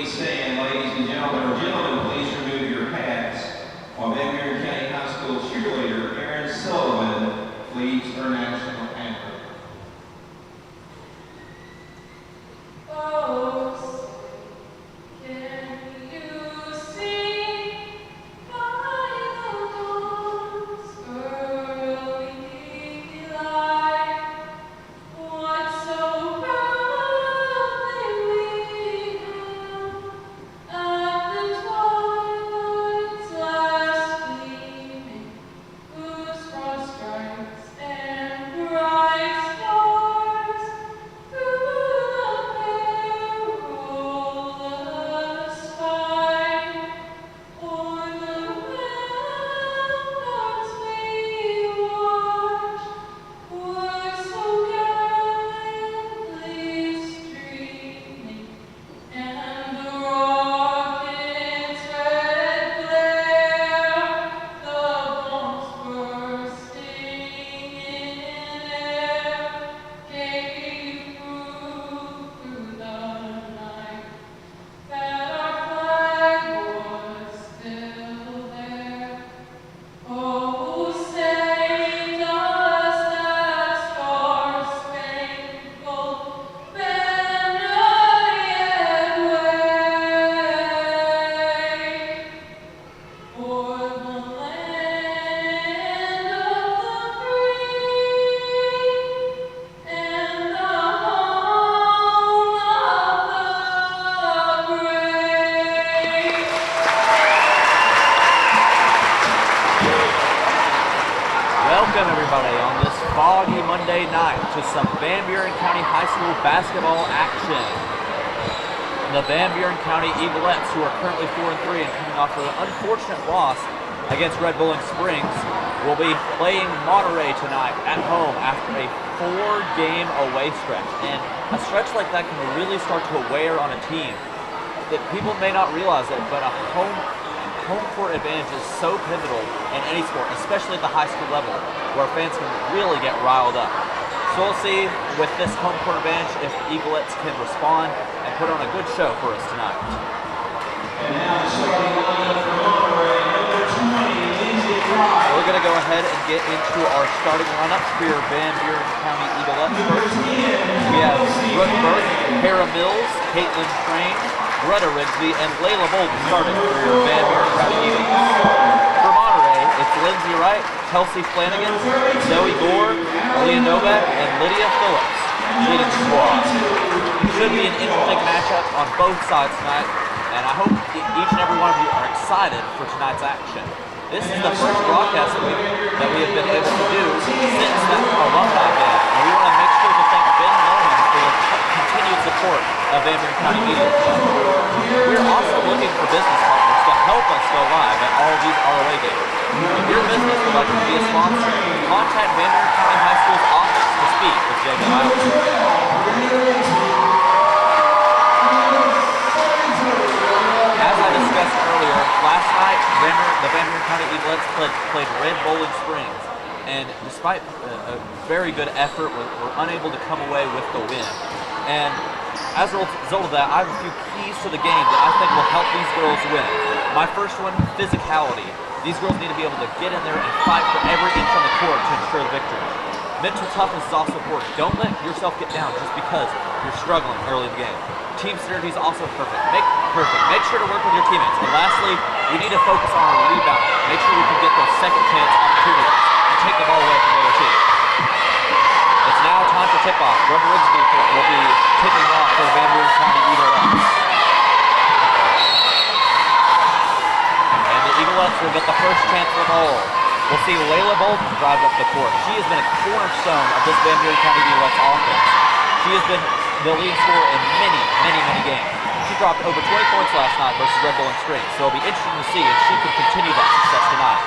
please stand, ladies and gentlemen. Gentlemen, please remove your hats. While Van Buren County High School cheerleader Aaron Sullivan leads our national anthem. Welcome everybody on this foggy Monday night to some Van Buren County High School basketball action. The Van Buren County Eaglettes, who are currently 4-3 and coming off of an unfortunate loss against Red Bowling Springs, will be playing Monterey tonight at home after a 4-game away stretch. And a stretch like that can really start to wear on a team. That people may not realize it, but a home court advantage is so pivotal in any sport, especially at the high school level, where fans can really get riled up. So we'll see with this home court advantage if Eaglettes can respond and put on a good show for us tonight. And now the starting lineup for Monterey, number 20, Lindsay Fry. We're going to go ahead and get into our starting lineup for your Van Buren County Eaglettes. First, we have Brooke Burke, Kara Mills, Caitlin Crane, Greta Rigsby, and Layla Bolden starting for your Van Buren County Eagles. For Monterey, it's Lindsay Wright, Kelsey Flanagan, Zoe Gore, Leah Novak, and Lydia Phillips leading the squad. Should be an interesting matchup on both sides tonight, and I hope each and every one of you are excited for tonight's action. This is the first broadcast that we have been able to do since that alumni day, and we want to make sure to thank Ben Lohan for the continued support of Van Buren County Media Club. We're also looking for business partners to help us go live at all of these ROA games. If your business would like to be a sponsor, contact Van Buren County High School's office to speak with Jacob Miles. As I discussed earlier, last night the Van Buren County Eaglettes played Red Bowling Springs, and despite a very good effort, we're unable to come away with the win. And as a result of that, I have a few keys to the game that I think will help these girls win. My first one, physicality. These girls need to be able to get in there and fight for every inch on the court to ensure the victory. Mental toughness is also important. Don't let yourself get down just because you're struggling early in the game. Team synergy is also perfect. Make sure to work with your teammates. And lastly, we need to focus on our rebound. Make sure we can get those second chance opportunities and take the ball away from the other team. It's now time for tip-off. Greta Rigsby will be tipping off for the Van Buren County Eaglettes. And the Eaglettes will get the first chance for the ball. We'll see Layla Bolden drive up the court. She has been a cornerstone of this Van Buren County Eaglettes offense. She has been the lead scorer in many games. She dropped over 20 points last night versus Red Bowling Springs, so it'll be interesting to see if she can continue that success tonight.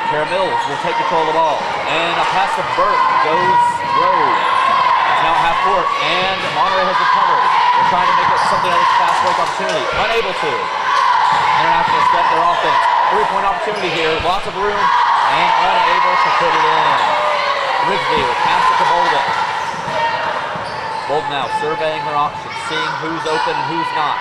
Kara Mills will take control of the ball, and a pass to Burke goes rogue. It's now half court, and Monterey has recovered. They're trying to make it something of a fast break opportunity. Unable to. They're not going to step their offense. 3-point opportunity here, lots of room, and unable to put it in. Rigsby will pass it to Bolden. Bolden now surveying her options, seeing who's open and who's not.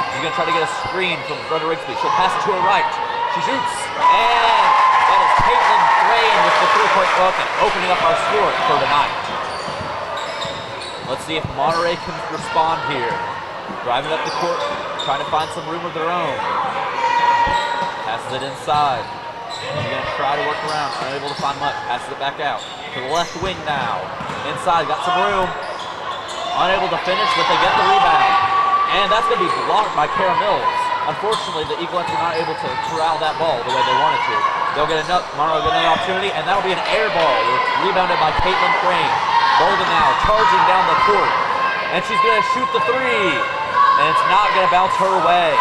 She's going to try to get a screen from Greta Rigsby. She'll pass it to her right. She shoots, and that is Caitlin Crane with the three-point bucket, opening up our score for tonight. Let's see if Monterey can respond here. Driving up the court, trying to find some room of their own. Passes it inside. She's going to try to work around, unable to find much. Passes it back out to the left wing now. Inside, got some room. Unable to finish, but they get the rebound. And that's going to be blocked by Kara Mills. Unfortunately, the Eaglettes are not able to corral that ball the way they wanted to. They'll get enough, Monterey will get another opportunity, and that'll be an air ball. Rebounded by Caitlin Crane. Bolden now charging down the court. And she's going to shoot the three. And it's not going to bounce her way.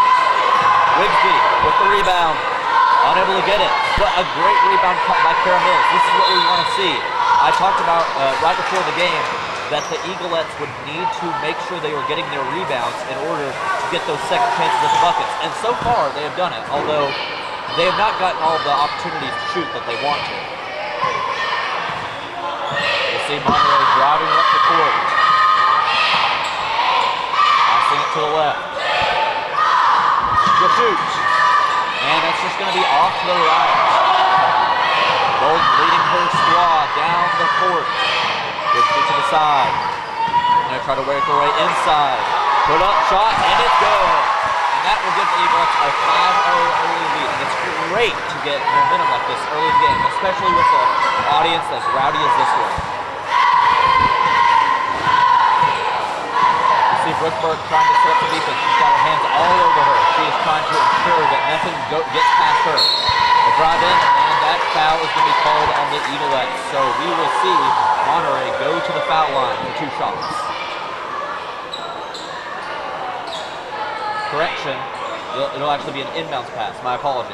Rigsby with the rebound. Unable to get it, but a great rebound cut by Kara Mills. This is what we want to see. I talked about right before the game that the Eaglettes would need to make sure they were getting their rebounds in order to get those second chances at the buckets. And so far, they have done it, although they have not gotten all of the opportunities to shoot that they want to. We'll see Monterey driving up the court. Passing it to the left. She'll shoot. And that's just going to be off to the right. Bolden leading her squad down the court. Gives it to the side. Going to try to work her way inside. Put up, shot, and it's good. And that will give the Eagles a 5-0 early lead. And it's great to get momentum like this early in the game, especially with an audience as rowdy as this one. You see Brooke Burke trying to set up the defense. She's got her hands all over her. She is trying to ensure that nothing gets past her. The drive in, and that foul is going to be called on the Eaglettes. So we will see Monterey go to the foul line for 2 shots. Correction, it'll actually be an inbounds pass. My apologies.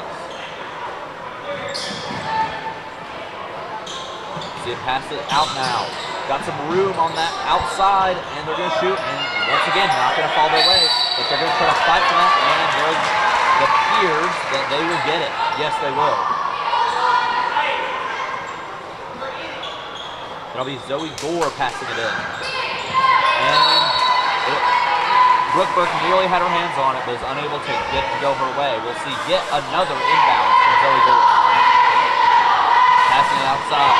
See it pass it out now. Got some room on that outside, and they're going to shoot. And once again, not going to fall their way, but they're going to try to fight for that, and there's appears that they will get it. Yes, they will. It'll be Zoe Gore passing it in. And Brooke Burke nearly had her hands on it, but was unable to get it to go her way. We'll see yet another inbound from Zoe Gore. Passing it outside.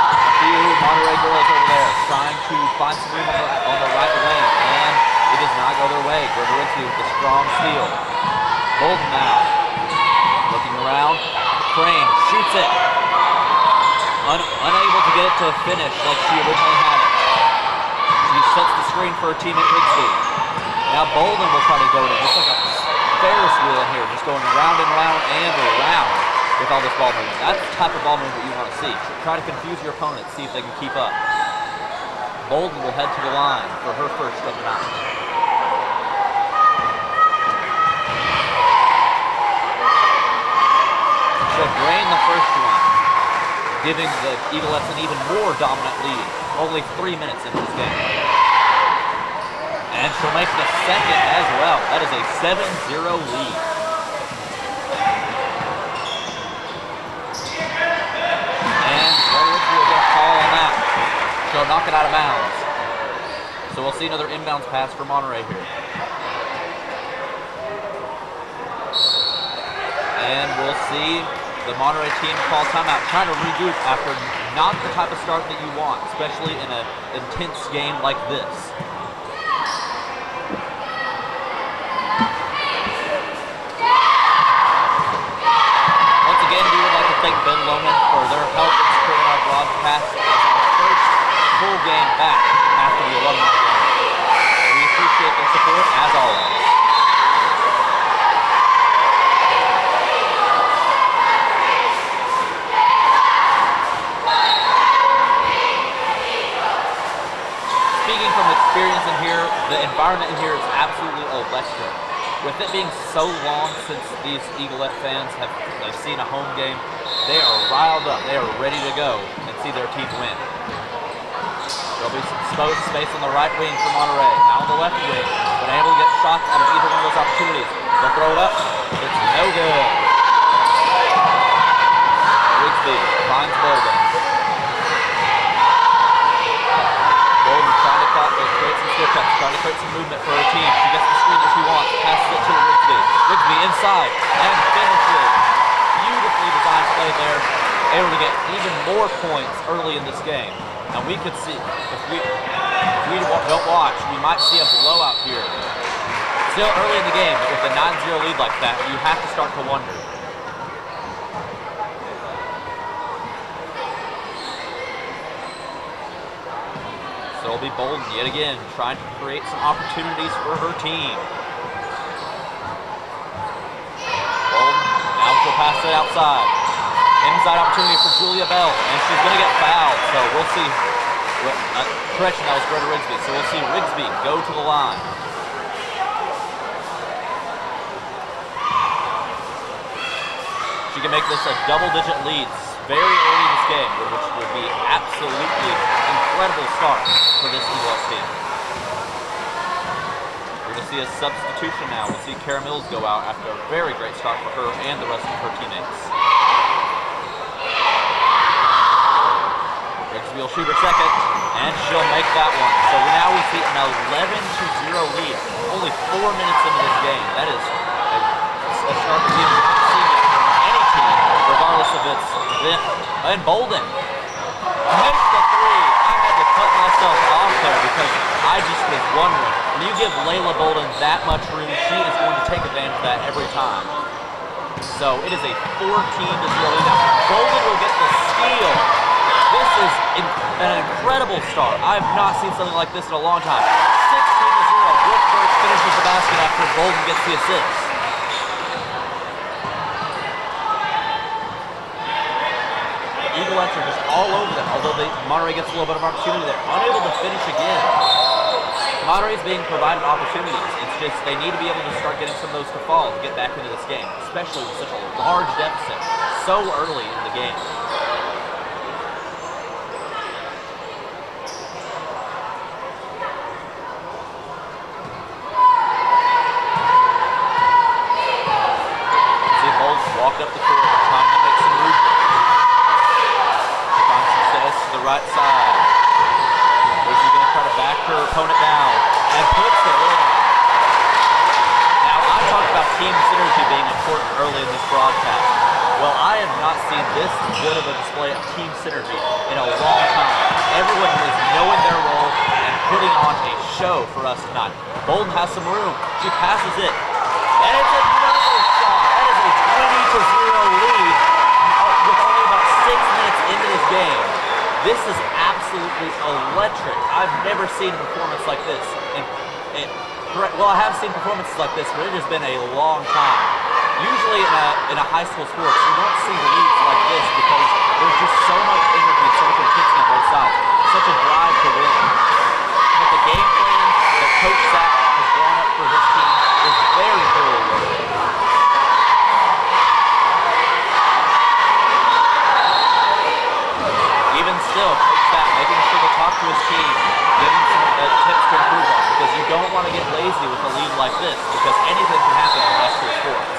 A few Monterey girls over there trying to find some room on the right lane, and it does not go their way. Greta Rigsby with the strong steal. Bolden now, looking around, Crane shoots it, unable to get it to finish like she originally had it. She sets the screen for her teammate Rigsby. Now Bolden will try to go to it, just like a Ferris wheel in here, just going round and round and around with all this ball movement. That's the type of ball movement you want to see. Try to confuse your opponent, see if they can keep up. Bolden will head to the line for her first of the night. She'll drain the first one, giving the Eaglettes an even more dominant lead, only 3 minutes into this game. And she'll make the second as well. That is a 7-0 lead. And Rigsby will get a call on that. She'll knock it out of bounds. So we'll see another inbounds pass for Monterey here. And we'll see the Monterey team call timeout, trying to regroup after not the type of start that you want, especially in an intense game like this. Once again, we would like to thank Ben Lohman for their help in supporting our broadcast as our first full game back after the alumni game. We appreciate their support as always. Speaking from experience in here, the environment in here is absolutely electric. With it being so long since these Eaglet fans have seen a home game, they are riled up. They are ready to go and see their team win. There'll be some space on the right wing for Monterey. Now on the left wing, but able to get shots out of either one of those opportunities. They'll throw it up. It's no good. Rigsby finds Bolden. Bolden tries switch up, trying to create some movement for her team. She gets the screen that she wants, passes it to Rigsby. Rigsby inside and finishes. Beautifully designed play there. Able to get even more points early in this game. And we could see, if we don't watch, we might see a blowout here. Still early in the game, but with a 9-0 lead like that, you have to start to wonder. So it'll be Bolden yet again, trying to create some opportunities for her team. Bolden, now she'll pass it outside. Inside opportunity for Julia Bell, and she's going to get fouled, so we'll see. Correction, that was Greta Rigsby, so we'll see Rigsby go to the line. She can make this a double-digit lead very early in this game, which would be absolutely incredible start for this Eagles team. We're going to see a substitution now. We'll see Kara Mills go out after a very great start for her and the rest of her teammates. Rigsby will shoot her second, and she'll make that one. So now we see an 11-0 lead. Only 4 minutes into this game. That is a start that we have not seen yet from any team, regardless of its length. And Bolden makes the three. I had to cut myself off there because I just was wondering, when you give Layla Bolden that much room, she is going to take advantage of that every time. So it is a 14-0 lead. Now Bolden will get the steal. This is an incredible start. I have not seen something like this in a long time. 16-0. Brookburg finishes the basket after Bolden gets the assist. Eaglettes are just all over them, although Monterey gets a little bit of opportunity there. Unable to finish again. Monterey is being provided opportunities. It's just they need to be able to start getting some of those to fall to get back into this game, especially with such a large deficit so early in the game. See Bolden walk up the court, trying to make some movement. To the right side. Is he going to try to back her opponent down and puts it in? Now, I talked about team synergy being important early in this broadcast. Well, I have not seen this good of a display of team synergy in a long time. Everyone is knowing their role and putting on a show for us tonight. Bolden has some room. She passes it. And it's another shot. That is a 20-0 lead with only about 6 minutes into this game. This is absolutely electric. I've never seen a performance like this. Well, I have seen performances like this, but it has been a long time. Usually in a high school sports, you don't see leads like this because there's just so much energy and so much intensity on both sides. Such a drive to win. But the game plan that Coach Sack has drawn up for his team is very thoroughly working. Even still, Coach Sack making sure to talk to his team, giving some tips to improve on, because you don't want to get lazy with a lead like this, because anything can happen in high school sports.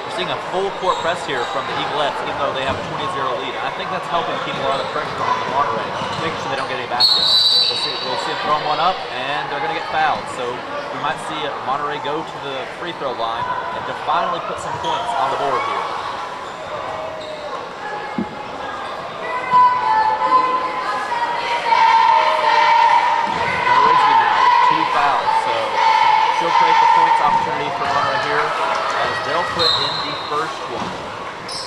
We're seeing a full court press here from the Eaglettes, even though they have a 20-0 lead. I think that's helping keep a lot of pressure on the Monterey, making sure they don't get any baskets. We'll see them throwing one up, and they're going to get fouled. So we might see Monterey go to the free throw line and to finally put some points on the board here. She'll create the points opportunity for Monterey here as they'll put in the first one.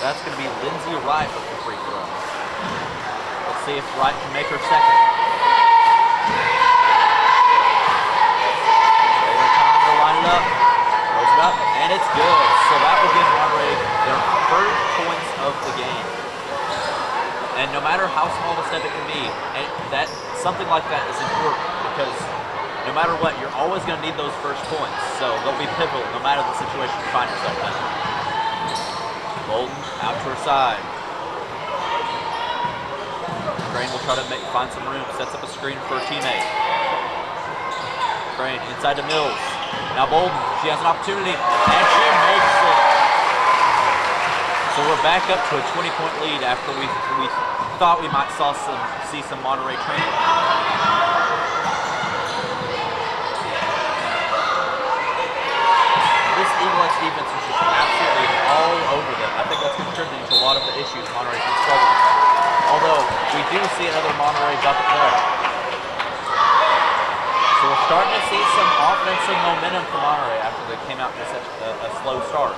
That's going to be Lindsay Wright with the free throw. Let's see if Wright can make her second. Taylor time to line it up. Throws it up, and it's good. So that will give Monterey their first points of the game. And no matter how small the step it can be, something like that is important because no matter what, you're always going to need those first points. So they'll be pivotal no matter the situation you find yourself in. Bolden out to her side. Crane will try to find some room, sets up a screen for her teammate. Crane inside to Mills. Now Bolden, she has an opportunity, and she makes it. So we're back up to a 20-point lead after we thought we might see some Monterey training. This Eaglettes defense is just absolutely all over them. I think that's contributing to a lot of the issues Monterey's been struggling with. Although we do see another Monterey bucket player. So we're starting to see some offensive momentum from Monterey after they came out to such a slow start.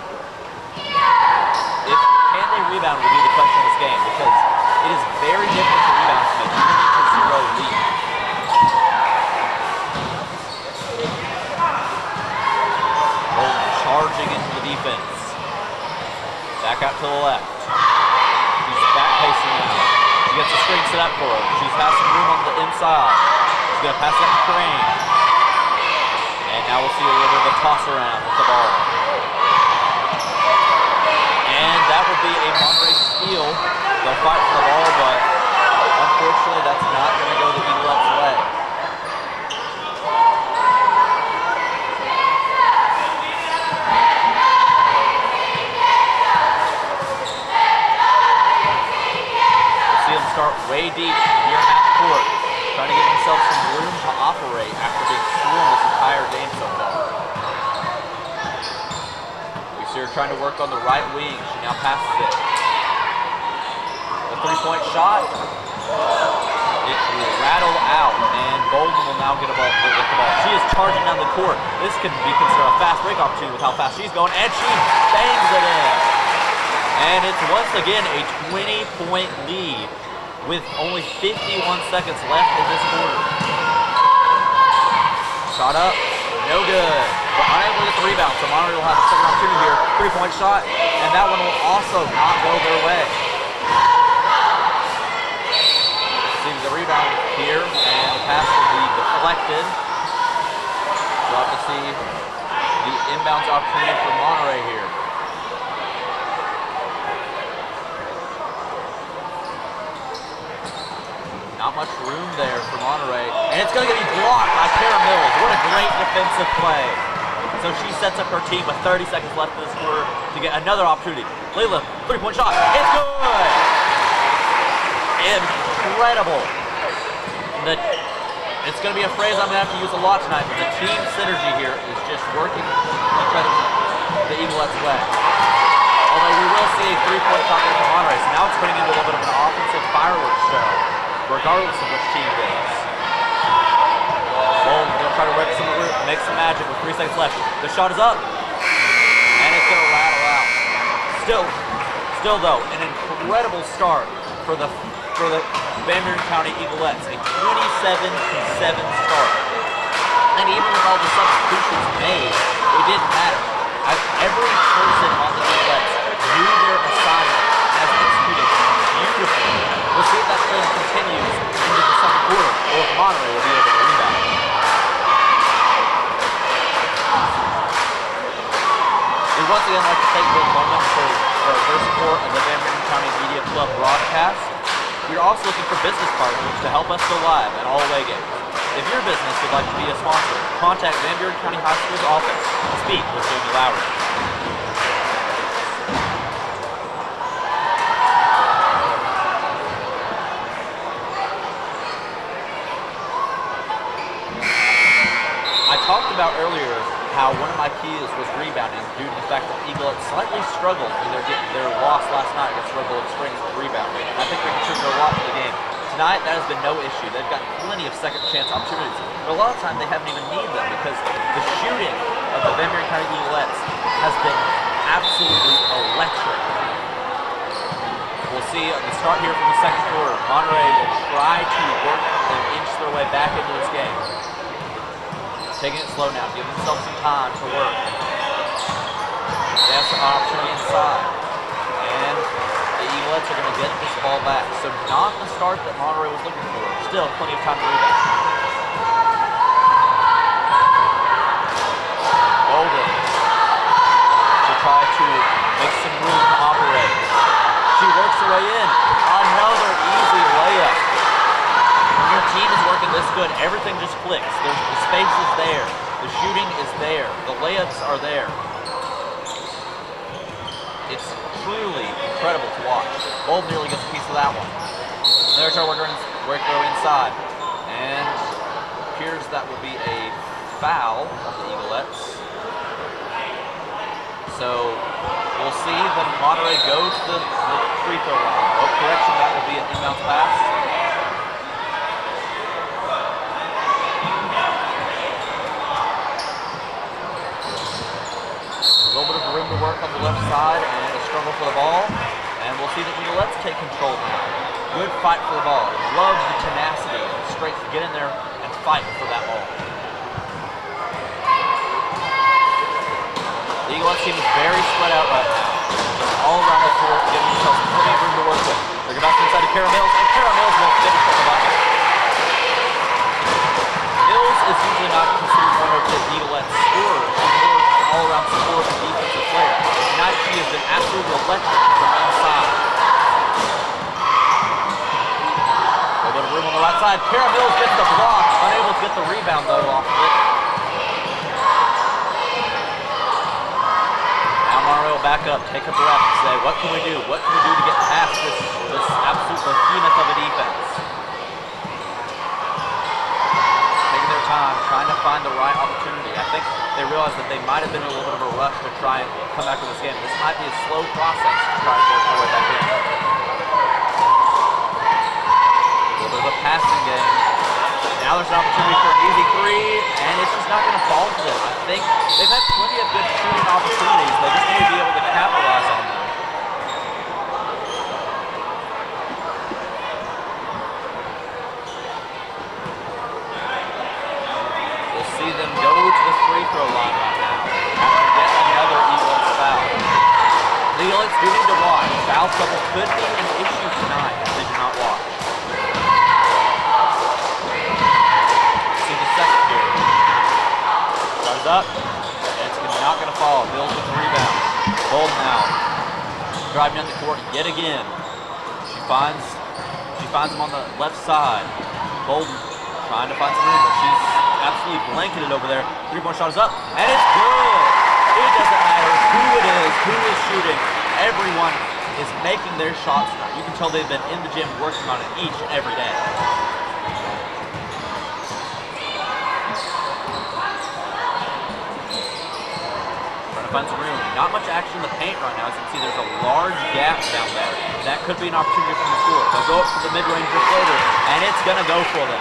Can they rebound will be the question of this game, because it is very difficult to rebound from a 20-0 lead. Bolden charging into the defense. Back out to the left. She's back pacing now. She gets a screen set up for her. She's has some room on the inside. She's going to pass it to Crane. And now we'll see a little bit of a toss around with the ball. And that will be a Monterey steal. They'll fight for the ball, but unfortunately that's not going to go the Eaglettes' way. We'll see them start way deep near half court, trying to give themselves some room to operate after being swarmed this entire game so far. They're trying to work on the right wing. She now passes it. The three-point shot. It will rattle out, and Bolden will now get the ball. She is charging down the court. This could be considered a fast break opportunity with how fast she's going, and she bangs it in. And it's once again a 20-point lead with only 51 seconds left in this quarter. Shot up, no good. But unable to get the rebound, so Monterey will have a second opportunity here. Three-point shot, and that one will also not go their way. Seeing the rebound here, and the pass will be deflected. We'll have to see the inbounds opportunity for Monterey here. Not much room there for Monterey, and it's going to be blocked by Kara Mills. What a great defensive play. So she sets up her team with 30 seconds left in this quarter to get another opportunity. Layla, three-point shot. It's good! Incredible. It's going to be a phrase I'm going to have to use a lot tonight, but the team synergy here is just working each other the Eaglettes' way. Although we will see a three-point shot there from Monterey, so now it's turning into a little bit of an offensive fireworks show, regardless of which team it is. Bolden going to try to make some magic with 3 seconds left. The shot is up, and it's going to rattle out. Still though, an incredible start for the Van Buren County Eaglettes, a 27-7 start. And even with all the substitutions made, it didn't matter. Every person on the Eaglettes knew their assignment and has executed beautifully. We'll see if that trend continues into the second quarter, or if Monterey will be able to rebound. We'd once again like to take this moment for their support of the Van Buren County Media Club broadcast. We are also looking for business partners to help us go live at all away games. If your business would like to be a sponsor, contact Van Buren County High School's office to speak with Jamie Lowry. I talked about earlier how one of my keys was rebounding due to the fact that Eaglettes slightly struggled in their loss last night against Red Bull Springs with rebounding. I think they contributed a lot to the game. Tonight, that has been no issue. They've got plenty of second chance opportunities. But a lot of times they haven't even needed them because the shooting of the Van Buren County Eaglettes has been absolutely electric. We'll see the start here from the second quarter. Monterey will try to work and inch their way back into this game. Taking it slow now, giving themselves some time to work. They have some opportunity inside. And the Eaglettes are going to get this ball back. So not the start that Monterey was looking for. Still plenty of time to rebound. Bolden to try to make some room to operate. She works her way in. Another easy layup. When your team is working this good, everything just clicks. The space is there. The shooting is there. The layups are there. It's truly incredible to watch. Bolden nearly gets a piece of that one. There's our worker inside. And appears that will be a foul on the Eaglettes. So we'll see the Monterey go to the free throw line. Oh, correction, that will be an inbounds pass. A little bit of room to work on the left side and a struggle for the ball. And we'll see the Eaglettes take control now. Good fight for the ball. Love the tenacity and the strength to get in there and fight for that ball. The Eaglettes team is very spread out right now. All around the court, giving themselves plenty of room to work with. They're about to inside to Kara Mills, and Kara Mills won't finish on the bucket. Mills is usually not considered one of the Eaglettes scorers. She's more all-around support and defensive player. Tonight she has been absolutely electric from inside. A little bit of room on the right side. Kara Mills gets the block, unable to get the rebound though off of it. Monterey will back up, take a breath, and say, what can we do? What can we do to get past this absolute behemoth of a defense? Taking their time, trying to find the right opportunity. I think they realized that they might have been in a little bit of a rush to try and come back to this game. This might be a slow process to try and work their way back in. A little bit of a passing game. Now there's an opportunity for an easy three, and it's just not going to fall to them. I think they've had plenty of good shooting opportunities. They just need to be able to capitalize on them. We'll see them go to the free throw line right now after yet another Eagles foul. The Eagles do need to watch. Foul trouble could be an issue tonight if they do not watch. Up, and it's not going to fall. Mills with the rebound. Bolden now driving down the court yet again. She finds him on the left side. Bolden trying to find some room, but she's absolutely blanketed over there. Three-point shot is up, and it's good. It doesn't matter who it is, who is shooting. Everyone is making their shots tonight. You can tell they've been in the gym working on it each and every day. Find some room. Not much action in the paint right now. As you can see, there's a large gap down there. That could be an opportunity for the score. They'll go up for the mid-range floater, and it's going to go for them.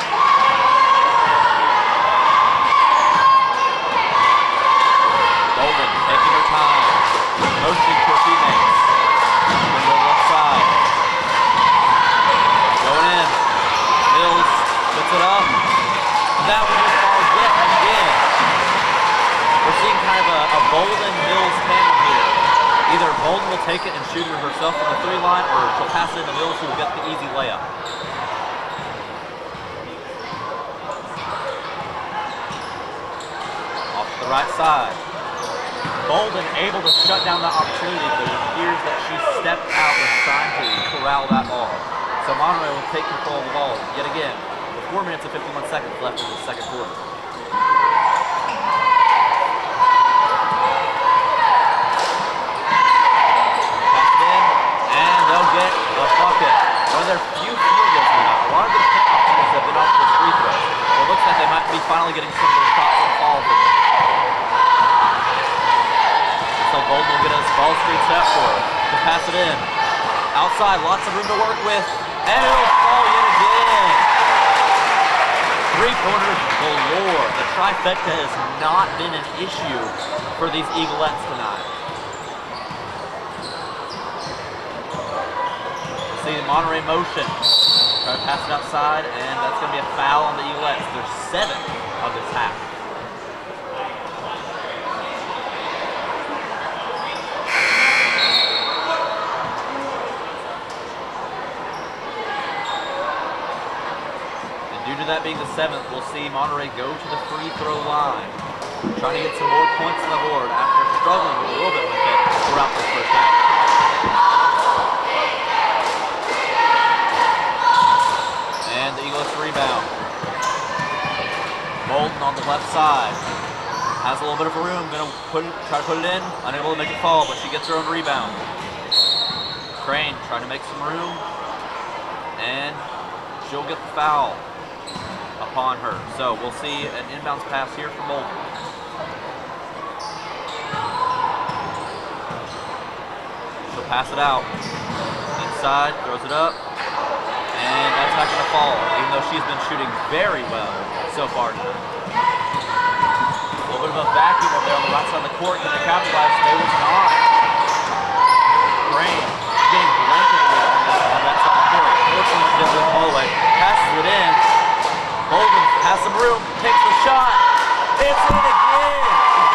Bolden taking her time, motioning to her teammates. From the left side. Going in. Mills puts it up. That one will fall yet again. We're seeing kind of a Bolden Mills tandem here. Either Bolden will take it and shoot it herself from the three line, or she'll pass it into Mills who will get the easy layup. Off to the right side. Bolden able to shut down that opportunity, but it appears that she stepped out and trying to corral that ball. So Monterey will take control of the ball yet again, with 4 minutes and 51 seconds left in the second quarter. One of their few field goals tonight. A lot of their paint opportunities have been off the free throws. It looks like they might be finally getting some of their shots to fall for them. So Bolden will get a ball screen set for her to pass it in. Outside, lots of room to work with, and it'll fall yet again. Three-pointers galore. The trifecta has not been an issue for these Eaglettes tonight. See the Monterey motion. Try to pass it outside, and that's going to be a foul on the Eaglettes. They're 7 of this half. And due to that being the 7th, we'll see Monterey go to the free throw line. Trying to get some more points on the board after struggling a little bit with it throughout this first half. And the Eagles rebound. Bolden on the left side. Has a little bit of a room. Gonna try to put it in. Unable to make it fall, but she gets her own rebound. Crane trying to make some room. and she'll get the foul upon her. So we'll see an inbounds pass here from Bolden. She'll pass it out. Inside, throws it up, and that's not going to fall, even though she's been shooting very well so far tonight. A little bit of a vacuum over there on the right side of the court. Can they capitalize? They was not. Crane getting blanketed on that side of the court. Fortunately, she doesn't all the way. Passes it in. Bolden has some room, takes the shot. It's in again.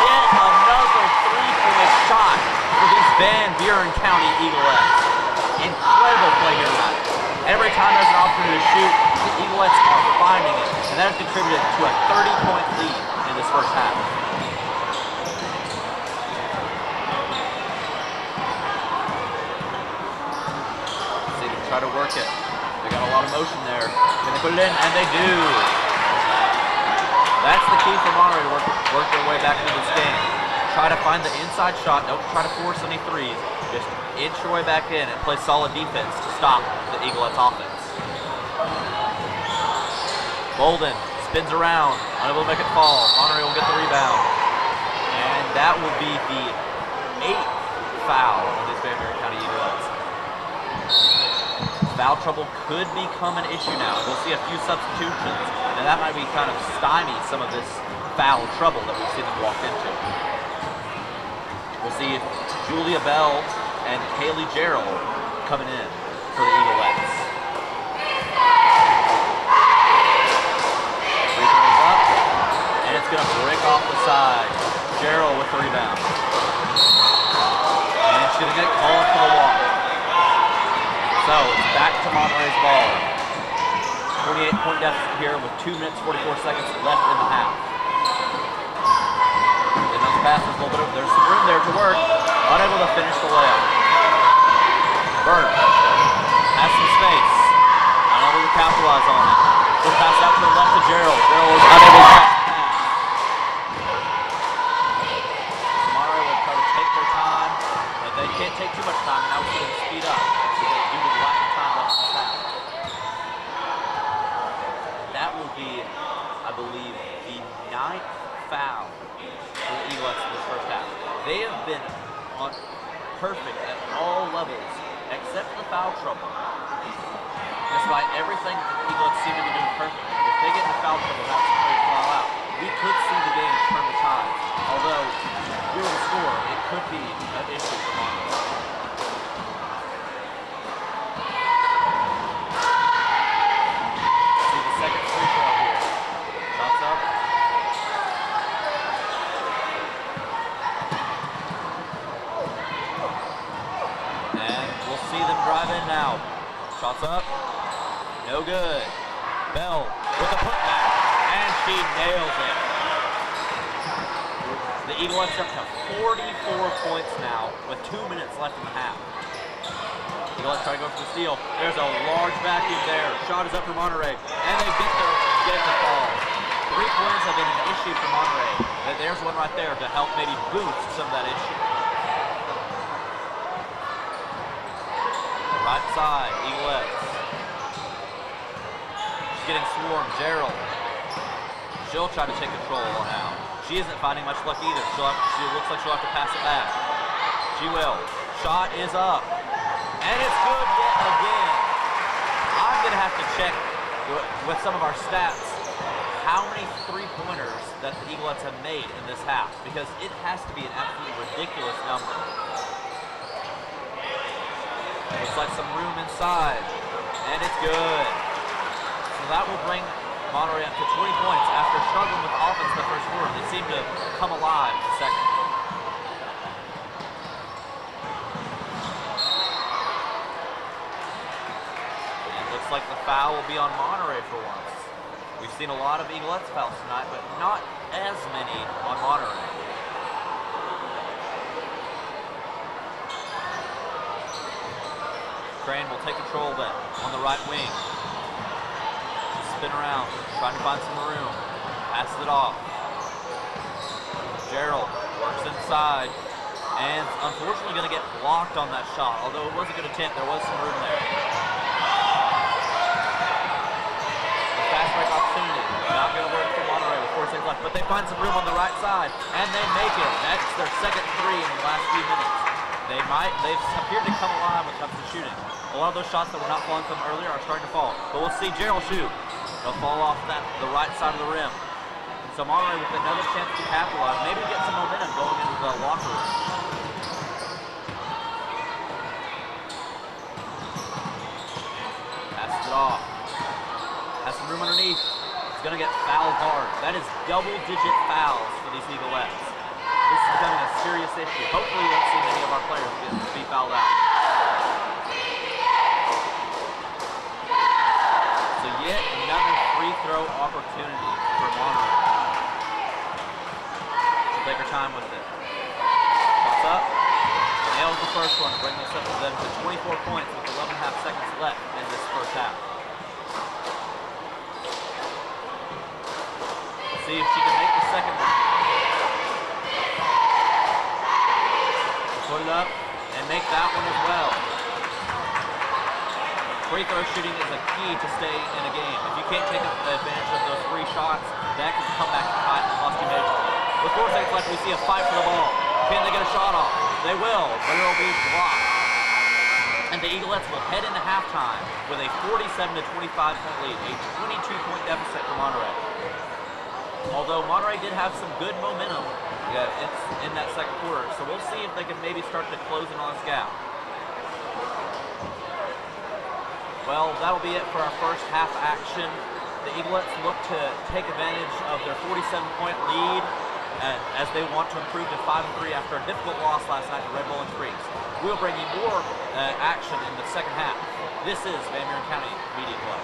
Yet another three-point shot for these Van Buren County Eaglettes. Incredible play here tonight. Every time there's an opportunity to shoot, the Eaglettes are finding it, and that has contributed to a 30-point lead in this first half. See them try to work it. They got a lot of motion there. Can they put it in? And they do. That's the key for Monterey to work their way back into this game. Try to find the inside shot. Don't try to force any threes. Just inch your way back in and play solid defense to stop the Eaglettes offense. Bolden spins around, unable to make it fall. Monterey will get the rebound. And that will be the 8th foul on these Van Buren County Eaglettes. Foul trouble could become an issue now. We'll see a few substitutions, and that might be kind of stymie some of this foul trouble that we've seen them walk into. We'll see Julia Bell and Kaylee Gerald coming in for the Eaglettes. Free throws up, and it's going to break off the side. Gerald with the rebound. And she's going to get called for the walk. So it's back to Monterey's ball. 28-point deficit here with 2 minutes, 44 seconds left in the half. Inbounds pass is a little bit of, there's some room there to work. Unable to finish the layup. Burke has some space. Unable to capitalize on it. She'll pass out to the left to Gerald. Gerald is unable to catch the pass. So Monterey will try to take their time, but they can't take too much time, and now we're going to speed up. Due to the lack of time left in this half. That will be, I believe, the 9th foul for the Eaglettes in this first half. They have been perfect at all levels except the foul trouble. Despite everything the Eaglettes seem to be doing perfectly, if they get in the foul trouble, that's a great foul out. We could see the game turn the tide. Although, if we were to score, it could be an issue for Monterey. Now, shots up, no good. Bell with a putback, and she nails it. The Eaglettes up to 44 points now with 2 minutes left in the half. Eaglettes try to go for the steal. There's a large vacuum there. Shot is up for Monterey, and they get the fall. 3-pointers have been an issue for Monterey. There's one right there to help maybe boost some of that issue. Right side, Eaglettes. She's getting swarmed. Gerald. She'll try to take control now. She isn't finding much luck either. She looks like she'll have to pass it back. She will. Shot is up. And it's good yet again. I'm going to have to check with some of our stats how many three-pointers that the Eaglettes have made in this half, because it has to be an absolutely ridiculous number. Looks like some room inside, and it's good. So that will bring Monterey up to 20 points after struggling with offense in the first quarter. They seem to come alive in the second. And it looks like the foul will be on Monterey for once. We've seen a lot of Eaglettes fouls tonight, but not as many on Monterey. Crane will take control then on the right wing. Spin around, trying to find some room. Passes it off. Gerald works inside, and unfortunately going to get blocked on that shot. Although it was a good attempt, there was some room there. break opportunity. Not going to work for Monterey with 4 seconds left, but they find some room on the right side, and they make it. That's their second 3 in the last few minutes. They've appeared to come alive when it comes to shooting. A lot of those shots that were not falling from earlier are starting to fall. But we'll see Gerald shoot. They'll fall off the right side of the rim. And so Monterey with another chance to capitalize, maybe get some momentum going into the locker room. Passes it off. Has some room underneath. He's going to get fouled hard. That is double-digit fouls for these Eaglettes. This is becoming a serious issue. Hopefully we won't see many of our players be fouled out. So yet another free throw opportunity for Monterey. She'll take her time with it. Pops up. Nails the first one to bring this up to them to 24 points with 11.5 seconds left in this first half. Let's see if she can make the second one. Put it up and make that one as well. Free throw shooting is a key to stay in a game. If you can't take advantage of those 3 shots, that can come back to fight and cost you majorly. With 4 seconds left, we see a fight for the ball. Can they get a shot off? They will, but it'll be blocked. And the Eaglettes will head into halftime with a 47-25 point lead, a 22-point deficit for Monterey. Although Monterey did have some good momentum it's in that second quarter, so we'll see if they can maybe start to close in on this gap. Well, that'll be it for our first half action. The Eaglettes look to take advantage of their 47-point lead as they want to improve to 5-3 after a difficult loss last night to Red Bowling Creeks. We'll bring you more action in the second half. This is Van Buren County Media Club.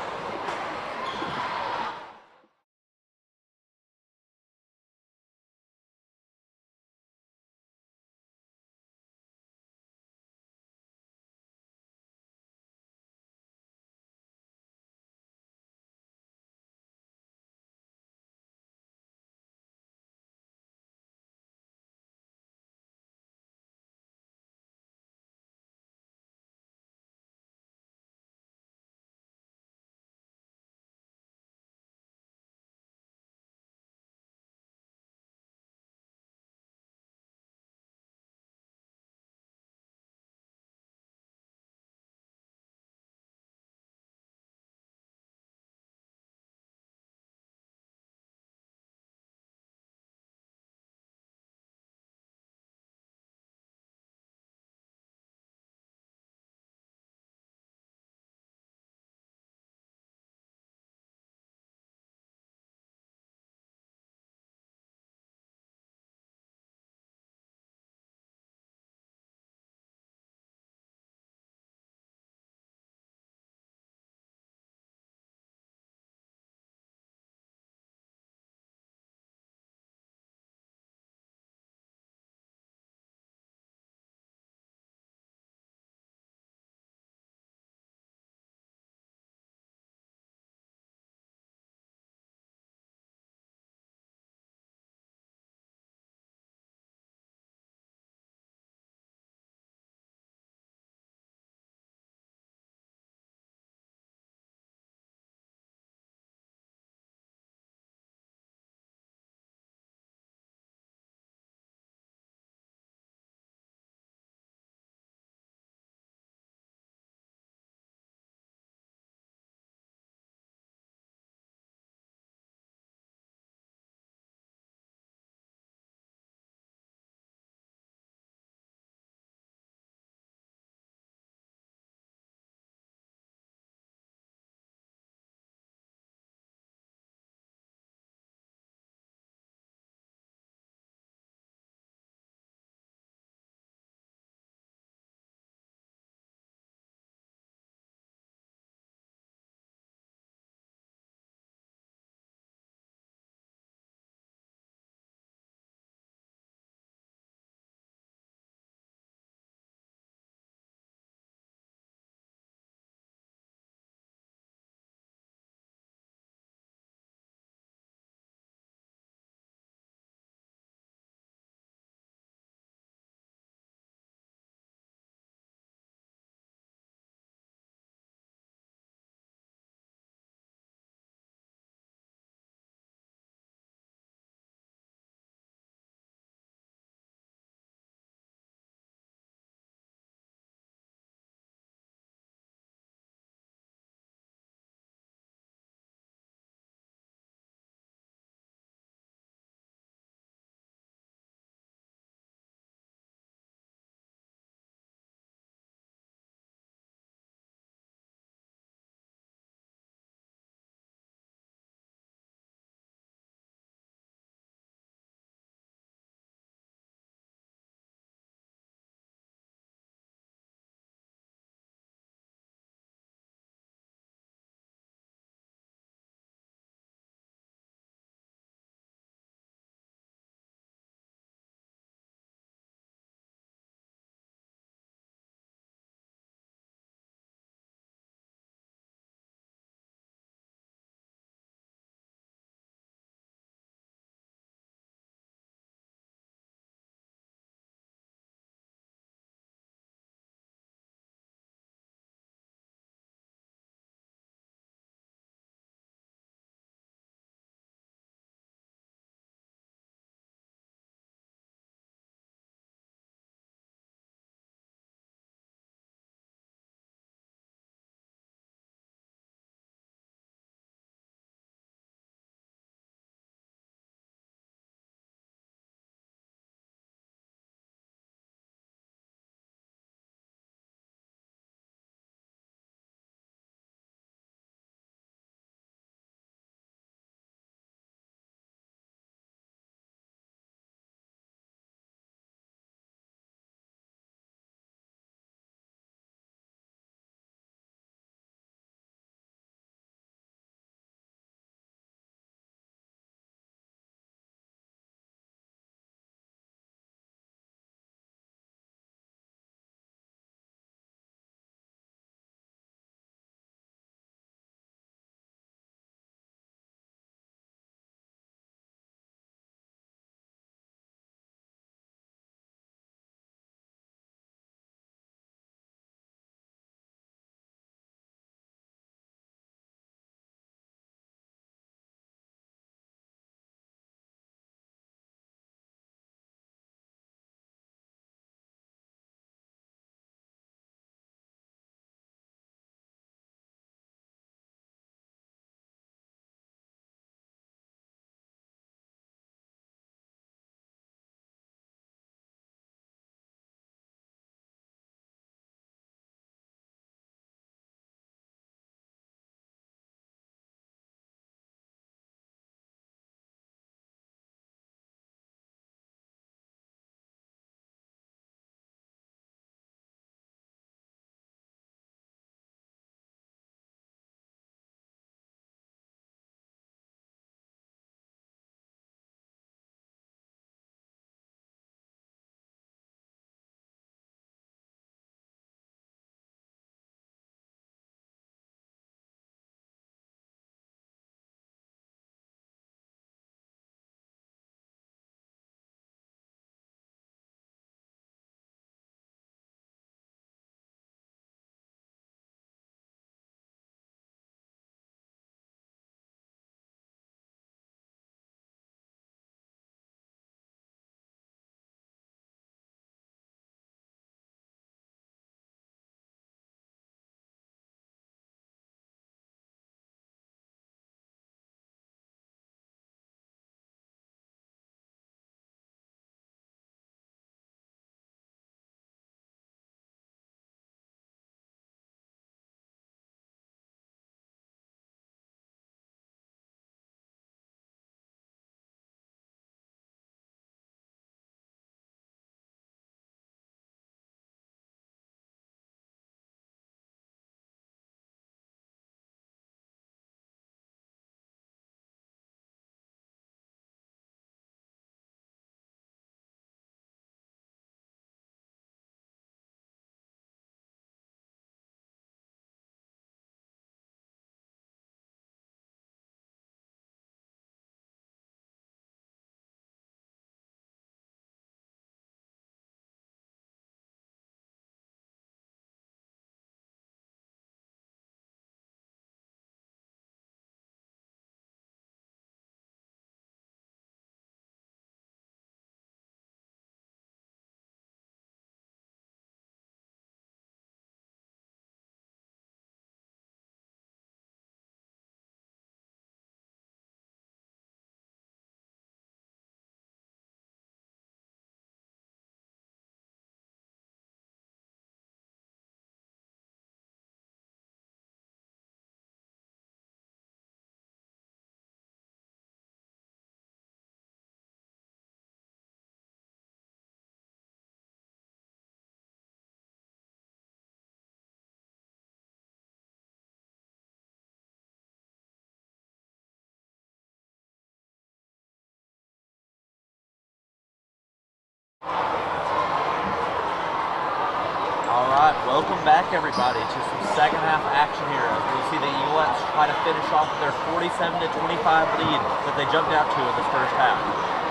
Welcome back, everybody, to some second half action here as we see the Eaglettes try to finish off their 47-25 lead that they jumped out to in this first half.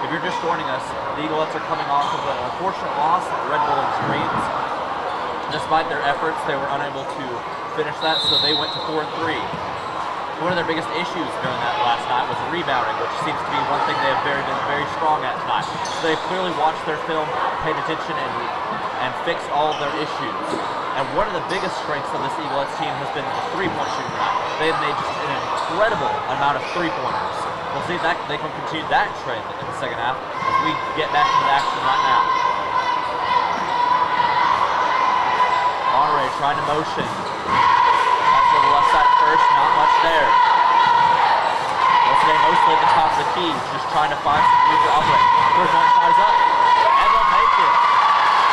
If you're just joining us, the Eaglettes are coming off of an unfortunate loss at Red Bull Extremes. Despite their efforts, they were unable to finish that, so they went to 4-3. One of their biggest issues during that last night was rebounding, which seems to be one thing they have been very strong at tonight. So they've clearly watched their film, paid attention, and fixed all of their issues. And one of the biggest strengths of this Eaglettes team has been the three-point shooting tonight. They have made just an incredible amount of three-pointers. We'll see if they can continue that trend in the second half as we get back into action right now. Monterey trying to motion. That's to the left side first, not much there. They'll stay mostly at the top of the key, just trying to find some room to operate. First one shot is up, and they'll make it.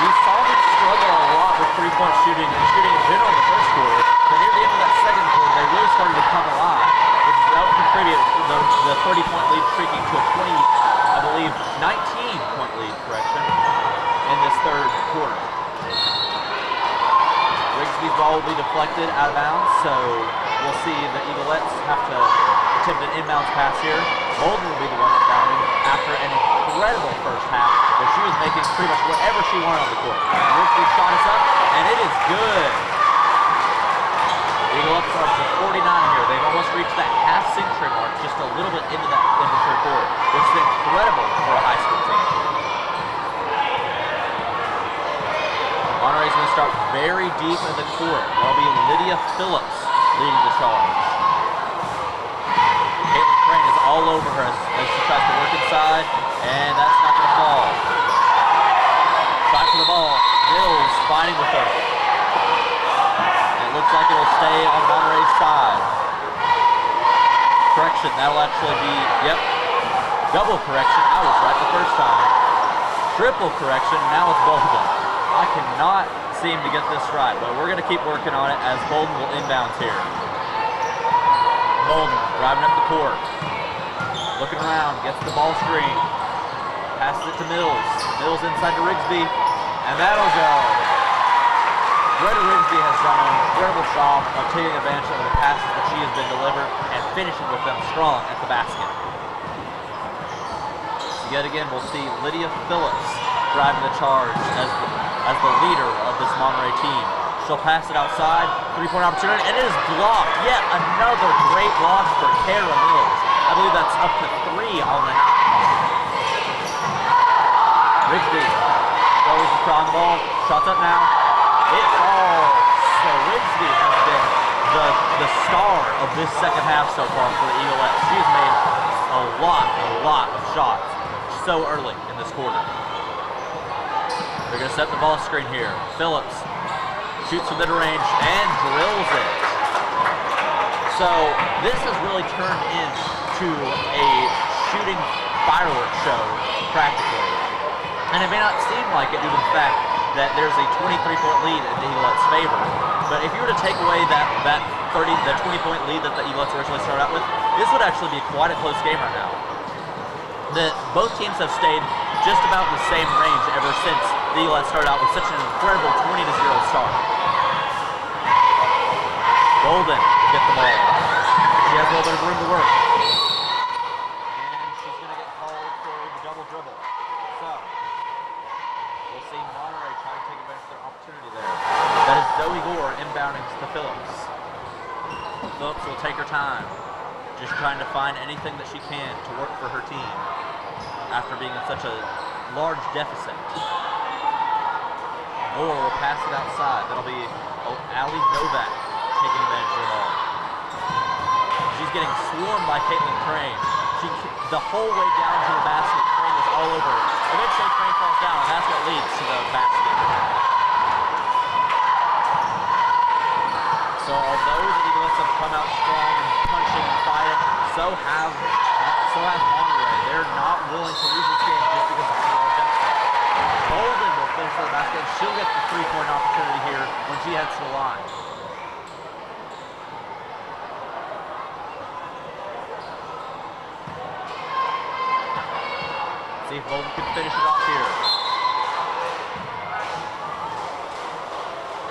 We saw them struggle a lot with three-point shooting and shooting in general in the first quarter, but near the end of that second quarter, they really started to come alive, which is helped contribute the 30-point lead streaking to a 19-point lead, in this third quarter. Rigsby's ball will be deflected out of bounds, so we'll see the Eaglettes have to attempt an inbounds pass here. Bolden will be the one inbounding after an incredible first half where she was making pretty much whatever she wanted on the court. Rigsby's shot is up, and it is good. Eaglettes are up to 49 here. They've almost reached that half-century mark, just a little bit into the third quarter, which is incredible for a high school team. Monterey's going to start very deep in the court. That'll be Lydia Phillips leading the charge. Caitlin Crane is all over her as she tries to work inside, and that's not going to fall. Back to the ball. Mills fighting with her. And it looks like it'll stay on Monterey's side. Correction, that'll actually be, double correction. I was right the first time. Triple correction, now it's Bolden. I cannot seem to get this right, but we're going to keep working on it as Bolden will inbounds here. Bolden driving up the court. Looking around, gets the ball screen. Passes it to Mills. Mills inside to Rigsby, and that'll go. Greta Rigsby has done an incredible job of taking advantage of the passes that she has been delivered and finishing with them strong at the basket. So yet again, we'll see Lydia Phillips driving the charge as the leader of this Monterey team. She'll pass it outside, three-point opportunity, and it is blocked. Yet another great block for Kara Mills. I believe that's up to 3 on the night. Rigsby goes to try on the ball, shots up now. It falls. So Rigsby has been the star of this second half so far for the Eaglettes. She has made a lot of shots so early in this quarter. They're going to set the ball screen here. Phillips shoots from mid-range and drills it. So this has really turned into a shooting fireworks show, practically. And it may not seem like it due to the fact that there's a 23-point lead in the Eaglettes' favor. But if you were to take away that 20-point lead that the Eaglettes originally started out with, this would actually be quite a close game right now. Both teams have stayed just about in the same range ever since the Eaglettes started out with such an incredible 20-0 start. Bolden will get the ball. She has a little bit of room to work. And she's going to get called for the double dribble. So, we'll see Monterey try to take advantage of their opportunity there. That is Zoe Gore inbounding to Phillips. Phillips will take her time, just trying to find anything that she can to work for her team after being in such a large deficit. Gore will pass it outside. That'll be Ali Novak taking advantage of the ball. She's getting swarmed by Caitlin Crane. The whole way down to the basket, Crane is all over it. Eventually Crane falls down, and that's what leads to the basket. So although the Eaglettes have come out strong and punching and fighting, so has Monterey. They're not willing to lose this game just because of the large deficit. Bolden will finish for the basket. She'll get the three-point opportunity here when she heads to the line. See if Bolden can finish it off here.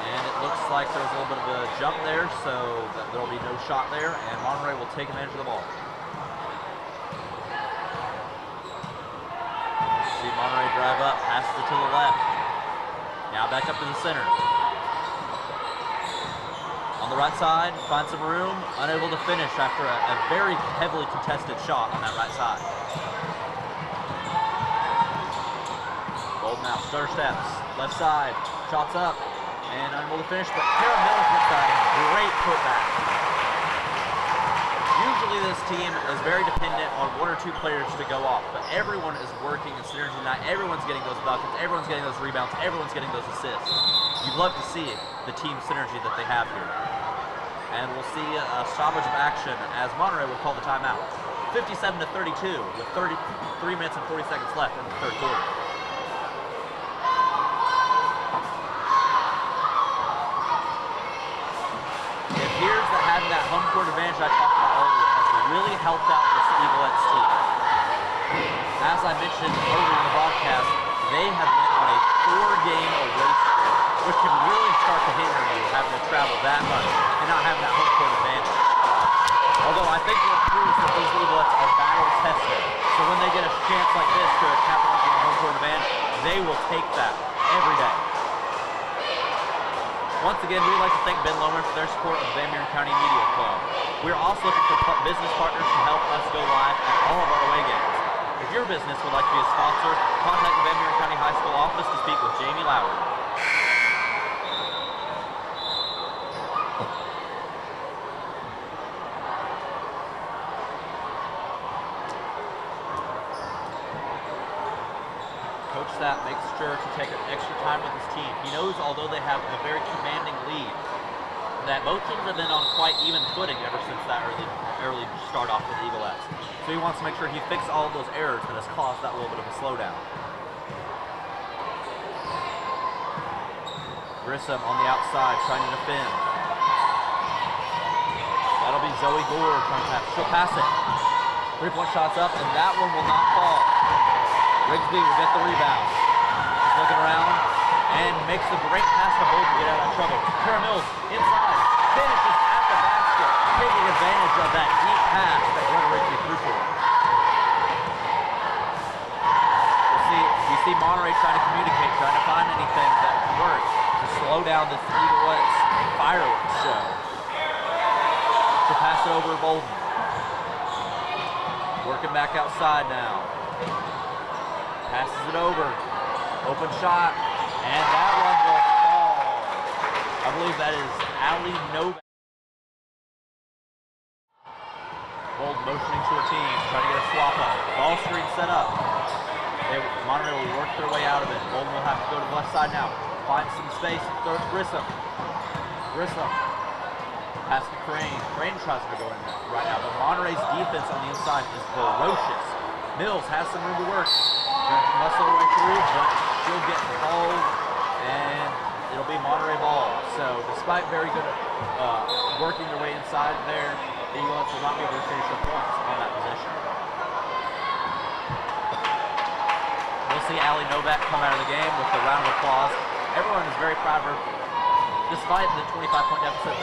And it looks looks like there's a little bit of a jump there, so there'll be no shot there, and Monterey will take advantage of the ball. See Monterey drive up, passes it to the left. Now back up to the center. On the right side, finds some room, unable to finish after a very heavily contested shot on that right side. Bold now, stutter steps, left side, shots up, and unable to finish, but Kara Mills gets that great putback. Usually this team is very dependent on one or two players to go off, but everyone is working in synergy tonight. Everyone's getting those buckets, everyone's getting those rebounds, everyone's getting those assists. You'd love to see the team synergy that they have here. And we'll see a stoppage of action as Monterey will call the timeout. 57-32 with 3 minutes and 40 seconds left in the third quarter. It appears that having that home court advantage I talked about earlier has really helped out this Eaglettes team. As I mentioned earlier in the broadcast, they have been on a 4-game away streak, which can really start to hinder you having to travel that much and not having that home court advantage. Although I think it proves that these Eaglettes are battle tested, so when they get a chance like this to capitalize on the home court advantage, they will take that every day. Once again, we'd like to thank Ben Loman for their support of the Van Buren County Media Club. We are also looking for business partners to help us go live at all of our away games. If your business would like to be a sponsor, contact the Van Buren County High School office to speak with Jamie Lowry. Coach Sapp makes sure to take extra time with his team. He knows, although they have a very commanding lead, that both teams have been on quite even footing ever since that early start off with Eaglettes. So he wants to make sure he fixes all of those errors that has caused that little bit of a slowdown. Grissom on the outside trying to defend. That'll be Zoe Gore trying to pass. She'll pass it. 3-point shots up, and that one will not fall. Rigsby will get the rebound. He's looking around and makes the great pass to Bold to get out of trouble. Kara Mills inside, finishes at the basket, taking advantage of that deep pass that Greta Rigsby threw to her. We see Monterey trying to communicate, trying to find anything that can work to slow down this Eaglettes fireworks show. To pass it over to Bolden. Working back outside now. Passes it over. Open shot. And that one will fall. I believe that is Ali Novak. Bold motioning to her team. Trying to get a swap up. Ball screen set up. Monterey will work their way out of it. Bolden will have to go to the left side now. Find some space. Throw it to Grissom. Grissom. Pass to Crane. Crane tries to go in right now. But Monterey's defense on the inside is ferocious. Mills has some room to work. Trying to muscle her way through, but she'll get called, and it'll be Monterey ball. So despite very good working their way inside there, the Eaglettes will not be able to finish their points on that position. We'll see Ali Novak come out of the game with a round of applause. Everyone is very proud of her. Despite the 25-point deficit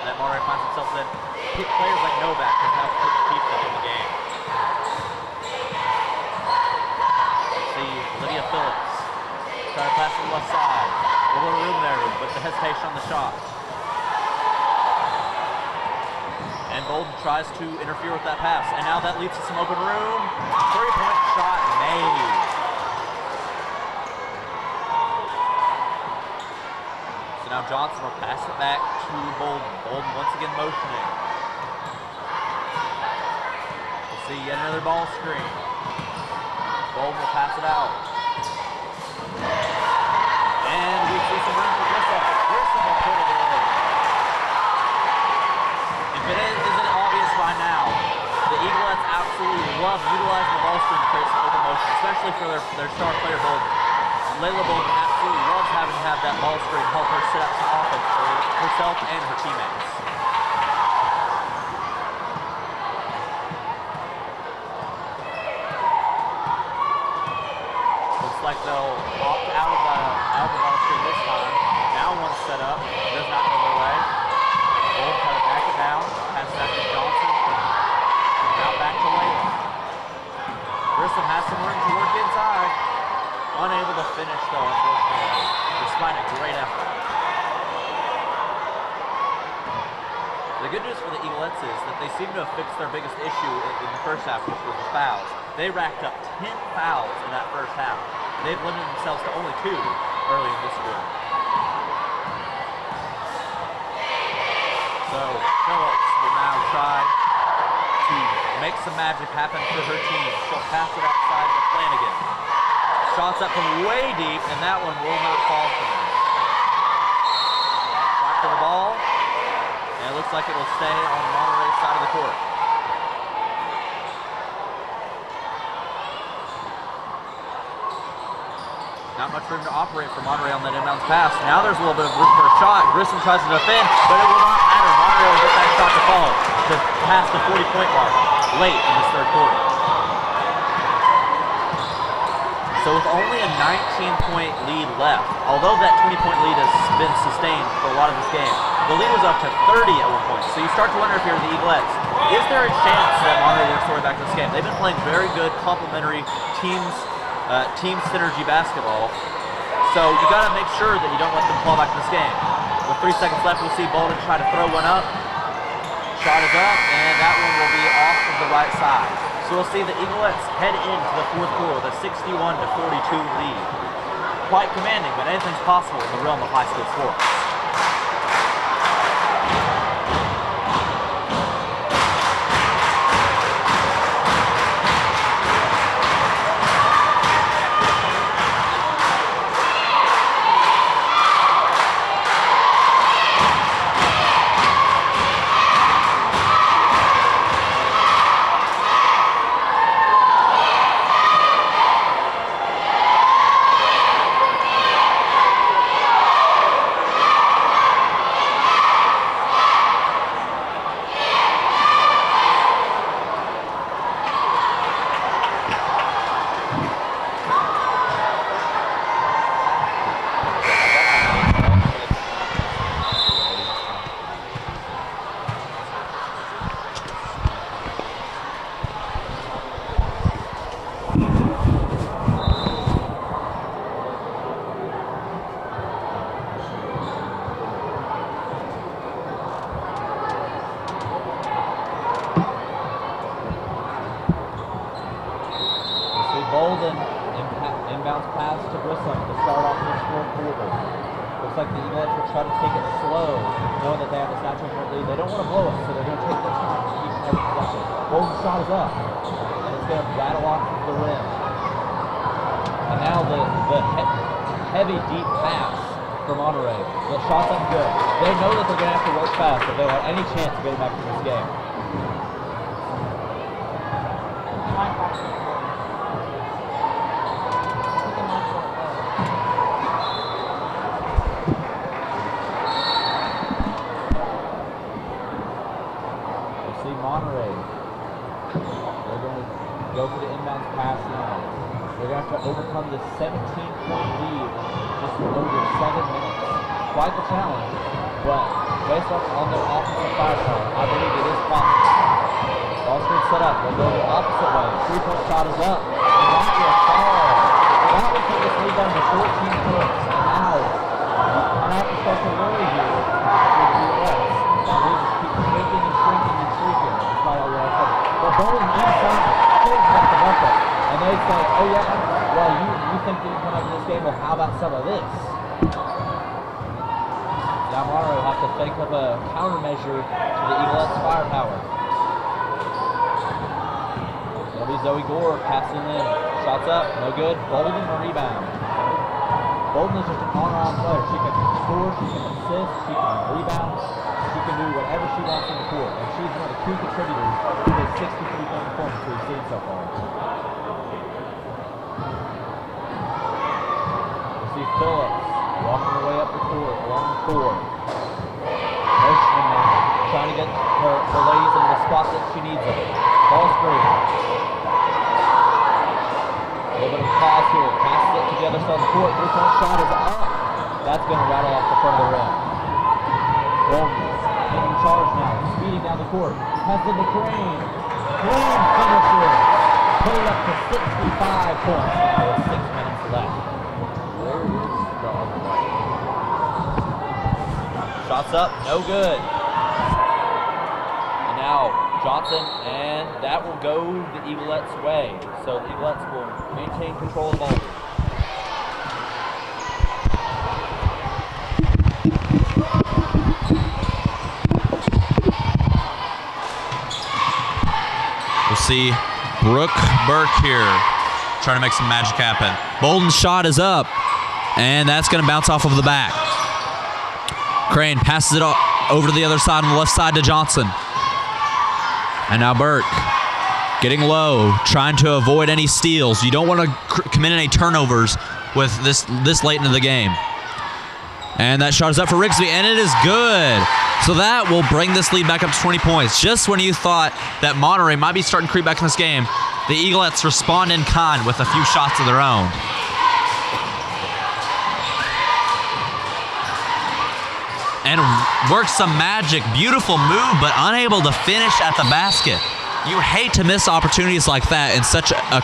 that Monterey finds themselves in, players like Novak have helped keep them in the game. Lydia Phillips trying to pass to the left side. A little room there, but the hesitation on the shot. And Bolden tries to interfere with that pass. And now that leads to some open room. 3-point shot made. So now Johnson will pass it back to Bolden. Bolden once again motioning. We'll see yet another ball screen. Bolden will pass it out. And we see some room for Grissom. Grissom will put it in. If it isn't obvious by now, the Eaglettes absolutely love utilizing the ball screen to create some open motion, especially for their star player Bolden. Layla Bolden absolutely loves having to have that ball screen help her set up some offense for herself and her teammates. Like they'll opt out of the ball screen this time. Now Now one set up, does not go their way. Gold trying to back it down, pass back to Johnson. Now back to Layla. Grissom has some room to work inside. Unable to finish though, unfortunately, despite a great effort. The good news for the Eaglettes is that they seem to have fixed their biggest issue in the first half, which was the fouls. They racked up 10 fouls in that first half. They've limited themselves to only 2 early in this quarter. So Phillips will now try to make some magic happen for her team. She'll pass it outside to Flanagan. Shots up from way deep, and that one will not fall for them. Back to the ball. And it looks like it will stay on Monterey's side of the court. Not much room to operate for Monterey on that inbounds pass. Now there's a little bit of room for a shot. Grissom tries to defend, but it will not matter. Monterey will get that shot to fall to pass the 40-point mark late in this third quarter. So with only a 19-point lead left, although that 20-point lead has been sustained for a lot of this game, the lead was up to 30 at one point. So you start to wonder if you're the Eaglettes, is there a chance that Monterey will restore back to this game? They've been playing very good complementary team synergy basketball. So you got to make sure that you don't let them fall back to this game. With 3 seconds left, we'll see Bolden try to throw one up. Shot is up, and that one will be off of the right side. So we'll see the Eaglettes head into the fourth quarter with a 61-42 lead. Quite commanding, but anything's possible in the realm of high school sports. Bolden inbounds pass to Grissom to start off this fourth quarter. Looks like the Eaglettes will try to take it slow, knowing that they have this natural lead. They don't want to blow it, so they're going to take their time to each and every possession. Bolden's shot is up, and it's going to rattle off the rim. And now the heavy, deep pass for Monterey. The shot's up good. They know that they're going to have to work fast if they want any chance of getting back to this game. Monterey, they're going to go for the inbounds pass now. They're going to have to overcome this 17-point lead in just over 7 minutes. Quite the challenge, but based on their offensive firepower, I believe it is possible. Ball screen set up. They'll go the opposite way. 3-point shot is up, and that will fall. That will take this lead down to 14 points. And now, I have to start to worry here with the Eaglettes. That lead just keeps shrinking and shrinking and shrinking. But Bolden inside pulls back the bucket, and they say, oh yeah, well you think you can come up in this game, well how about some of this? Now Monterey will have to think of a countermeasure to the Eaglettes' firepower. It'll be Zoe Gore passing in. Shots up, no good. Bolden a rebound. Bolden is just an all-around player. She can score, she can assist, she can rebound. She can do whatever she wants in the court, and she's one of the key contributors to the 63-point performance we've seen so far. We see Phillips walking her way up the court, along the court. Motioning now, trying to get her ladies into the spot that she needs them. Ball screen. A little bit of a pause here. Passes it to the other side of the court. 3-point shot is up. That's going to rattle off the front of the rim. Bolton taking charge now, speeding down the court. Passes to Crane. Crane finishes. Put it up to 65 points now with 6 minutes left. There is the other way. Shots up, no good. And now Johnson, and that will go the Eaglettes' way. So the Eaglettes will maintain control of the ball. We'll see Brooke Burke here trying to make some magic happen. Bolden's shot is up, and that's going to bounce off of the back. Crane passes it over to the other side on the left side to Johnson. And now Burke getting low, trying to avoid any steals. You don't want to commit any turnovers with this late into the game. And that shot is up for Rigsby, and it is good. So that will bring this lead back up to 20 points. Just when you thought that Monterey might be starting to creep back in this game, the Eaglettes respond in kind with a few shots of their own. And works some magic, beautiful move, but unable to finish at the basket. You hate to miss opportunities like that in such a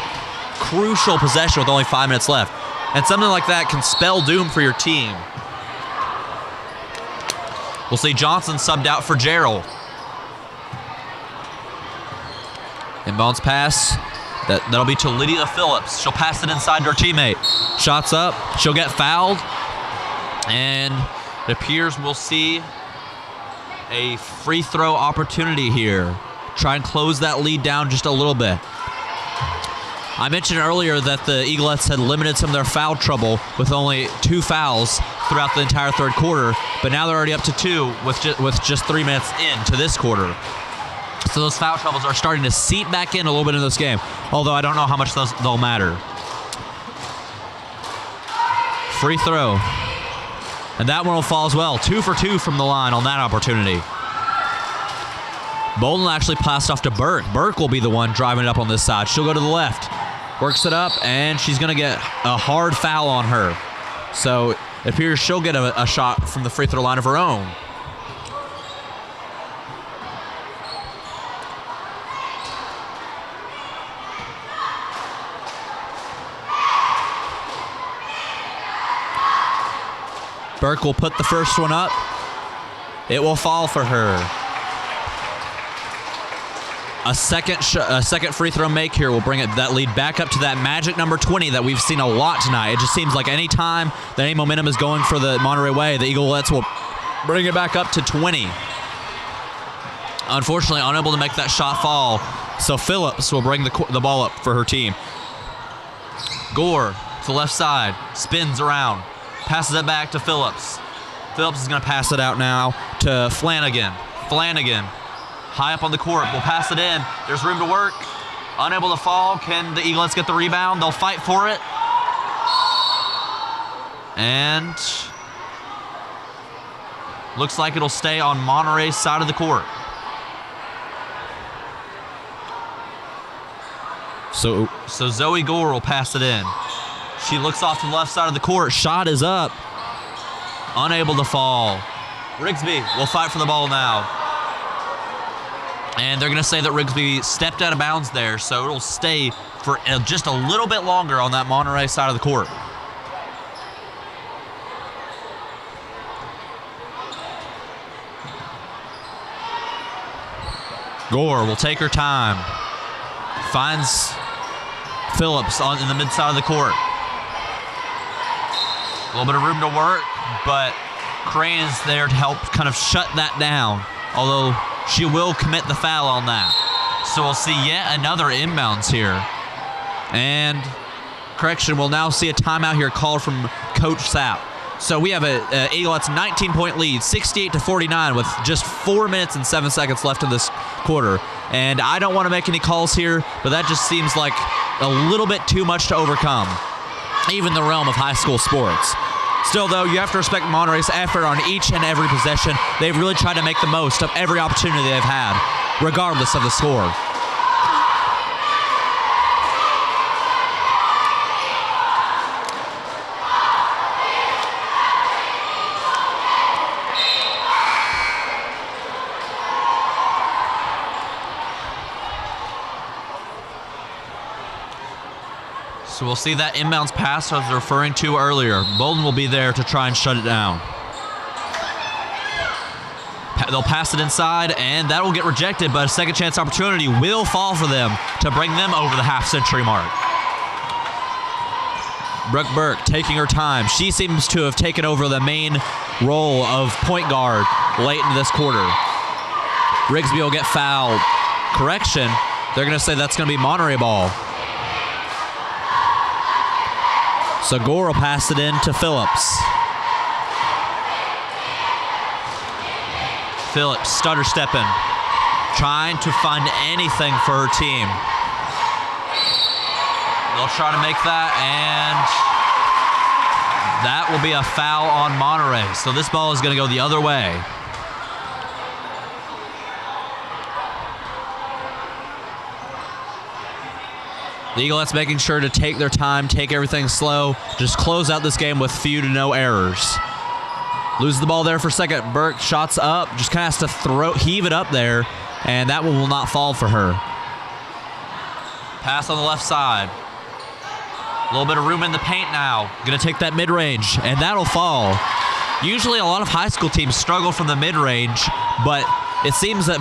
crucial possession with only 5 minutes left. And something like that can spell doom for your team. We'll see Johnson subbed out for Gerald. Inbounds pass. That'll be to Lydia Phillips. She'll pass it inside to her teammate. Shots up. She'll get fouled. And it appears we'll see a free throw opportunity here. Try and close that lead down just a little bit. I mentioned earlier that the Eaglettes had limited some of their foul trouble with only 2 fouls throughout the entire third quarter, but now they're already up to 2 with just 3 minutes into this quarter. So those foul troubles are starting to seep back in a little bit in this game, although I don't know how much they'll matter. Free throw. And that one will fall as well. 2 for 2 from the line on that opportunity. Bolden actually passed off to Burke. Burke will be the one driving it up on this side. She'll go to the left. Works it up, and she's going to get a hard foul on her. So it appears she'll get a shot from the free throw line of her own. Burke will put the first one up. It will fall for her. A second free throw make here will bring that lead back up to that magic number 20 that we've seen a lot tonight. It just seems like any time that any momentum is going for the Monterey way, the Eaglettes will bring it back up to 20. Unfortunately, unable to make that shot fall, so Phillips will bring the ball up for her team. Gore to the left side, spins around, passes it back to Phillips. Phillips is going to pass it out now to Flanagan. Flanagan, high up on the court, will pass it in. There's room to work. Unable to fall. Can the Eaglettes get the rebound? They'll fight for it. And looks like it'll stay on Monterey's side of the court. So Zoe Gore will pass it in. She looks off to the left side of the court. Shot is up. Unable to fall. Rigsby will fight for the ball now. And they're going to say that Rigsby stepped out of bounds there, so it'll stay for just a little bit longer on that Monterey side of the court. Gore will take her time. Finds Phillips in the mid side of the court. A little bit of room to work, but Crane is there to help kind of shut that down, although she will commit the foul on that. So we'll see yet another inbounds here. And correction, we'll now see a timeout here called from Coach Sapp. So we have a Eaglettes 19-point lead, 68-49, with just 4 minutes and 7 seconds left in this quarter. And I don't want to make any calls here, but that just seems like a little bit too much to overcome, even in the realm of high school sports. Still, though, you have to respect Monterey's effort on each and every possession. They've really tried to make the most of every opportunity they've had, regardless of the score. So we'll see that inbounds pass I was referring to earlier. Bolden will be there to try and shut it down. They'll pass it inside, and that will get rejected, but a second chance opportunity will fall for them to bring them over the half-century mark. Brooke Burke taking her time. She seems to have taken over the main role of point guard late into this quarter. Rigsby will get fouled. Correction, they're going to say that's going to be Monterey ball. Segura will pass it in to Phillips. Phillips stutter stepping, trying to find anything for her team. They'll try to make that, and that will be a foul on Monterey. So this ball is going to go the other way. The Eaglettes making sure to take their time, take everything slow, just close out this game with few to no errors. Loses the ball there for a second. Burke shots up, just kind of has to heave it up there, and that one will not fall for her. Pass on the left side. A little bit of room in the paint now. Gonna take that mid-range, and that'll fall. Usually a lot of high school teams struggle from the mid-range, but it seems that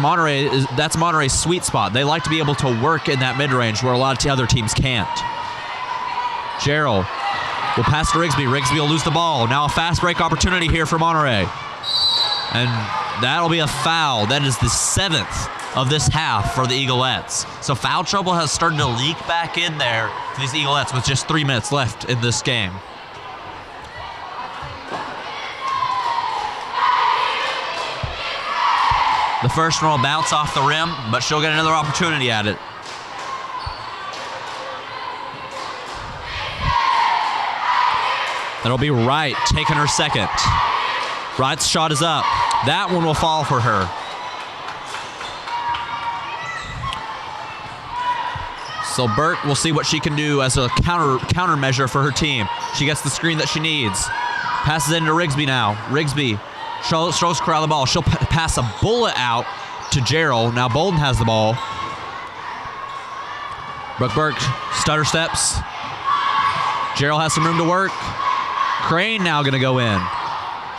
that's Monterey's sweet spot. They like to be able to work in that mid-range where a lot of other teams can't. Gerald will pass to Rigsby. Rigsby will lose the ball. Now a fast break opportunity here for Monterey. And that'll be a foul. That is the 7th of this half for the Eaglettes. So foul trouble has started to leak back in there for these Eaglettes with just 3 minutes left in this game. The first one will bounce off the rim, but she'll get another opportunity at it. That'll be Wright taking her second. Wright's shot is up. That one will fall for her. So Burke will see what she can do as a countermeasure for her team. She gets the screen that she needs. Passes it into Rigsby now. Rigsby shows crowd the ball. She'll pass a bullet out to Gerald. Now Bolden has the ball. Brooke Burke stutter steps. Gerald has some room to work. Crane now going to go in.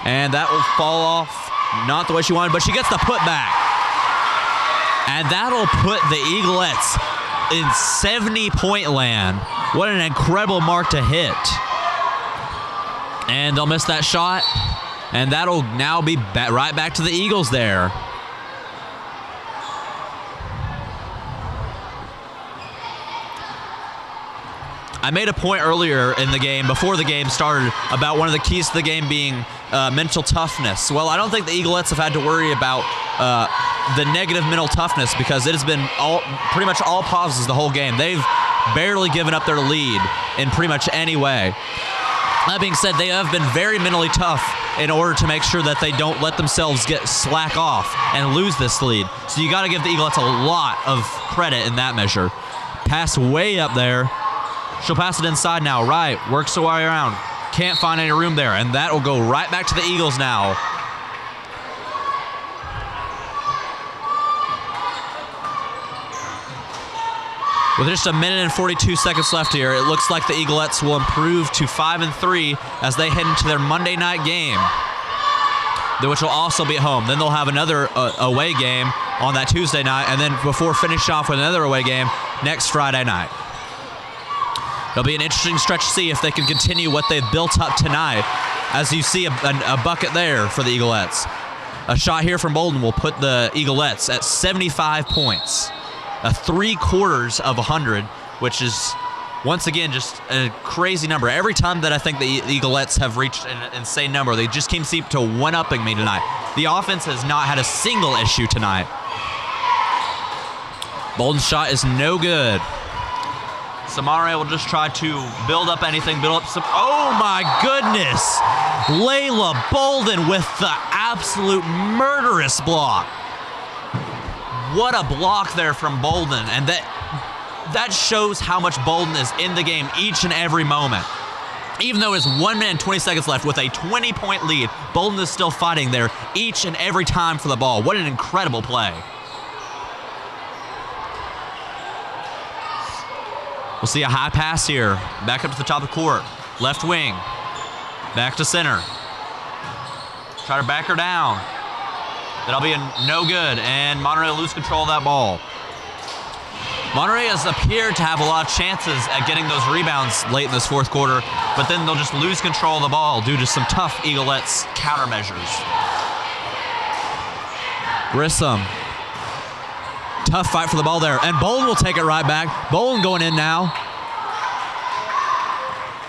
And that will fall off. Not the way she wanted, but she gets the putback. And that'll put the Eaglettes in 70-point land. What an incredible mark to hit. And they'll miss that shot. And that'll now be right back to the Eagles there. I made a point earlier in the game, before the game started, about one of the keys to the game being mental toughness. Well, I don't think the Eaglettes have had to worry about the negative mental toughness because it has been pretty much all positives the whole game. They've barely given up their lead in pretty much any way. That being said, they have been very mentally tough in order to make sure that they don't let themselves get slack off and lose this lead. So you got to give the Eaglettes a lot of credit in that measure. Pass way up there. She'll pass it inside now. Right, works her way around. Can't find any room there, and that will go right back to the Eagles now. With just a minute and 42 seconds left here, it looks like the Eaglettes will improve to 5-3 as they head into their Monday night game, which will also be at home. Then they'll have another away game on that Tuesday night, and then before finish off with another away game next Friday night. It'll be an interesting stretch to see if they can continue what they've built up tonight. As you see a bucket there for the Eaglettes. A shot here from Bolden will put the Eaglettes at 75 points. A 3/4 of 100, which is, once again, just a crazy number. Every time that I think the Eaglettes have reached an insane number, they just seem to one-upping me tonight. The offense has not had a single issue tonight. Bolden's shot is no good. So Monterey will just try to build up anything, build up some. Oh my goodness! Layla Bolden with the absolute murderous block. What a block there from Bolden, and that shows how much Bolden is in the game each and every moment. Even though it's 1 minute and 20 seconds left with a 20-point lead, Bolden is still fighting there each and every time for the ball. What an incredible play. We'll see a high pass here. Back up to the top of the court. Left wing. Back to center. Try to back her down. That'll be no good, and Monterey will lose control of that ball. Monterey has appeared to have a lot of chances at getting those rebounds late in this fourth quarter, but then they'll just lose control of the ball due to some tough Eaglettes countermeasures. Grissom. Tough fight for the ball there, and Bolden will take it right back. Bolden going in now.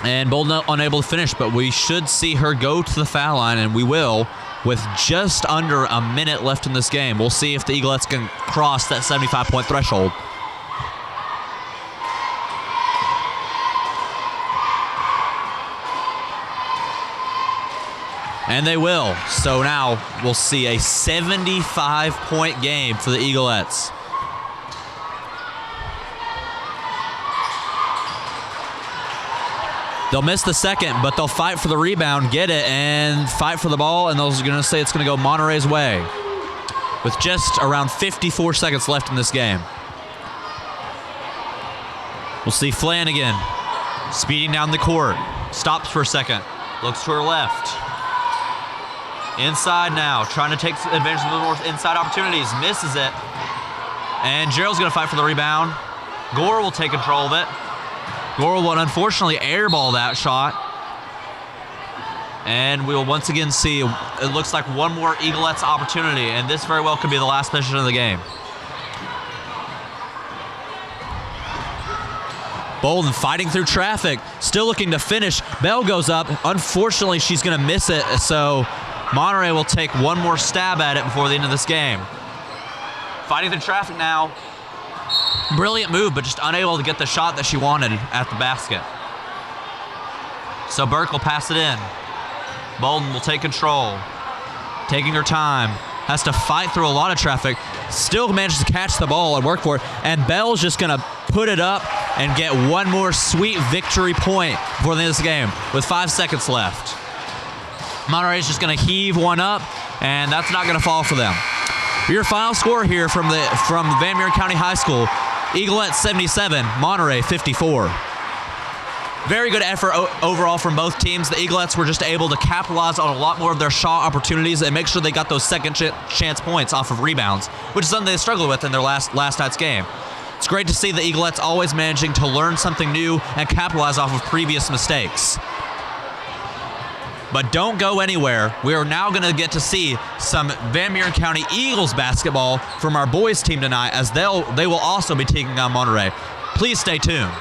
And Bolden unable to finish, but we should see her go to the foul line, and we will, with just under a minute left in this game. We'll see if the Eaglettes can cross that 75-point threshold. And they will. So now we'll see a 75-point game for the Eaglettes. They'll miss the second, but they'll fight for the rebound, get it, and fight for the ball, and those are going to say it's going to go Monterey's way with just around 54 seconds left in this game. We'll see Flanagan speeding down the court. Stops for a second. Looks to her left. Inside now, trying to take advantage of the more inside opportunities. Misses it. And Gerald's going to fight for the rebound. Gore will take control of it. Gore will unfortunately airball that shot. And we'll once again see, it looks like one more Eaglettes opportunity, and this very well could be the last possession of the game. Bolden fighting through traffic, still looking to finish. Bell goes up. Unfortunately, she's going to miss it, so Monterey will take one more stab at it before the end of this game. Fighting through traffic now. Brilliant move, but just unable to get the shot that she wanted at the basket. So Burke will pass it in. Bolden will take control. Taking her time. Has to fight through a lot of traffic. Still manages to catch the ball and work for it. And Bell's just going to put it up and get one more sweet victory point before the end of this game with 5 seconds left. Monterey's just going to heave one up, and that's not going to fall for them. Your final score here from Van Buren County High School: Eaglettes 77, Monterey 54. Very good effort overall from both teams. The Eaglettes were just able to capitalize on a lot more of their shot opportunities and make sure they got those second chance points off of rebounds, which is something they struggled with in their last night's game. It's great to see the Eaglettes always managing to learn something new and capitalize off of previous mistakes. But don't go anywhere. We are now going to get to see some Van Buren County Eagles basketball from our boys team tonight, as they will also be taking on Monterey. Please stay tuned.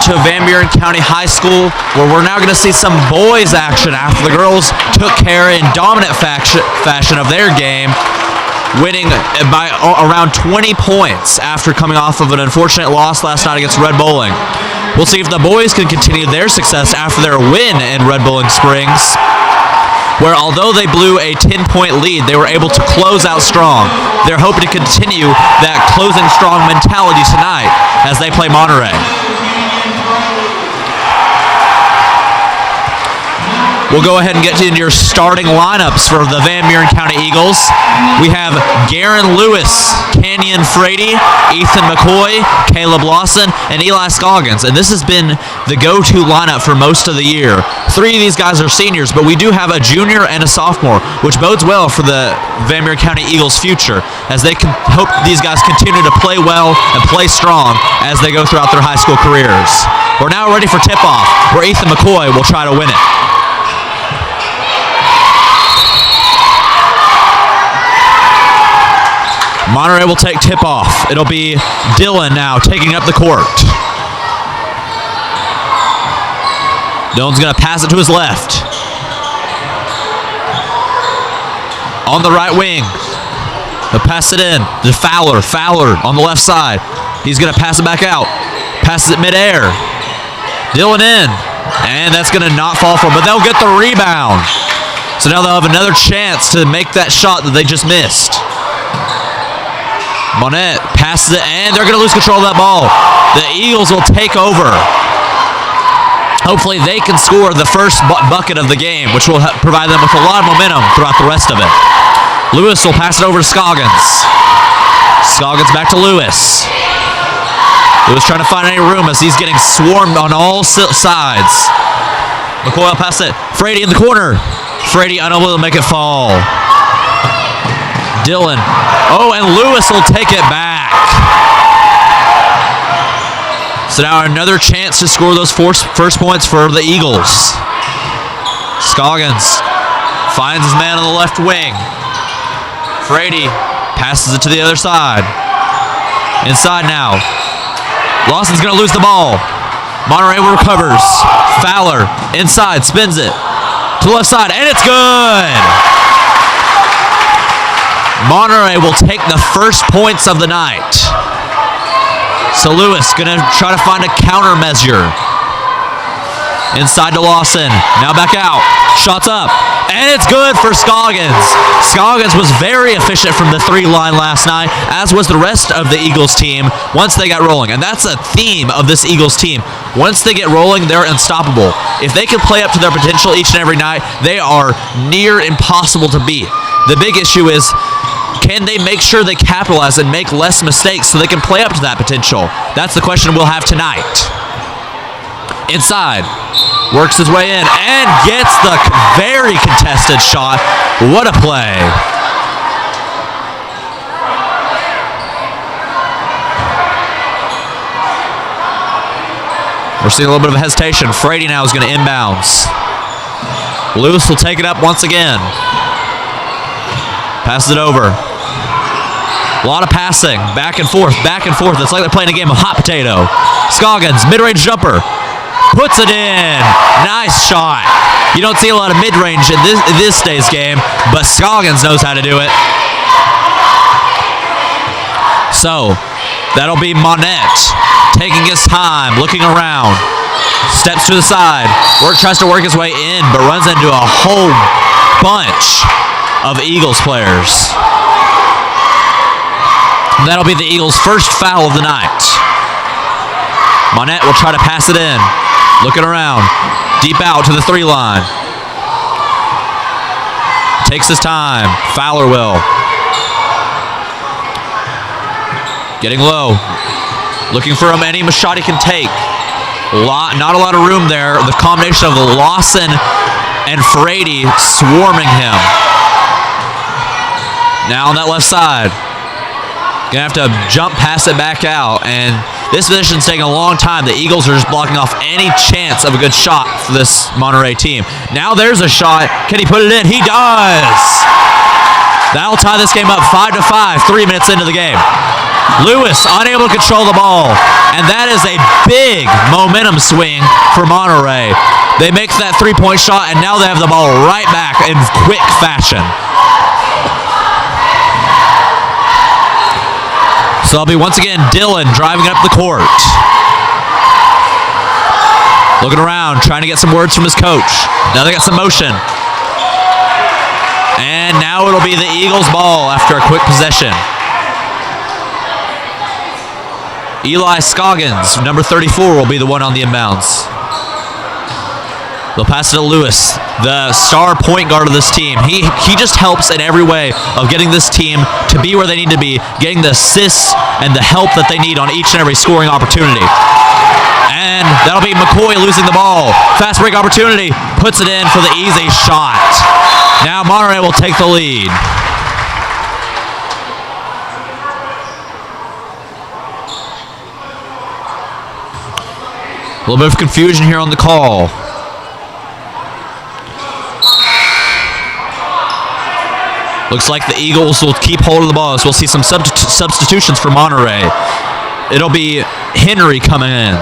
to Van Buren County High School, where we're now going to see some boys action after the girls took care in dominant fashion of their game, winning by around 20 points after coming off of an unfortunate loss last night against Red Bowling. We'll see if the boys can continue their success after their win in Red Bowling Springs, where although they blew a 10-point lead, they were able to close out strong. They're hoping to continue that closing strong mentality tonight as they play Monterey. We'll go ahead and get into your starting lineups for the Van Buren County Eagles. We have Garen Lewis, Kenyon Frady, Ethan McCoy, Caleb Lawson, and Eli Scoggins. And this has been the go-to lineup for most of the year. 3 of these guys are seniors, but we do have a junior and a sophomore, which bodes well for the Van Buren County Eagles' future, as they can hope these guys continue to play well and play strong as they go throughout their high school careers. We're now ready for tip-off, where Ethan McCoy will try to win it. Monterey will take tip-off. It'll be Dylan now taking up the court. Dylan's going to pass it to his left. On the right wing. He'll pass it in to Fowler. Fowler on the left side. He's going to pass it back out. Passes it midair. Dylan in. And that's going to not fall for him, but they'll get the rebound. So now they'll have another chance to make that shot that they just missed. Monette passes it, and they're going to lose control of that ball. The Eagles will take over. Hopefully they can score the first bucket of the game, which will provide them with a lot of momentum throughout the rest of it. Lewis will pass it over to Scoggins. Scoggins back to Lewis. Lewis trying to find any room as he's getting swarmed on all sides. McCoy will pass it. Frady in the corner. Frady unable to make it fall. Dylan. Oh, and Lewis will take it back. So now another chance to score those first points for the Eagles. Scoggins finds his man on the left wing. Frady passes it to the other side. Inside now. Lawson's going to lose the ball. Monterey recovers. Fowler inside, spins it to the left side, and it's good. Monterey will take the first points of the night. So Lewis gonna try to find a countermeasure. Inside to Lawson, now back out, shots up, and it's good for Scoggins. Scoggins was very efficient from the 3 line last night, as was the rest of the Eagles team once they got rolling. And that's a theme of this Eagles team. Once they get rolling, they're unstoppable. If they can play up to their potential each and every night, they are near impossible to beat. The big issue is, can they make sure they capitalize and make less mistakes so they can play up to that potential? That's the question we'll have tonight. Inside, works his way in, and gets the very contested shot. What a play. We're seeing a little bit of a hesitation. Frady now is going to inbounds. Lewis will take it up once again. Passes it over. A lot of passing, back and forth, back and forth. It's like they're playing a game of hot potato. Scoggins, mid-range jumper, puts it in. Nice shot. You don't see a lot of mid-range in this day's game, but Scoggins knows how to do it. So, that'll be Monette taking his time, looking around. Steps to the side. Tries to work his way in, but runs into a whole bunch of Eagles players. And that'll be the Eagles' first foul of the night. Monette will try to pass it in. Looking around. Deep out to the 3 line. Takes his time. Fowler will. Getting low. Looking for any shot he can take. Not a lot of room there. The combination of Lawson and Frady swarming him. Now on that left side. Gonna have to jump pass it back out, and this position's taking a long time. The Eagles are just blocking off any chance of a good shot for this Monterey team. Now there's a shot. Can he put it in? He does! That'll tie this game up 5-5, 3 minutes into the game. Lewis unable to control the ball, and that is a big momentum swing for Monterey. They make that three-point shot, and now they have the ball right back in quick fashion. So it'll be once again Dylan driving up the court. Looking around, trying to get some words from his coach. Now they got some motion. And now it'll be the Eagles' ball after a quick possession. Eli Scoggins, number 34, will be the one on the inbounds. They'll pass it to Lewis, the star point guard of this team. He just helps in every way of getting this team to be where they need to be, getting the assists and the help that they need on each and every scoring opportunity. And that'll be McCoy losing the ball. Fast break opportunity, puts it in for the easy shot. Now Monterey will take the lead. A little bit of confusion here on the call. Looks like the Eagles will keep hold of the ball, so we'll see some substitutions for Monterey. It'll be Henry coming in.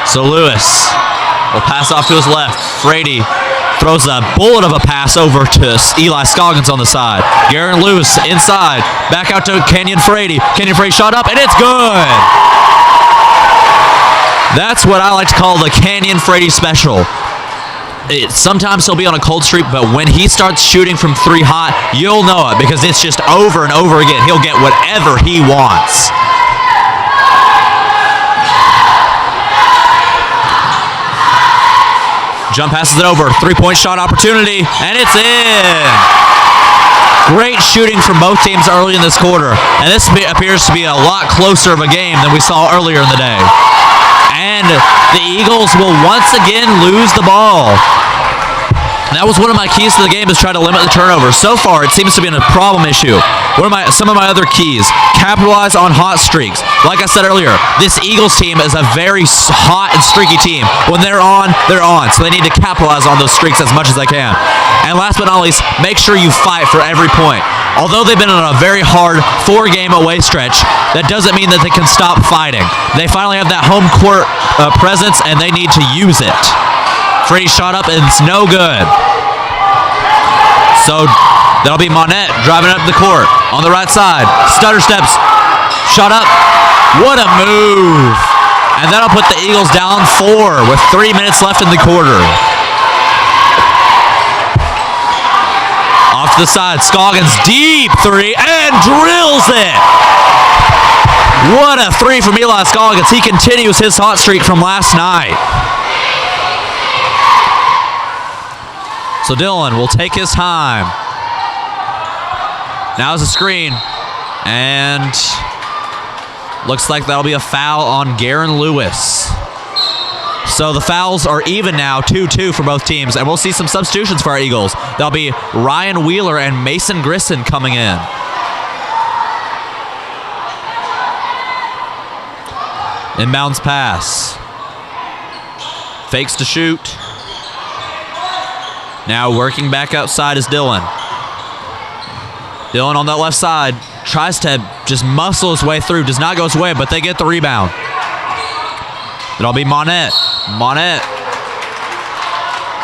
So Lewis will pass off to his left. Frady throws a bullet of a pass over to Eli Scoggins on the side. Garen Lewis inside. Back out to Kenyon Frady. Kenyon Frady shot up, and it's good. That's what I like to call the Kenyon Frady special. Sometimes he'll be on a cold streak, but when he starts shooting from three hot, you'll know it because it's just over and over again. He'll get whatever he wants. Jump passes it over. Three-point shot opportunity, and it's in. Great shooting from both teams early in this quarter, and this appears to be a lot closer of a game than we saw earlier in the day. And the Eagles will once again lose the ball. That was one of my keys to the game, is try to limit the turnovers. So far, it seems to be a problem issue. Some of my other keys: capitalize on hot streaks. Like I said earlier, this Eagles team is a very hot and streaky team. When they're on, they're on. So they need to capitalize on those streaks as much as they can. And last but not least, make sure you fight for every point. Although they've been on a very hard 4-game away stretch, that doesn't mean that they can stop fighting. They finally have that home court presence, and they need to use it. Frady shot up, and it's no good. So that'll be Monette driving up the court on the right side. Stutter steps, shot up. What a move. And that'll put the Eagles down 4 with 3 minutes left in the quarter. Off to the side, Scoggins deep three and drills it. What a three from Eli Scoggins. He continues his hot streak from last night. So Dylan will take his time. Now is a screen, and looks like that'll be a foul on Garen Lewis. So the fouls are even now, 2-2 for both teams, and we'll see some substitutions for our Eagles. That'll be Ryan Wheeler and Mason Grisson coming in. Inbounds pass. Fakes to shoot. Now working back outside is Dylan. Dylan on that left side tries to just muscle his way through. Does not go his way, but they get the rebound. It'll be Monette.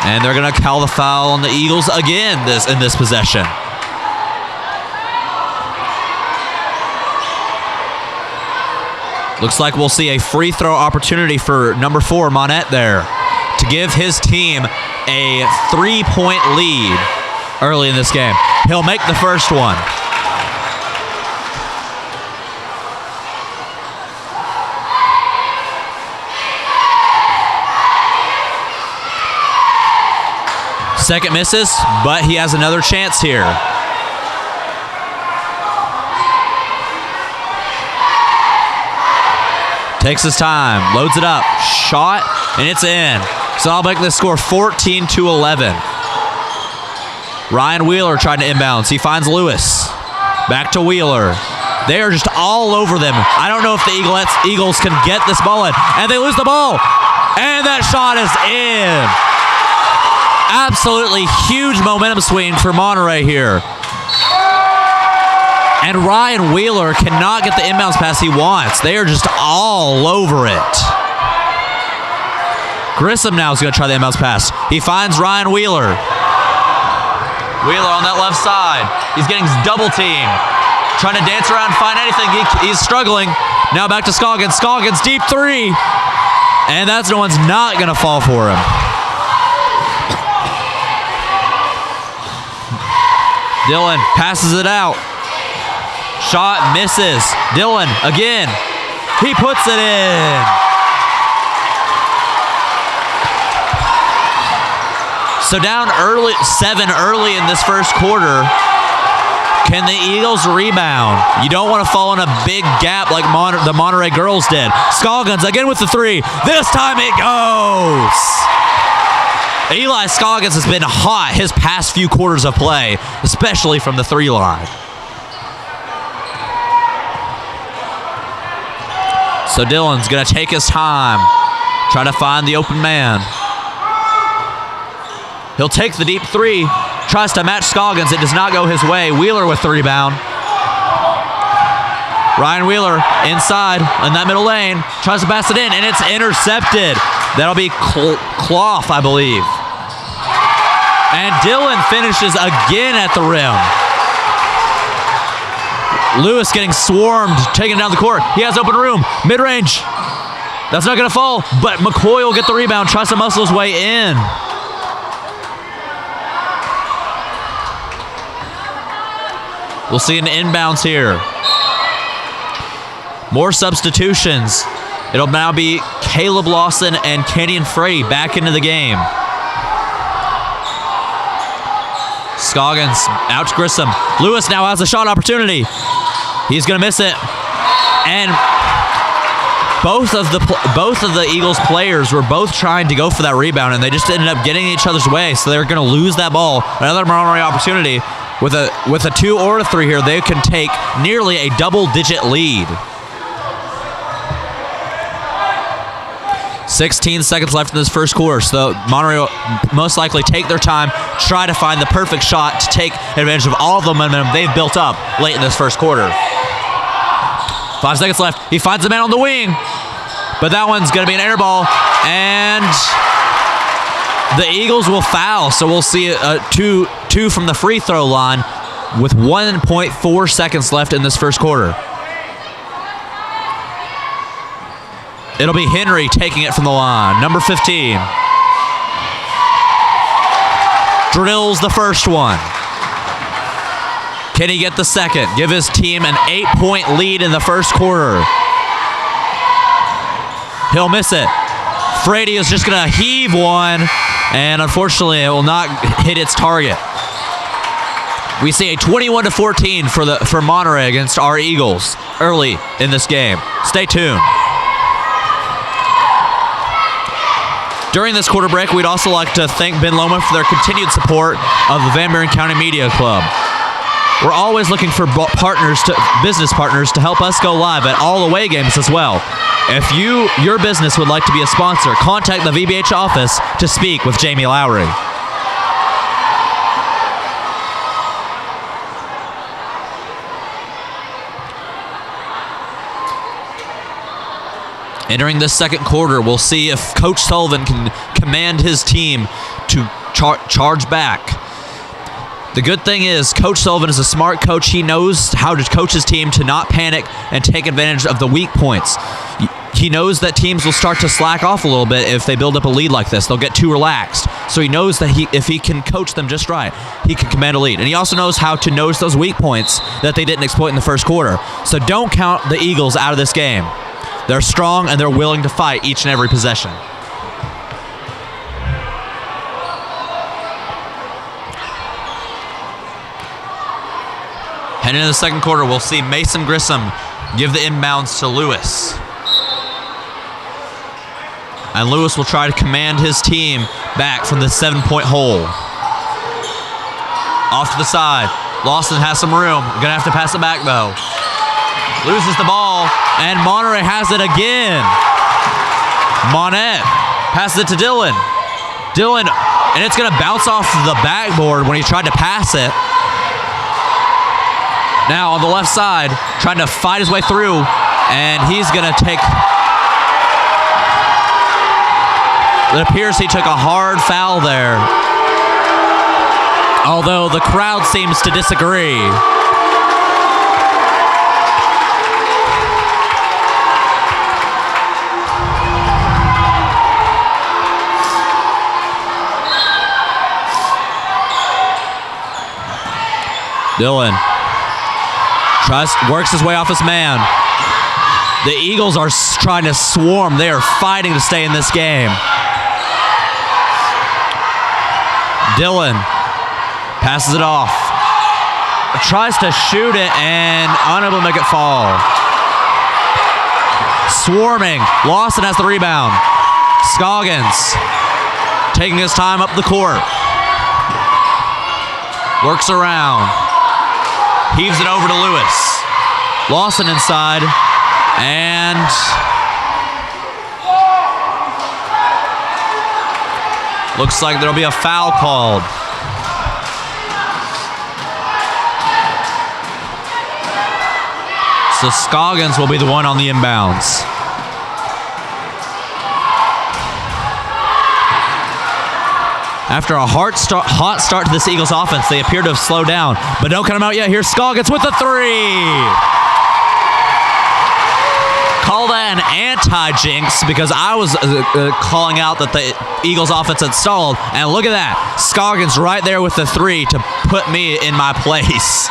And they're going to call the foul on the Eagles again in this possession. Looks like we'll see a free throw opportunity for number 4, Monette, there, to give his team a 3-point lead early in this game. He'll make the first one. Second misses, but he has another chance here. Takes his time, loads it up, shot, and it's in. So I'll make this score 14-11. Ryan Wheeler trying to inbounds. He finds Lewis. Back to Wheeler. They are just all over them. I don't know if the Eagles can get this ball in. And they lose the ball. And that shot is in. Absolutely huge momentum swing for Monterey here. And Ryan Wheeler cannot get the inbounds pass he wants. They are just all over it. Grissom now is going to try the inbounds pass. He finds Ryan Wheeler. Wheeler on that left side. He's getting double teamed. Trying to dance around, find anything. He's struggling. Now back to Scoggins. Scoggins, deep three. And that one's not going to fall for him. Dillon passes it out. Shot misses. Dillon again. He puts it in. So down 7 early in this first quarter. Can the Eagles rebound? You don't want to fall in a big gap like the Monterey girls did. Scoggins again with the three. This time it goes. Eli Scoggins has been hot his past few quarters of play, especially from the 3 line. So Dillon's going to take his time, try to find the open man. He'll take the deep 3, tries to match Scoggins. It does not go his way. Wheeler with the rebound. Ryan Wheeler inside in that middle lane, tries to pass it in, and it's intercepted. That'll be Clough, I believe. And Dillon finishes again at the rim. Lewis getting swarmed, taken down the court. He has open room, mid-range. That's not going to fall, but McCoy will get the rebound, tries to muscle his way in. We'll see an inbounds here. More substitutions. It'll now be Caleb Lawson and Kenyon Frey back into the game. Scoggins out to Grissom. Lewis now has a shot opportunity. He's going to miss it. And both of the Eagles players were both trying to go for that rebound, and they just ended up getting in each other's way, so they're going to lose that ball. Another Monterey opportunity. With a 2 or a 3 here, they can take nearly a double-digit lead. 16 seconds left in this first quarter, so Monterey will most likely take their time, try to find the perfect shot to take advantage of all of the momentum they've built up late in this first quarter. 5 seconds left. He finds the man on the wing, but that one's going to be an air ball, and the Eagles will foul, so we'll see a two from the free throw line with 1.4 seconds left in this first quarter. It'll be Henry taking it from the line, number 15. Drills the first one. Can he get the second? Give his team an 8-point lead in the first quarter. He'll miss it. Frady is just going to heave one, and unfortunately it will not hit its target. We see a 21-14 for Monterey against our Eagles early in this game. Stay tuned. During this quarter break, we'd also like to thank Ben Loma for their continued support of the Van Buren County Media Club. We're always looking for business partners to help us go live at all away games as well. If your business would like to be a sponsor, contact the VBH office to speak with Jamie Lowry. Entering this second quarter, we'll see if Coach Sullivan can command his team to charge back. The good thing is Coach Sullivan is a smart coach. He knows how to coach his team to not panic and take advantage of the weak points. He knows that teams will start to slack off a little bit if they build up a lead like this. They'll get too relaxed. So he knows that if he can coach them just right, he can command a lead. And he also knows how to notice those weak points that they didn't exploit in the first quarter. So don't count the Eagles out of this game. They're strong and they're willing to fight each and every possession. Heading into the second quarter, we'll see Mason Grissom give the inbounds to Lewis. And Lewis will try to command his team back from the 7-point hole. Off to the side. Lawson has some room. Gonna have to pass it back though. Loses the ball, and Monterey has it again. Monette passes it to Dillon. Dillon, and it's gonna bounce off the backboard when he tried to pass it. Now on the left side, trying to fight his way through, and he's going to take... It appears he took a hard foul there, although the crowd seems to disagree. Dylan works his way off his man. The Eagles are trying to swarm. They are fighting to stay in this game. Dylan passes it off. Tries to shoot it and unable to make it fall. Swarming. Lawson has the rebound. Scoggins taking his time up the court. Works around. Heaves it over to Lewis. Lawson inside. And looks like there'll be a foul called. So Scoggins will be the one on the inbounds. After a hot start to this Eagles offense, they appear to have slowed down. But don't cut them out yet. Here's Scoggins with the three. Call that an anti-jinx because I was calling out that the Eagles offense had stalled. And look at that. Scoggins right there with the three to put me in my place.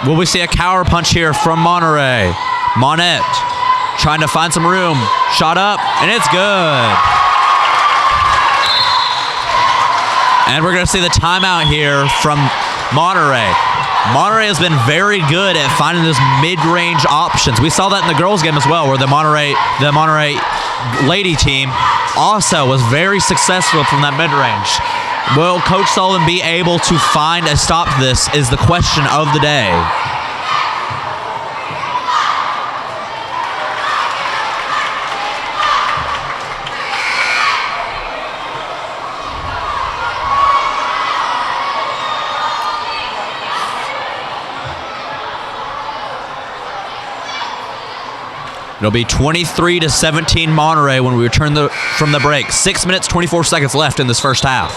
Will we see a counter punch here from Monterey? Monette trying to find some room. Shot up, and it's good. And we're going to see the timeout here from Monterey. Monterey has been very good at finding those mid-range options. We saw that in the girls' game as well, where the Monterey lady team also was very successful from that mid-range. Will Coach Sullivan be able to find a stop to this is the question of the day. It'll be 23-17 Monterey when we return from the break. 6 minutes, 24 seconds left in this first half.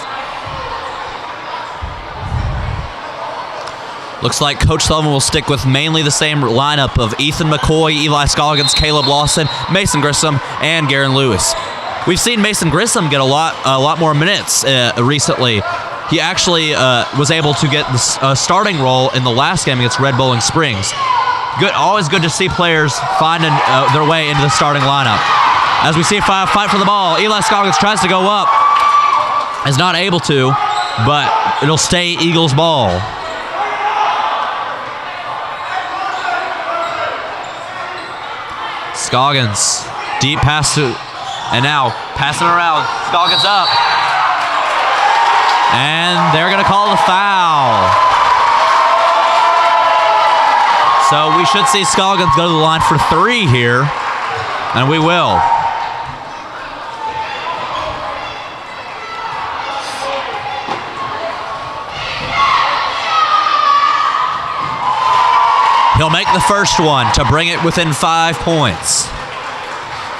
Looks like Coach Sullivan will stick with mainly the same lineup of Ethan McCoy, Eli Scoggins, Caleb Lawson, Mason Grissom, and Garen Lewis. We've seen Mason Grissom get a lot more minutes recently. He actually was able to get the starting role in the last game against Red Bowling Springs. Good, always good to see players finding their way into the starting lineup. As we see fight for the ball, Eli Scoggins tries to go up, is not able to, but it'll stay Eagles ball. Scoggins, deep pass to, and now passing around. Scoggins up, and they're gonna call the foul. So we should see Scoggins go to the line for three here, and we will. He'll make the first one to bring it within 5 points.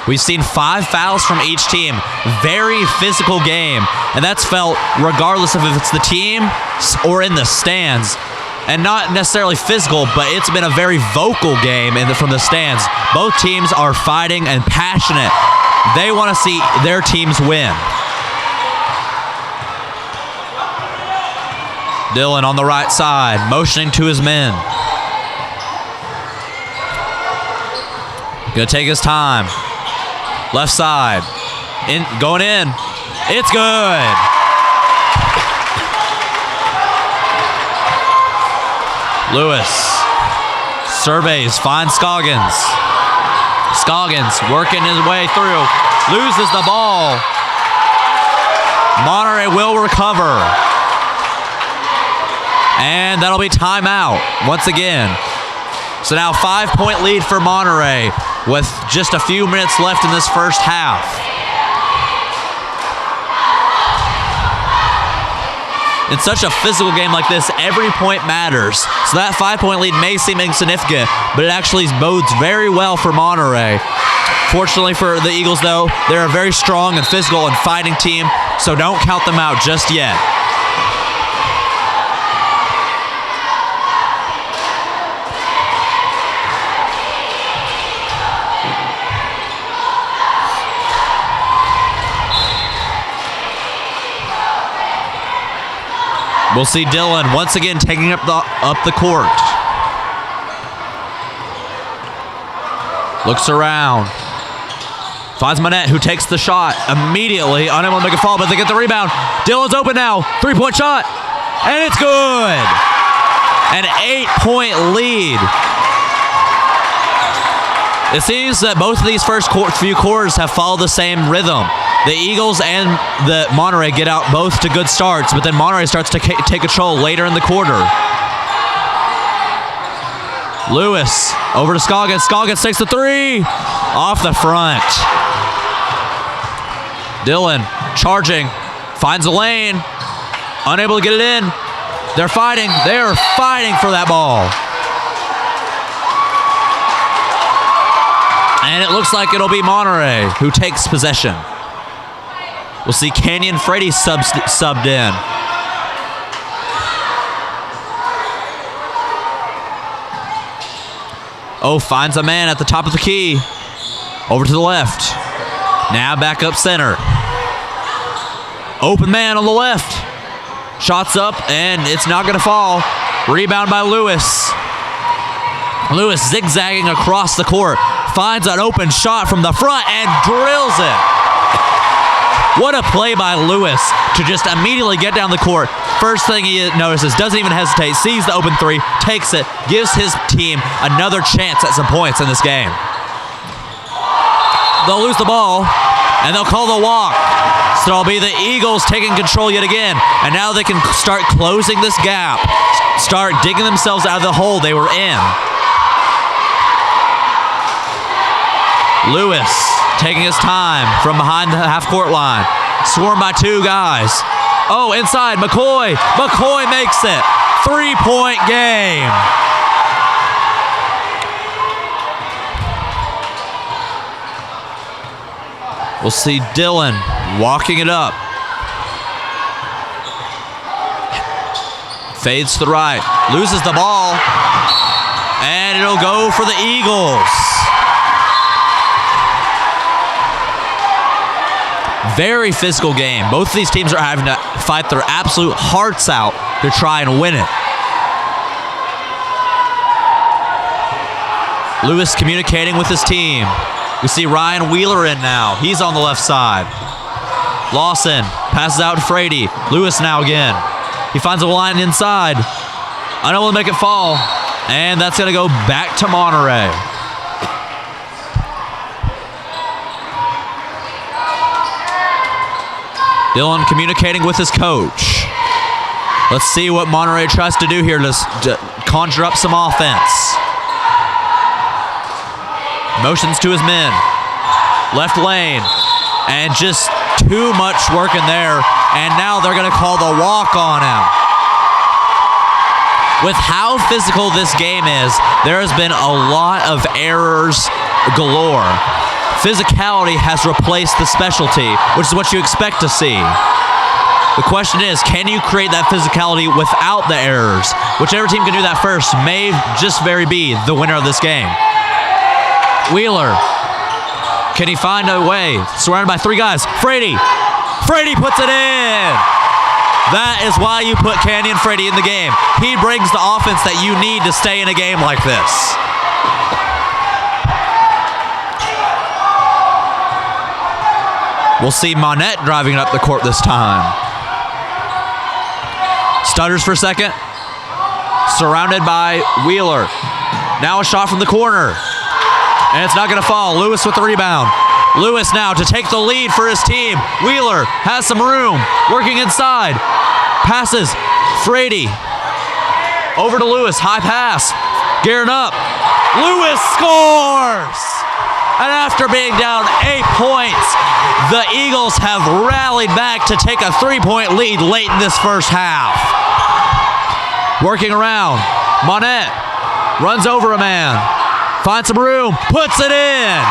We've seen 5 fouls from each team. Very physical game, and that's felt regardless of if it's the team or in the stands. And not necessarily physical, but it's been a very vocal game from the stands. Both teams are fighting and passionate. They want to see their teams win. Dylan on the right side, motioning to his men. Gonna take his time. Left side, going in. It's good. Lewis surveys, finds Scoggins. Scoggins working his way through, loses the ball. Monterey will recover. And that'll be timeout once again. So now 5-point lead for Monterey with just a few minutes left in this first half. in such a physical game like this, every point matters. So that 5-point lead may seem insignificant, but it actually bodes very well for Monterey. Fortunately for the Eagles, though, they're a very strong and physical and fighting team, so don't count them out just yet. We'll see Dylan once again taking up the court. Looks around. Finds Monette, who takes the shot immediately. Unable to make a fall, but they get the rebound. Dylan's open now. 3-point shot. And it's good. An 8-point lead. It seems that both of these first few quarters have followed the same rhythm. The Eagles and the Monterey get out both to good starts, but then Monterey starts to take control later in the quarter. Lewis over to Scoggins. Scoggins takes the three. Off the front. Dylan charging. Finds a lane. Unable to get it in. They're fighting. They're fighting for that ball. And it looks like it'll be Monterey who takes possession. We'll see Canyon Freddy subbed in. Oh, finds a man at the top of the key. Over to the left. Now back up center. Open man on the left. Shots up, and it's not going to fall. Rebound by Lewis. Lewis zigzagging across the court. Finds an open shot from the front and drills it. What a play by Lewis to just immediately get down the court. First thing he notices, doesn't even hesitate, sees the open three, takes it, gives his team another chance at some points in this game. They'll lose the ball, and they'll call the walk. So it'll be the Eagles taking control yet again, and now they can start closing this gap, start digging themselves out of the hole they were in. Lewis taking his time from behind the half-court line. Swarmed by two guys. Oh, inside, McCoy. McCoy makes it. 3-point game. We'll see Dylan walking it up. Fades to the right. Loses the ball. And it'll go for the Eagles. Very physical game. Both of these teams are having to fight their absolute hearts out to try and win it. Lewis communicating with his team. We see Ryan Wheeler in now. He's on the left side. Lawson passes out to Frady. Lewis now again. He finds a line inside. Unable to make it fall. And that's going to go back to Monterey. Dylan communicating with his coach. Let's see what Monterey tries to do here to conjure up some offense. Motions to his men. Left lane. And just too much work in there. And now they're going to call the walk on him. With how physical this game is, there has been a lot of errors galore. Physicality has replaced the specialty, which is what you expect to see. The question is, can you create that physicality without the errors? Whichever team can do that first may just very be the winner of this game. Wheeler, can he find a way? Surrounded by three guys. Frady puts it in. That is why you put Canyon Frady in the game. He brings the offense that you need to stay in a game like this. We'll see Monette driving up the court this time. Stutters for a second. Surrounded by Wheeler. Now a shot from the corner. And it's not going to fall. Lewis with the rebound. Lewis now to take the lead for his team. Wheeler has some room. Working inside. Passes. Frady. Over to Lewis. High pass. Gearing up. Lewis scores! And after being down 8 points, the Eagles have rallied back to take a 3-point lead late in this first half. Working around, Monette runs over a man, finds some room, puts it in.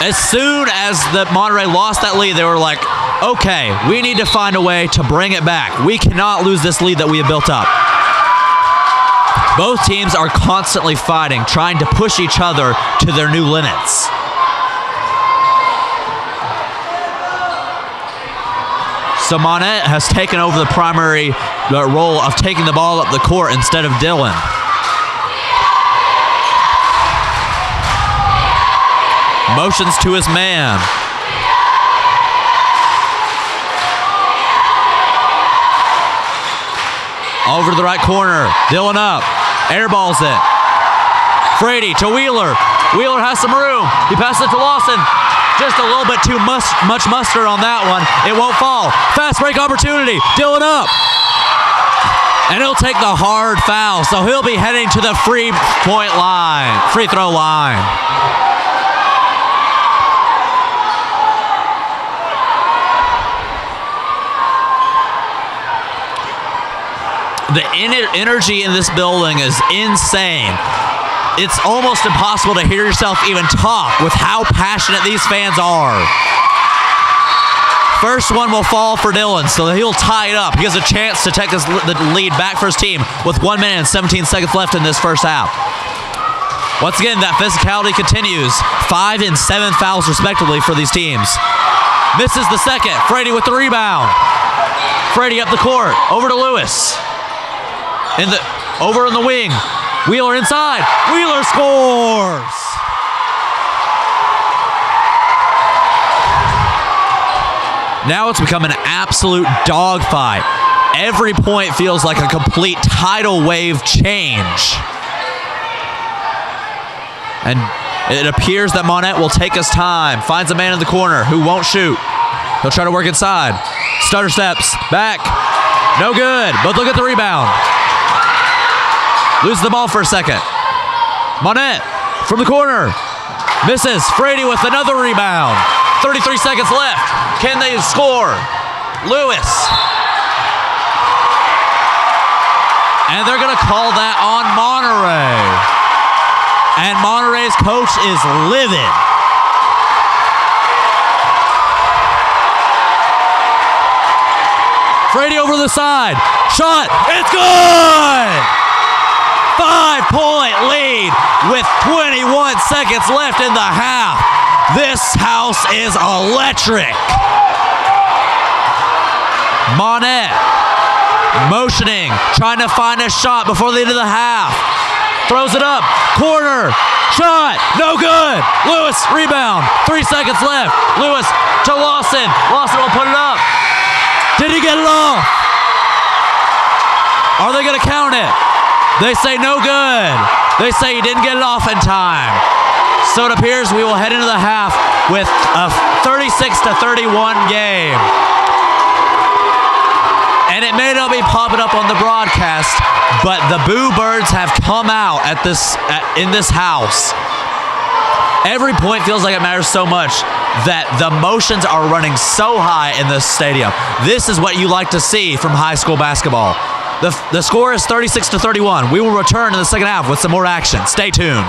As soon as the Monterey lost that lead, they were like, okay, we need to find a way to bring it back. We cannot lose this lead that we have built up. Both teams are constantly fighting, trying to push each other to their new limits. So Monette has taken over the primary role of taking the ball up the court instead of Dylan. Motions to his man. Over to the right corner, Dylan up, airballs it. Frady to Wheeler. Wheeler has some room. He passes it to Lawson. Just a little bit too much mustard on that one. It won't fall. Fast break opportunity. Dylan up. And he'll take the hard foul, so he'll be heading to the free throw line. The energy in this building is insane. It's almost impossible to hear yourself even talk with how passionate these fans are. First one will fall for Dylan, so he'll tie it up. He has a chance to take the lead back for his team with 1 minute and 17 seconds left in this first half. Once again, that physicality continues. 5 and 7 fouls respectively for these teams. Misses the second. Frady with the rebound. Frady up the court. Over to Lewis. Over in the wing. Wheeler inside. Wheeler scores! Now it's become an absolute dogfight. Every point feels like a complete tidal wave change. And it appears that Monette will take his time. Finds a man in the corner who won't shoot. He'll try to work inside. Stutter steps. Back. No good. But look at the rebound. Loses the ball for a second. Monette from the corner. Misses. Frady with another rebound. 33 seconds left. Can they score? Lewis. And they're going to call that on Monterey. And Monterey's coach is livid. Frady over the side. Shot. It's good! 5-point lead with 21 seconds left in the half. This house is electric. Monette motioning, trying to find a shot before the end of the half. Throws it up, corner, shot, no good. Lewis, rebound, 3 seconds left. Lewis to Lawson. Lawson will put it up. Did he get it off? Are they going to count it? They say no good. They say he didn't get it off in time. So it appears we will head into the half with a 36-31 game. And it may not be popping up on the broadcast, but the Boo Birds have come out in this house. Every point feels like it matters so much that the emotions are running so high in this stadium. This is what you like to see from high school basketball. The score is 36-31. We will return in the second half with some more action. Stay tuned.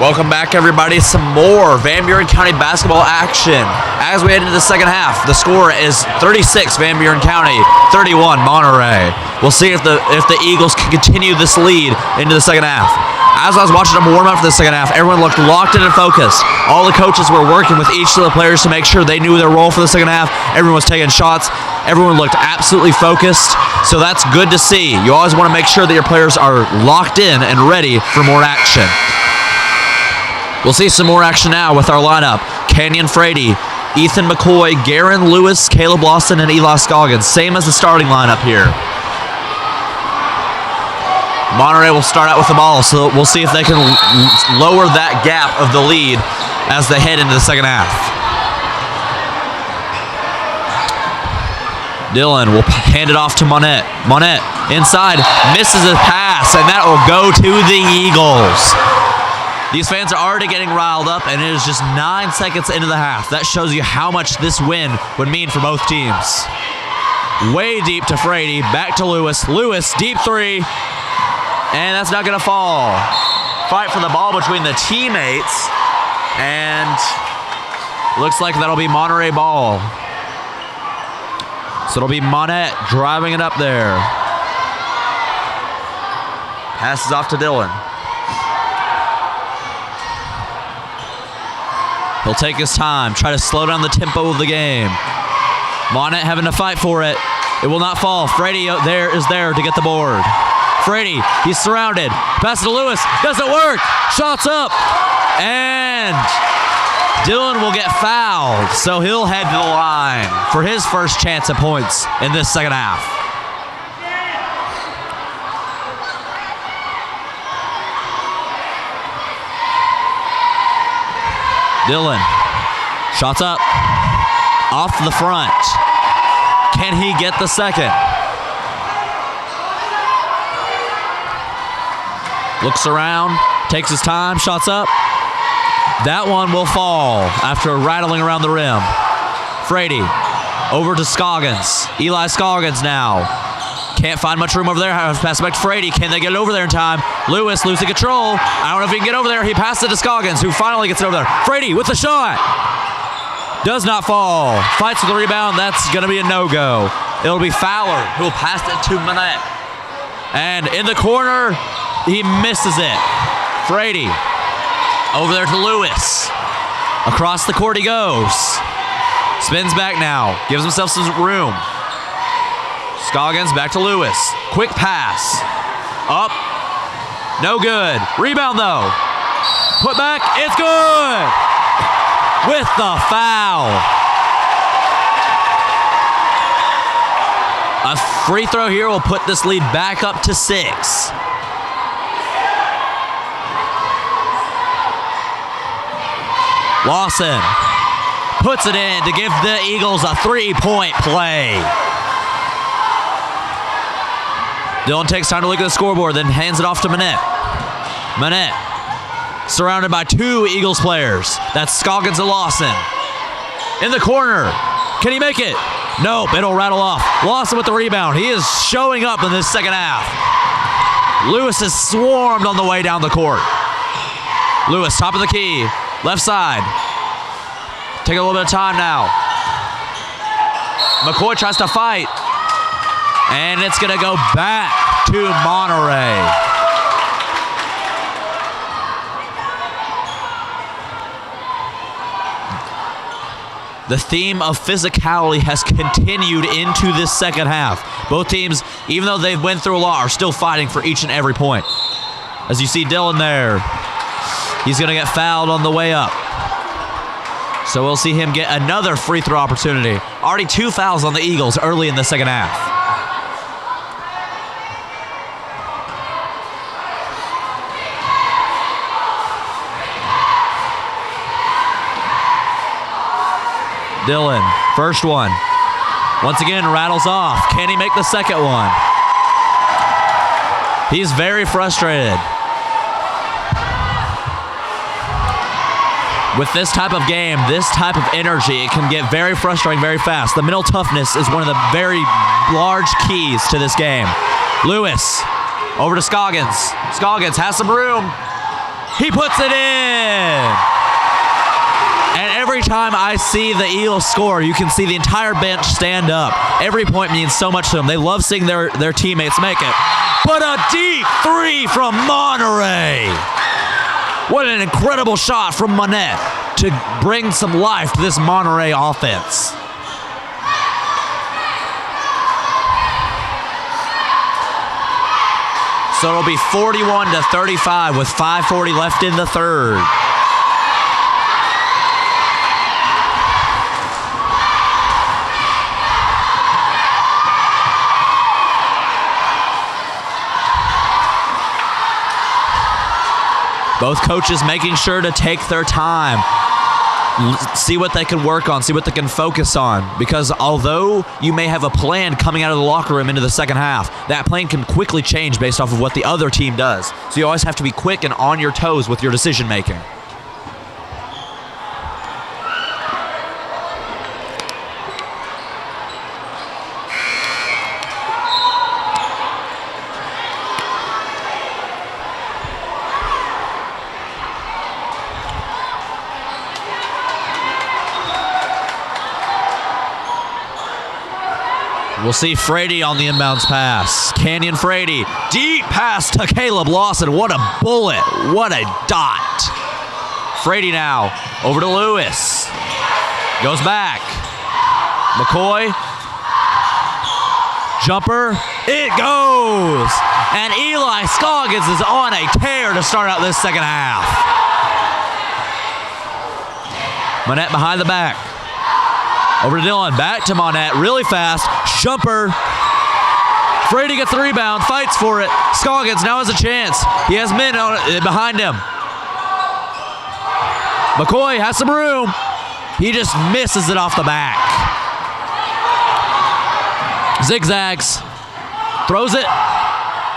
Welcome back, everybody. Some more Van Buren County basketball action. As we head into the second half, the score is 36 Van Buren County, 31 Monterey. We'll see if the Eagles can continue this lead into the second half. As I was watching them warm up for the second half, everyone looked locked in and focused. All the coaches were working with each of the players to make sure they knew their role for the second half. Everyone was taking shots. Everyone looked absolutely focused. So that's good to see. You always want to make sure that your players are locked in and ready for more action. We'll see some more action now with our lineup. Kenyon Frady, Ethan McCoy, Garen Lewis, Caleb Lawson, and Eli Scoggins. Same as the starting lineup here. Monterey will start out with the ball, so we'll see if they can lower that gap of the lead as they head into the second half. Dylan will hand it off to Monette. Monette inside, misses a pass, and that will go to the Eagles. These fans are already getting riled up, and it is just 9 seconds into the half. That shows you how much this win would mean for both teams. Way deep to Frady, back to Lewis. Lewis, deep three, and that's not gonna fall. Fight for the ball between the teammates, and looks like that'll be Monterey ball. So it'll be Monette driving it up there. Passes off to Dylan. He'll take his time, try to slow down the tempo of the game. Monette having to fight for it. It will not fall. Frady is there to get the board. Frady, he's surrounded. Pass to Lewis, doesn't work. Shots up, and Dylan will get fouled, so he'll head to the line for his first chance at points in this second half. Dylan, shots up, off the front. Can he get the second? Looks around, takes his time, shots up. That one will fall after rattling around the rim. Frady, over to Scoggins. Eli Scoggins now. Can't find much room over there. Pass back to Frady. Can they get it over there in time? Lewis losing control. I don't know if he can get over there. He passed it to Scoggins, who finally gets it over there. Frady with the shot. Does not fall. Fights with the rebound. That's going to be a no-go. It'll be Fowler who will pass it to Manette. And in the corner, he misses it. Frady over there to Lewis. Across the court he goes. Spins back now. Gives himself some room. Scoggins back to Lewis. Quick pass. Up. No good. Rebound though. Put back. It's good. With the foul. A free throw here will put this lead back up to 6. Lawson puts it in to give the Eagles a 3-point play. Dylan takes time to look at the scoreboard, then hands it off to Manette. Manette, surrounded by 2 Eagles players. That's Scoggins and Lawson. In the corner, can he make it? Nope, it'll rattle off. Lawson with the rebound. He is showing up in this second half. Lewis is swarmed on the way down the court. Lewis, top of the key, left side. Take a little bit of time now. McCoy tries to fight. And it's going to go back to Monterey. The theme of physicality has continued into this second half. Both teams, even though they've went through a lot, are still fighting for each and every point. As you see Dylan there, he's going to get fouled on the way up. So we'll see him get another free throw opportunity. Already 2 fouls on the Eagles early in the second half. Dylan, first one. Once again, rattles off. Can he make the second one? He's very frustrated. With this type of game, this type of energy, it can get very frustrating very fast. The mental toughness is one of the very large keys to this game. Lewis, over to Scoggins. Scoggins has some room. He puts it in. And every time I see the Eagles score, you can see the entire bench stand up. Every point means so much to them. They love seeing their teammates make it. But a deep three from Monterey. What an incredible shot from Monette to bring some life to this Monterey offense. So it'll be 41-35 with 5:40 left in the third. Both coaches making sure to take their time, see what they can work on, see what they can focus on. Because although you may have a plan coming out of the locker room into the second half, that plan can quickly change based off of what the other team does. So you always have to be quick and on your toes with your decision making. We'll see Frady on the inbounds pass. Canyon Frady, deep pass to Caleb Lawson. What a bullet, what a dot. Frady now, over to Lewis. Goes back. McCoy. Jumper, it goes. And Eli Scoggins is on a tear to start out this second half. Monette behind the back. Over to Dylan, back to Monette, really fast. Jumper. Frady gets the rebound, fights for it. Scoggins now has a chance. He has men behind him. McCoy has some room. He just misses it off the back. Zigzags. Throws it.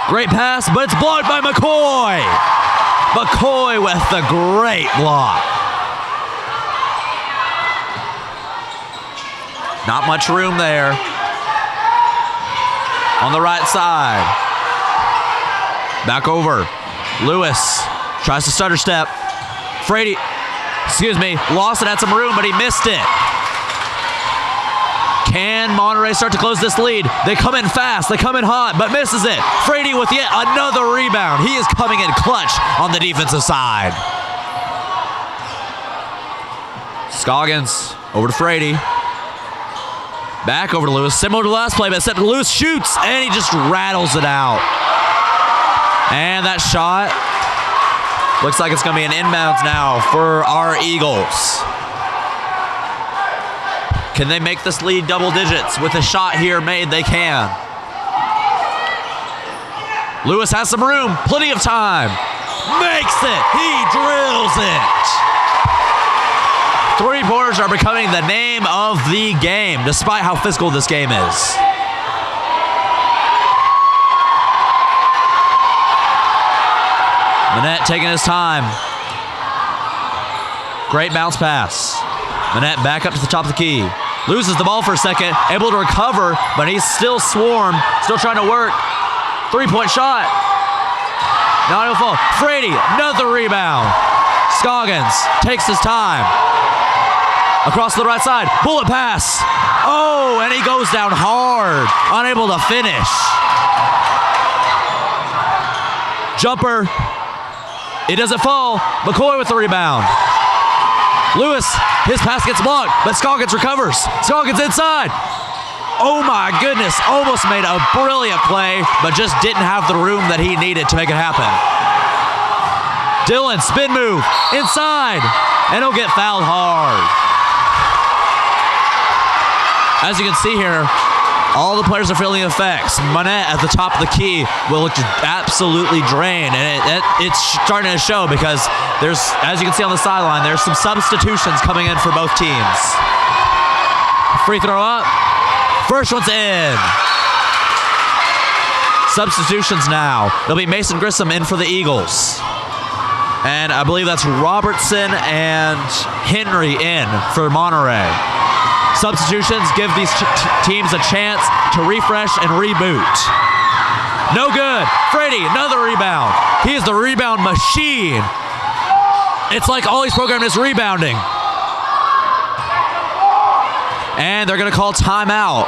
Great pass, but it's blocked by McCoy. McCoy with the great block. Not much room there. On the right side. Back over. Lewis tries to stutter step. Frady, Lawson had some room, but he missed it. Can Monterey start to close this lead? They come in fast, they come in hot, but misses it. Frady with yet another rebound. He is coming in clutch on the defensive side. Scoggins over to Frady. Back over to Lewis, similar to the last play, but except Lewis shoots, and he just rattles it out. And that shot looks like it's going to be an inbounds now for our Eagles. Can they make this lead double digits? With a shot here made, they can. Lewis has some room, plenty of time. Makes it, he drills it. Three-pointers are becoming the name of the game, despite how physical this game is. Monette taking his time. Great bounce pass. Monette back up to the top of the key. Loses the ball for a second, able to recover, but he's still swarmed, still trying to work. Three-point shot. Not able to fall. Frady, another rebound. Scoggins takes his time. Across the right side, bullet pass. Oh, and he goes down hard, unable to finish. Jumper, it doesn't fall. McCoy with the rebound. Lewis, his pass gets blocked, but Scoggins recovers. Scoggins inside. Oh my goodness, almost made a brilliant play, but just didn't have the room that he needed to make it happen. Dylan, spin move, inside, and he'll get fouled hard. As you can see here, all the players are feeling the effects. Monette at the top of the key will look absolutely drained, and it's starting to show because there's, as you can see on the sideline, there's some substitutions coming in for both teams. Free throw up. First one's in. Substitutions now. It'll be Mason Grissom in for the Eagles. And I believe that's Robertson and Henry in for Monterey. Substitutions give these teams a chance to refresh and reboot. No good. Frady, another rebound. He is the rebound machine. It's like all he's programmed is rebounding. And they're going to call timeout.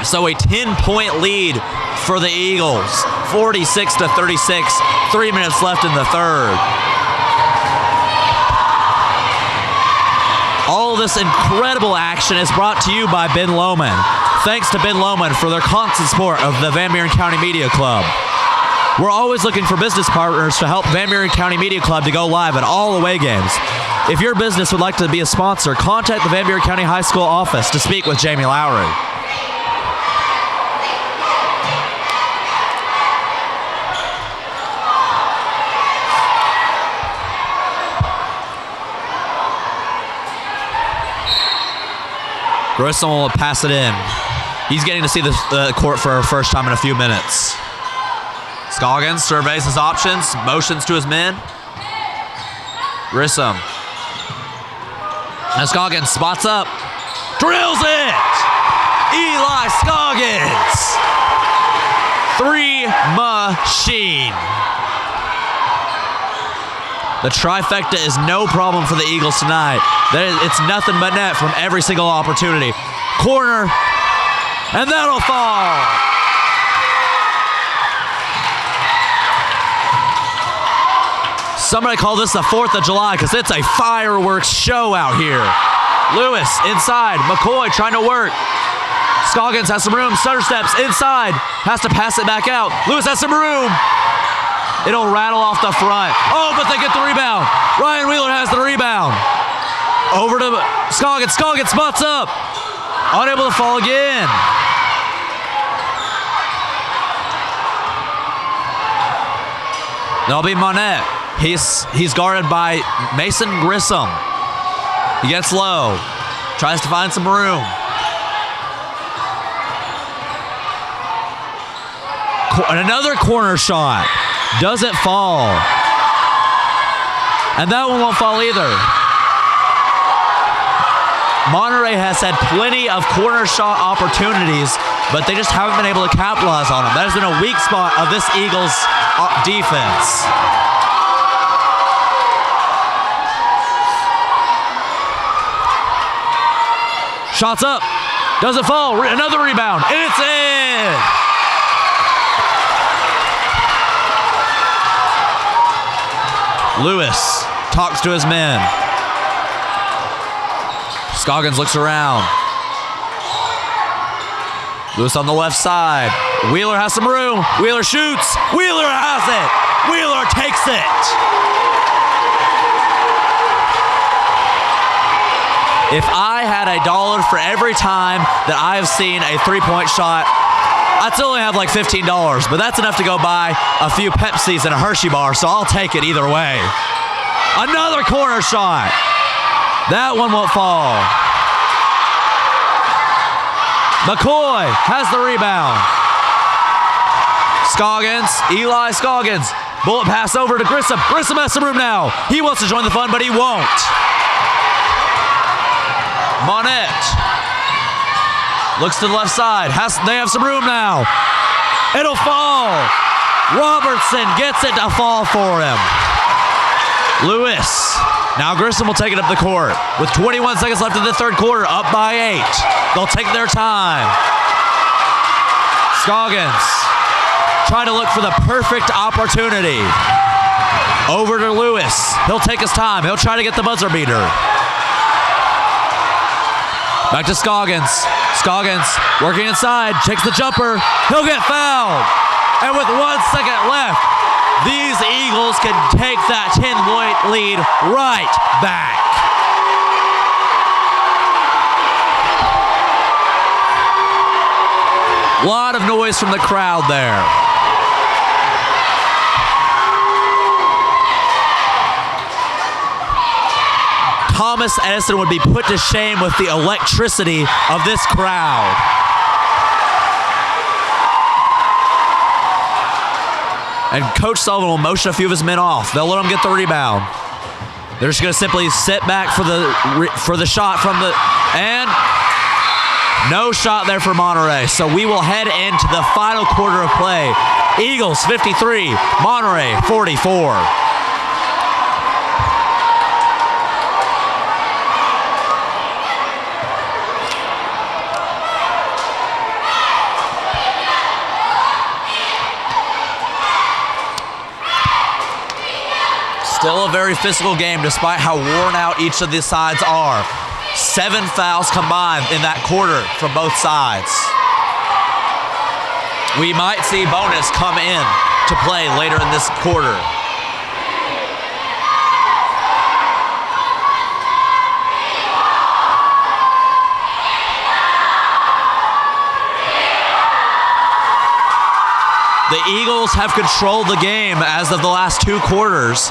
So a 10-point lead for the Eagles. 46-36. 3 minutes left in the third. All of this incredible action is brought to you by Ben Lomond. Thanks to Ben Lomond for their constant support of the Van Buren County Media Club. We're always looking for business partners to help Van Buren County Media Club to go live at all away games. If your business would like to be a sponsor, contact the Van Buren County High School office to speak with Jamie Lowry. Grissom will pass it in. He's getting to see the court for the first time in a few minutes. Scoggins surveys his options, motions to his men. Grissom. And Scoggins spots up, drills it! Eli Scoggins! 3-machine. The trifecta is no problem for the Eagles tonight. It's nothing but net from every single opportunity. Corner, and that'll fall. Somebody call this the 4th of July because it's a fireworks show out here. Lewis inside, McCoy trying to work. Scoggins has some room, stutter steps inside, has to pass it back out. Lewis has some room. It'll rattle off the front. Oh, but they get the rebound. Ryan Wheeler has the rebound. Over to Scoggins. Scoggins spots up. Unable to fall again. That'll be Monette. He's guarded by Mason Grissom. He gets low. Tries to find some room. And another corner shot. Doesn't fall. And that one won't fall either. Monterey has had plenty of corner shot opportunities, but they just haven't been able to capitalize on them. That has been a weak spot of this Eagles defense. Shots up. Doesn't fall. Another rebound. And it's in. Lewis talks to his men. Scoggins looks around. Lewis on the left side. Wheeler has some room. Wheeler shoots. Wheeler has it. Wheeler takes it. If I had $1 for every time that I have seen a three-point shot, I'd still only have like $15, but that's enough to go buy a few Pepsis and a Hershey bar, so I'll take it either way. Another corner shot. That one won't fall. McCoy has the rebound. Scoggins, Eli Scoggins. Bullet pass over to Grissom. Grissom has some room now. He wants to join the fun, but he won't. Monette looks to the left side. They have some room now. It'll fall. Robertson gets it to fall for him. Lewis. Now Grissom will take it up the court. With 21 seconds left in the third quarter, up by 8. They'll take their time. Scoggins trying to look for the perfect opportunity. Over to Lewis. He'll take his time. He'll try to get the buzzer beater. Back to Scoggins. Scoggins working inside, takes the jumper. He'll get fouled. And with 1 second left, these Eagles can take that 10-point lead right back. A lot of noise from the crowd there. Thomas Edison would be put to shame with the electricity of this crowd. And Coach Sullivan will motion a few of his men off. They'll let him get the rebound. They're just going to simply sit back for the shot from the... And no shot there for Monterey. So we will head into the final quarter of play. Eagles 53, Monterey 44. Still a very physical game despite how worn out each of these sides are. 7 fouls combined in that quarter from both sides. We might see bonus come in to play later in this quarter. The Eagles have controlled the game as of the last 2 quarters,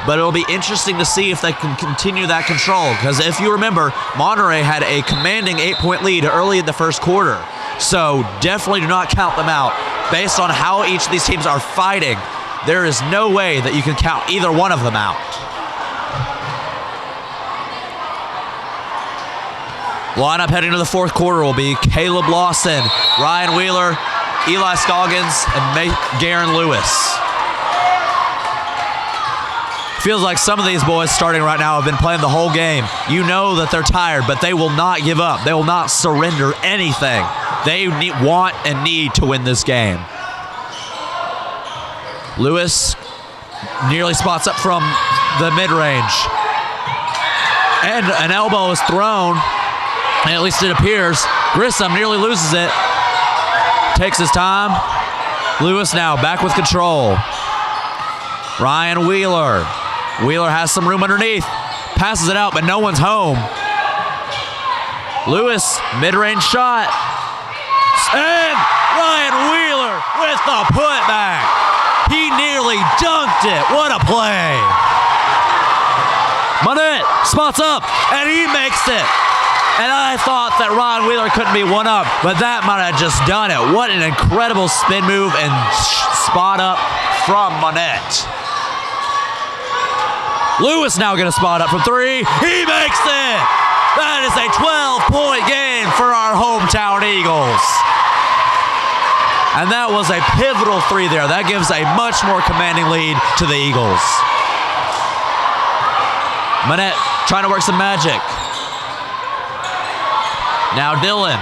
but it'll be interesting to see if they can continue that control, because if you remember, Monterey had a commanding 8-point lead early in the first quarter. So definitely do not count them out. Based on how each of these teams are fighting, there is no way that you can count either one of them out. Lineup heading to the fourth quarter will be Caleb Lawson, Ryan Wheeler, Eli Scoggins, and Garen Lewis. Feels like some of these boys starting right now have been playing the whole game. You know that they're tired, but they will not give up. They will not surrender anything. They want and need to win this game. Lewis nearly spots up from the mid-range. And an elbow is thrown, and at least it appears. Grissom nearly loses it. Takes his time. Lewis now back with control. Ryan Wheeler. Wheeler has some room underneath. Passes it out, but no one's home. Lewis, mid-range shot. And Ryan Wheeler with the putback. He nearly dunked it. What a play. Monette spots up, and he makes it. And I thought that Ryan Wheeler couldn't be one up, but that might have just done it. What an incredible spin move and spot up from Monette. Lewis now going to spot up from 3. He makes it. That is a 12-point game for our hometown Eagles. And that was a pivotal 3 there. That gives a much more commanding lead to the Eagles. Monette trying to work some magic. Now Dylan.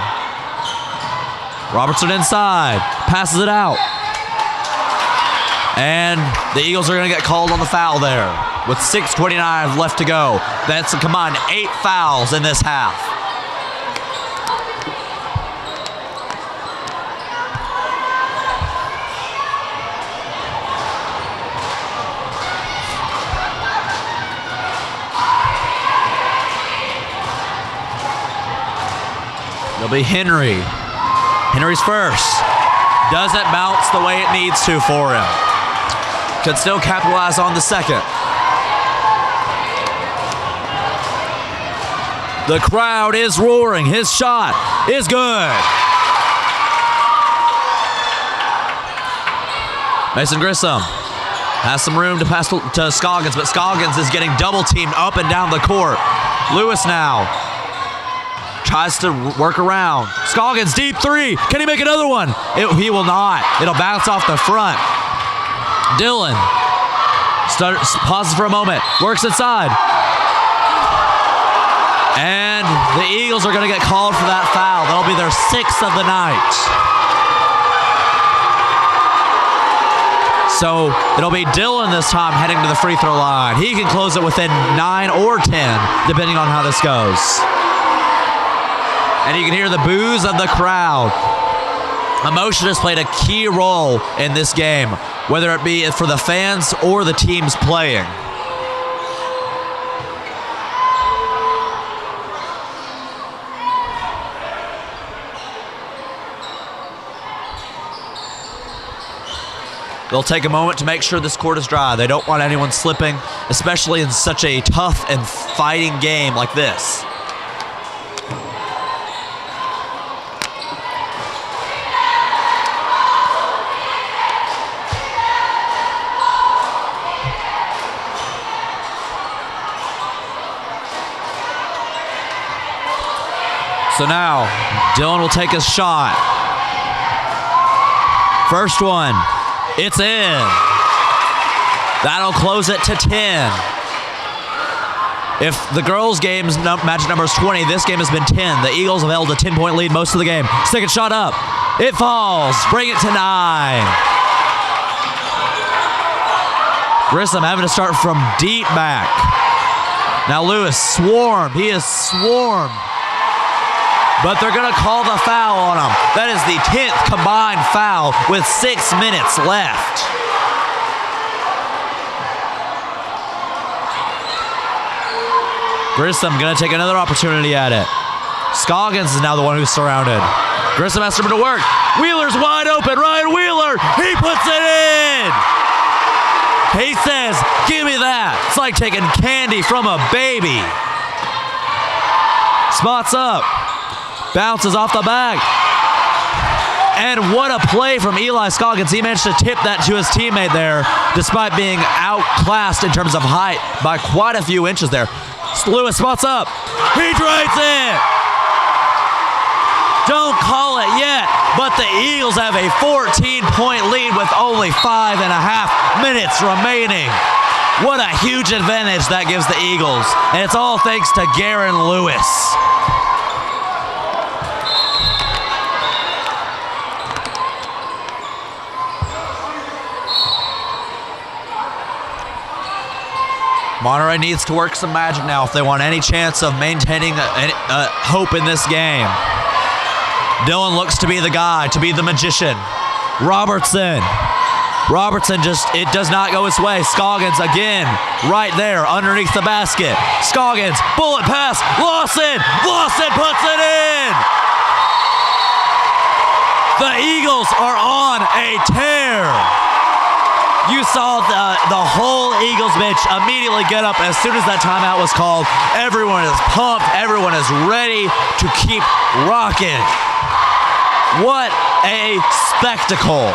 Robertson inside. Passes it out. And the Eagles are going to get called on the foul there with 6:29 left to go. That's a combined 8 fouls in this half. It'll be Henry. Henry's first. Doesn't bounce the way it needs to for him. Could still capitalize on the second. The crowd is roaring. His shot is good. Mason Grissom has some room to pass to Scoggins, but Scoggins is getting double teamed up and down the court. Lewis now tries to work around. Scoggins, deep 3. Can he make another one? He will not. It'll bounce off the front. Dylan pauses for a moment, works inside. And the Eagles are going to get called for that foul. That'll be their 6th of the night. So it'll be Dylan this time heading to the free throw line. He can close it within 9 or 10, depending on how this goes. And you can hear the boos of the crowd. Emotion has played a key role in this game, whether it be for the fans or the teams playing. They'll take a moment to make sure this court is dry. They don't want anyone slipping, especially in such a tough and fighting game like this. So now, Dylan will take his shot. First one, it's in. That'll close it to 10. If the girls' game's magic number is 20, this game has been 10. The Eagles have held a 10-point lead most of the game. Second shot up. It falls. Bring it to 9. Grissom having to start from deep back. Now Lewis swarmed. He is swarmed. But they're going to call the foul on him. That is the 10th combined foul with 6 minutes left. Grissom going to take another opportunity at it. Scoggins is now the one who's surrounded. Grissom has to put to work. Wheeler's wide open. Ryan Wheeler, he puts it in. He says, give me that. It's like taking candy from a baby. Spots up. Bounces off the back. And what a play from Eli Scoggins. He managed to tip that to his teammate there, despite being outclassed in terms of height by quite a few inches there. Lewis spots up. He drains it. Don't call it yet, but the Eagles have a 14-point lead with only 5.5 minutes remaining. What a huge advantage that gives the Eagles, and it's all thanks to Garen Lewis. Monterey needs to work some magic now if they want any chance of maintaining hope in this game. Dylan looks to be the guy, to be the magician. Robertson just, it does not go his way. Scoggins again, right there underneath the basket. Scoggins, bullet pass, Lawson puts it in. The Eagles are on a tear. You saw the whole Eagles bench immediately get up as soon as that timeout was called. Everyone is pumped. Everyone is ready to keep rocking. What a spectacle.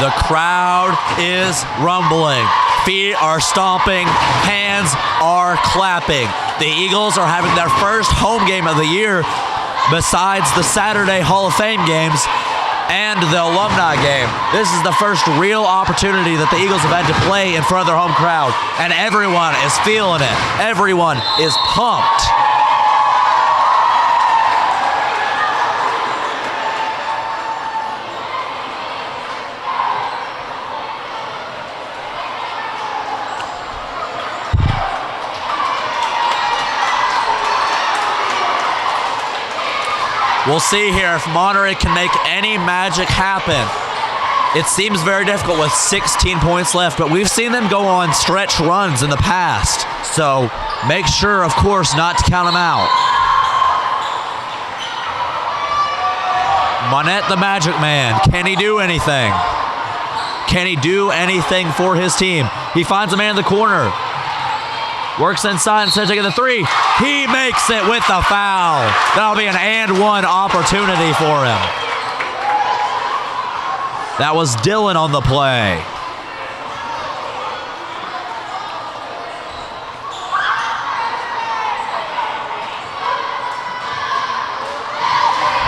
The crowd is rumbling. Feet are stomping. Hands are clapping. The Eagles are having their first home game of the year besides the Saturday Hall of Fame games and the alumni game. This is the first real opportunity that the Eagles have had to play in front of their home crowd, and everyone is feeling it. Everyone is pumped. We'll see here if Monterey can make any magic happen. It seems very difficult with 16 points left, but we've seen them go on stretch runs in the past. So make sure, of course, not to count them out. Monette, the Magic Man. Can he do anything? Can he do anything for his team? He finds a man in the corner. Works inside instead of taking the three. He makes it with the foul. That'll be an and one opportunity for him. That was Dylan on the play.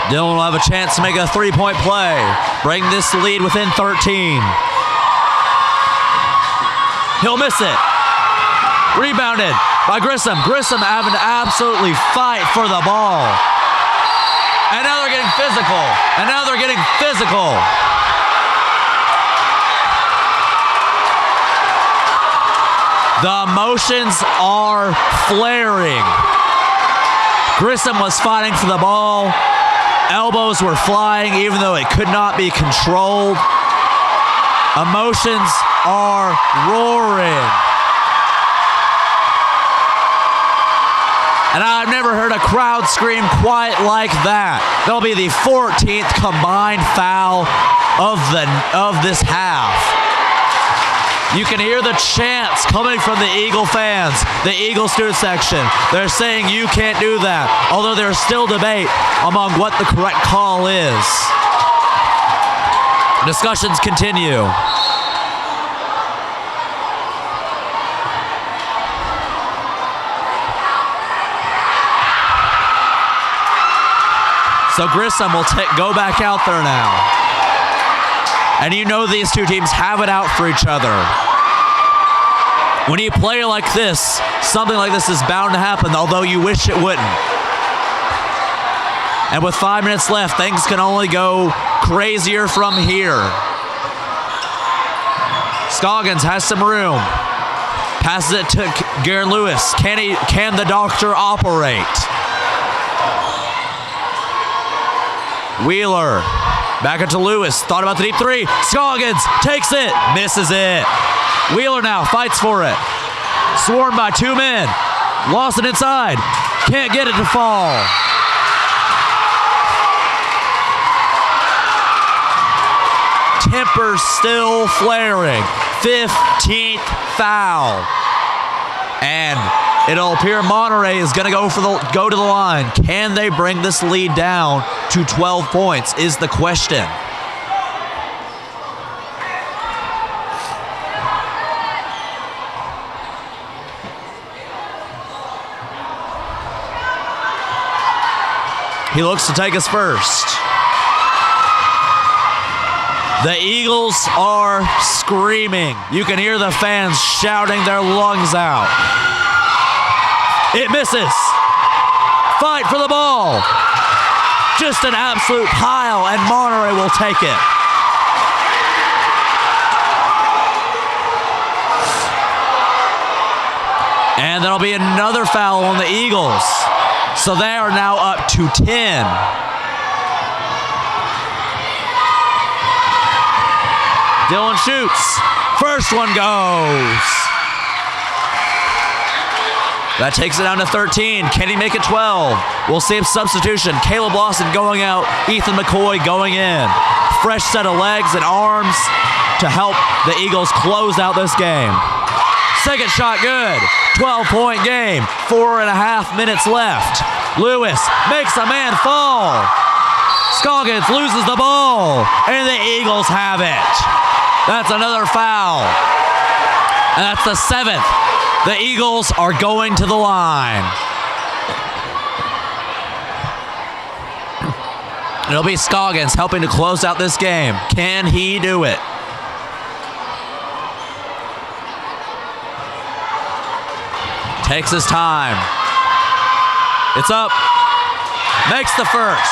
Dylan will have a chance to make a three-point play. Bring this lead within 13. He'll miss it. Rebounded by Grissom. Grissom having to absolutely fight for the ball. And now they're getting physical. And now they're getting physical. The emotions are flaring. Grissom was fighting for the ball. Elbows were flying even though it could not be controlled. Emotions are roaring. And I've never heard a crowd scream quite like that. That'll be the 14th combined foul of this half. You can hear the chants coming from the Eagle fans, the Eagle student section. They're saying you can't do that, although there's still debate among what the correct call is. Discussions continue. So Grissom will go back out there now. And you know these two teams have it out for each other. When you play like this, something like this is bound to happen, although you wish it wouldn't. And with 5 minutes left, things can only go crazier from here. Scoggins has some room. Passes it to Garen Lewis. Can the doctor operate? Wheeler. Back into Lewis. Thought about the deep three. Scoggins takes it. Misses it. Wheeler now fights for it. Swarmed by 2 men. Lost it inside. Can't get it to fall. Temper still flaring. 15th foul. And it'll appear Monterey is going to go to the line. Can they bring this lead down to 12 points is the question. He looks to take us first. The Eagles are screaming. You can hear the fans shouting their lungs out. It misses. Fight for the ball. Just an absolute pile, and Monterey will take it. And there'll be another foul on the Eagles. So they are now up to 10. Dylan shoots. First one goes. That takes it down to 13. Can he make it 12? We'll see a substitution. Caleb Lawson going out. Ethan McCoy going in. Fresh set of legs and arms to help the Eagles close out this game. Second shot good. 12-point game. 4.5 minutes left. Lewis makes a man fall. Scoggins loses the ball. And the Eagles have it. That's another foul. And that's the 7th. The Eagles are going to the line. It'll be Scoggins helping to close out this game. Can he do it? Takes his time. It's up. Makes the first.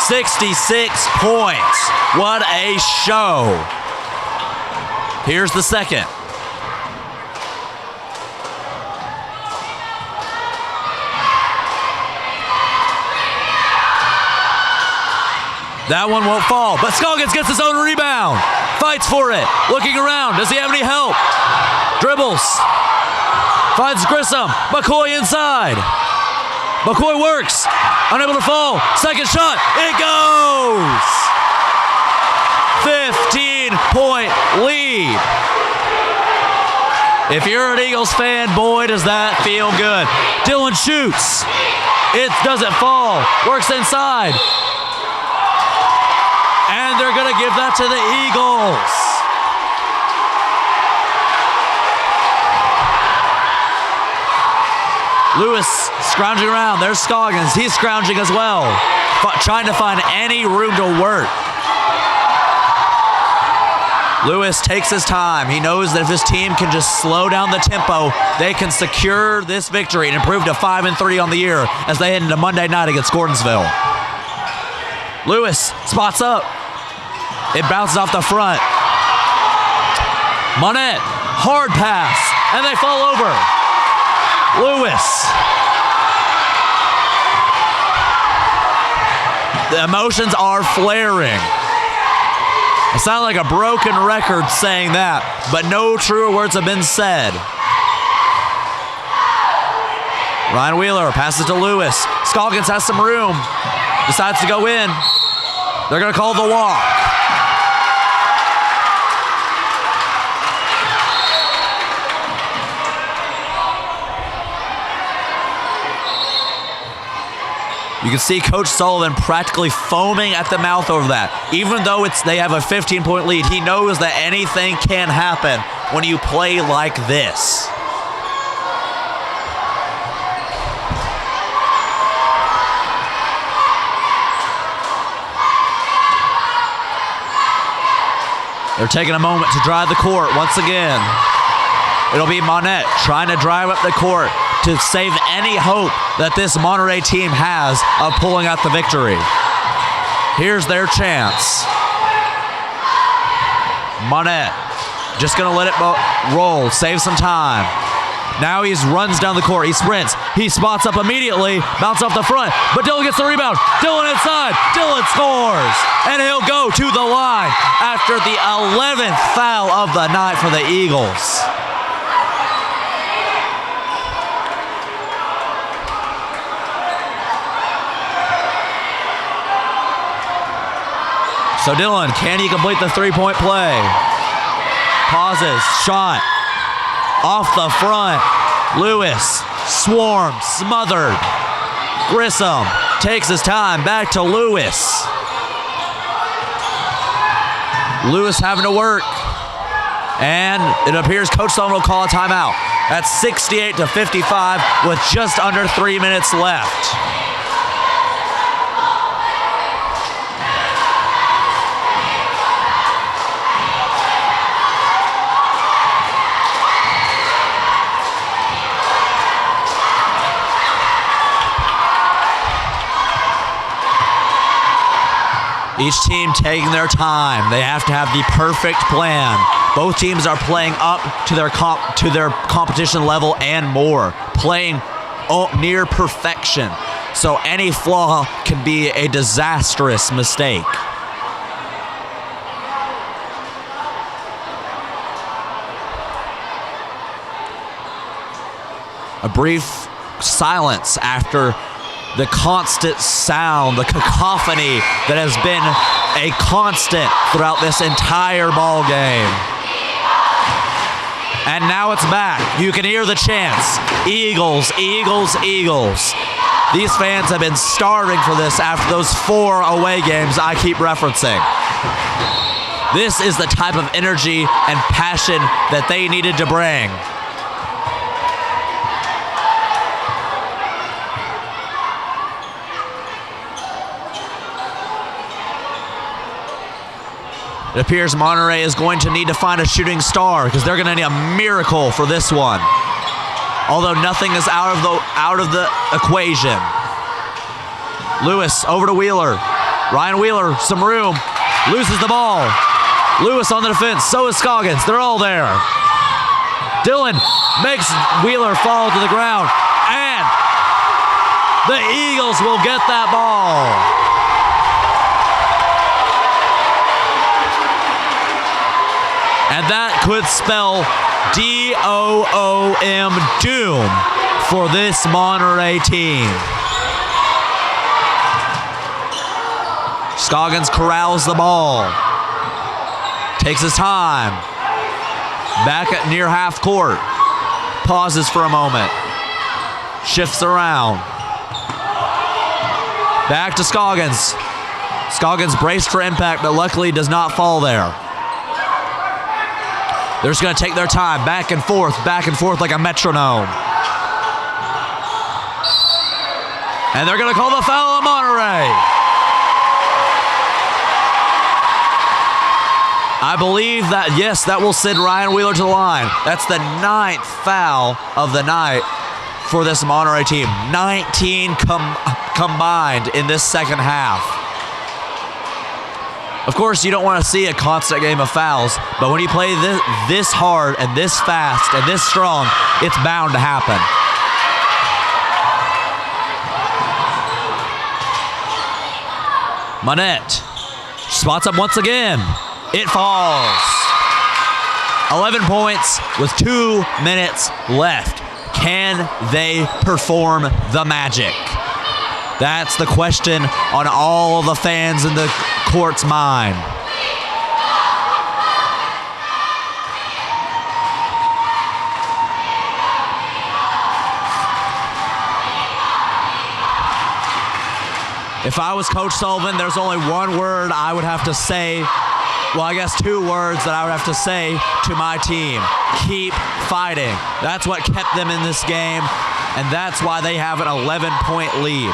66 points. What a show. Here's the second. That one won't fall, but Scoggins gets his own rebound. Fights for it. Looking around. Does he have any help? Dribbles. Finds Grissom. McCoy inside. McCoy works. Unable to fall. Second shot. It goes. 15-point lead. If you're an Eagles fan, boy, does that feel good. Dylan shoots. It doesn't fall. Works inside. And they're going to give that to the Eagles. Lewis scrounging around. There's Scoggins. He's scrounging as well, trying to find any room to work. Lewis takes his time. He knows that if his team can just slow down the tempo, they can secure this victory and improve to 5-3 on the year as they head into Monday night against Gordonsville. Lewis spots up. It bounces off the front. Monette, hard pass, and they fall over. Lewis. The emotions are flaring. It sounds like a broken record saying that, but no truer words have been said. Ryan Wheeler passes to Lewis. Scoggins has some room. Decides to go in. They're going to call the walk. You can see Coach Sullivan practically foaming at the mouth over that. Even though they have a 15-point lead, he knows that anything can happen when you play like this. They're taking a moment to drive the court once again. It'll be Monette trying to drive up the court to save any hope that this Monterey team has of pulling out the victory. Here's their chance. Monette just gonna let it roll, save some time. Now he runs down the court, he sprints, he spots up immediately, bounce off the front, but Dylan gets the rebound. Dylan inside, Dylan scores, and he'll go to the line after the 11th foul of the night for the Eagles. So Dylan, can he complete the three-point play? Pauses, shot, off the front. Lewis, swarm, smothered. Grissom takes his time, back to Lewis. Lewis having to work. And it appears Coach Sullivan will call a timeout. That's 68-55 with just under 3 minutes left. Each team taking their time. They have to have the perfect plan. Both teams are playing up to their competition level and more, playing near perfection. So any flaw can be a disastrous mistake. A brief silence after the constant sound, the cacophony that has been a constant throughout this entire ball game. And now it's back. You can hear the chants. Eagles, Eagles, Eagles. These fans have been starving for this after those 4 away games I keep referencing. This is the type of energy and passion that they needed to bring. It appears Monterey is going to need to find a shooting star because they're going to need a miracle for this one. Although nothing is out of the equation. Lewis over to Wheeler. Ryan Wheeler, some room, loses the ball. Lewis on the defense, so is Scoggins. They're all there. Dylan makes Wheeler fall to the ground, and the Eagles will get that ball. And that could spell D-O-O-M, doom, for this Monterey team. Scoggins corrals the ball. Takes his time. Back at near half court. Pauses for a moment. Shifts around. Back to Scoggins. Scoggins braced for impact, but luckily does not fall there. They're just going to take their time, back and forth like a metronome. And they're going to call the foul on Monterey. I believe that, yes, that will send Ryan Wheeler to the line. That's the 9th foul of the night for this Monterey team. 19 combined in this second half. Of course, you don't want to see a constant game of fouls, but when you play this hard and this fast and this strong, it's bound to happen. Monette spots up once again. It falls. 11 points with 2 minutes left. Can they perform the magic? That's the question on all the fans in the court's mind. If I was Coach Sullivan, there's only one word I would have to say. Well, I guess 2 words that I would have to say to my team. Keep fighting. That's what kept them in this game, and that's why they have an 11-point lead.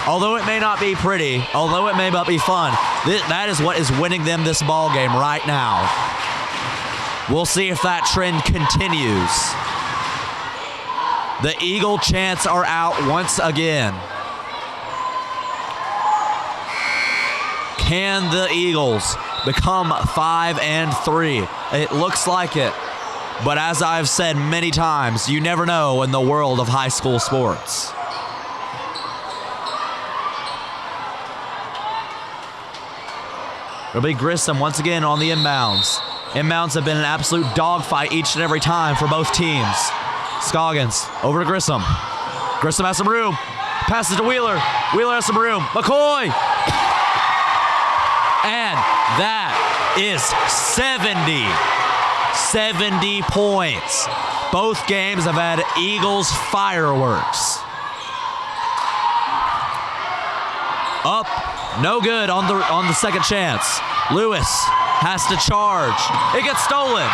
Although it may not be pretty, although it may not be fun, that is what is winning them this ball game right now. We'll see if that trend continues. The Eagle chants are out once again. Can the Eagles become 5-3? It looks like it. But as I've said many times, you never know in the world of high school sports. It'll be Grissom once again on the inbounds. Inbounds have been an absolute dogfight each and every time for both teams. Scoggins over to Grissom. Grissom has some room. Passes to Wheeler. Wheeler has some room. McCoy. And that is 70 points. Both games have had Eagles fireworks. Up, no good on the second chance. Lewis has to charge. It gets stolen.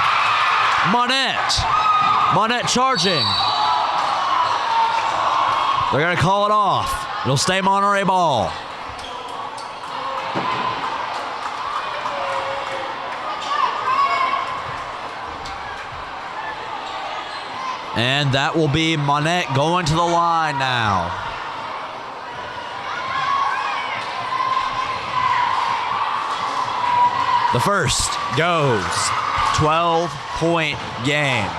Monette charging. They're gonna call it off. It'll stay Monterey ball. And that will be Monette going to the line now. The first goes. 12-point game.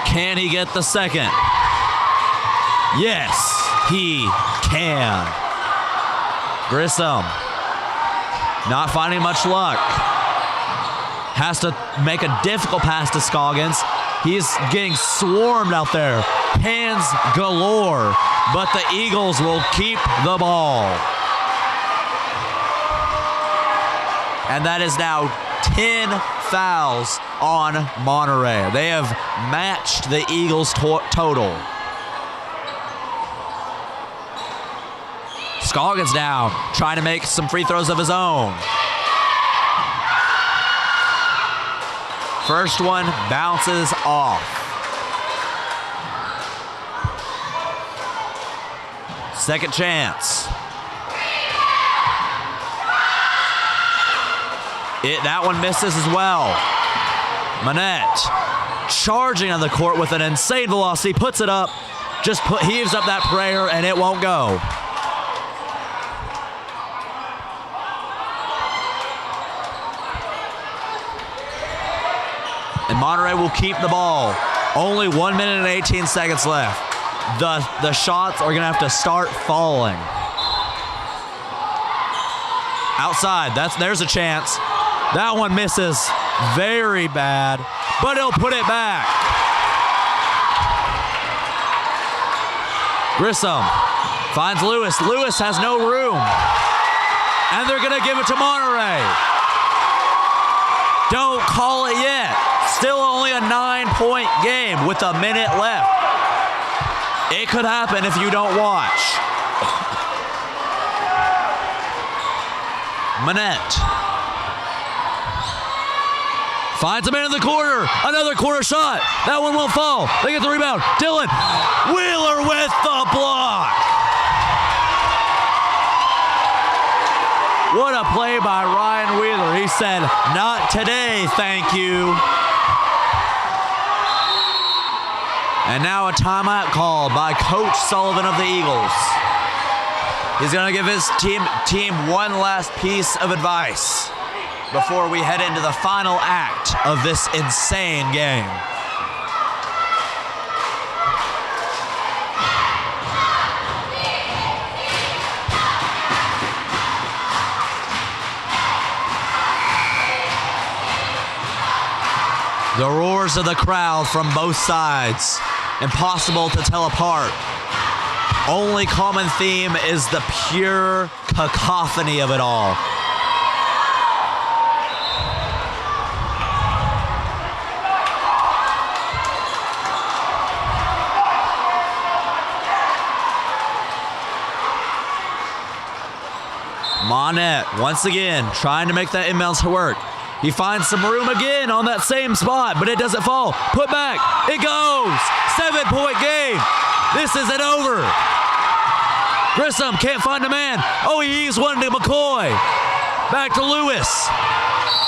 Can he get the second? Yes, he can. Grissom not finding much luck. Has to make a difficult pass to Scoggins. He's getting swarmed out there. Hands galore, but the Eagles will keep the ball. And that is now 10 fouls on Monterey. They have matched the Eagles' total. Scoggins now trying to make some free throws of his own. First one bounces off. Second chance. That one misses as well. Monette charging on the court with an insane velocity, puts it up, heaves up that prayer, and it won't go. And Monterey will keep the ball. Only 1 minute and 18 seconds left. The shots are going to have to start falling. Outside, there's a chance. That one misses very bad, but he'll put it back. Grissom finds Lewis. Lewis has no room. And they're going to give it to Monterey. Don't call it yet. Still only a 9-point game with a minute left. It could happen if you don't watch. Monette finds a man in the corner. Another corner shot. That one won't fall. They get the rebound. Dylan Wheeler with the block. What a play by Ryan Wheeler. He said, "Not today, thank you." And now a timeout called by Coach Sullivan of the Eagles. He's going to give his team one last piece of advice before we head into the final act of this insane game. The roars of the crowd from both sides, impossible to tell apart. Only common theme is the pure cacophony of it all. Monette, once again, trying to make that inbounds work. He finds some room again on that same spot, but it doesn't fall. Put back. It goes. 7-point game. This isn't over. Grissom can't find a man. Oh, he's one to McCoy. Back to Lewis.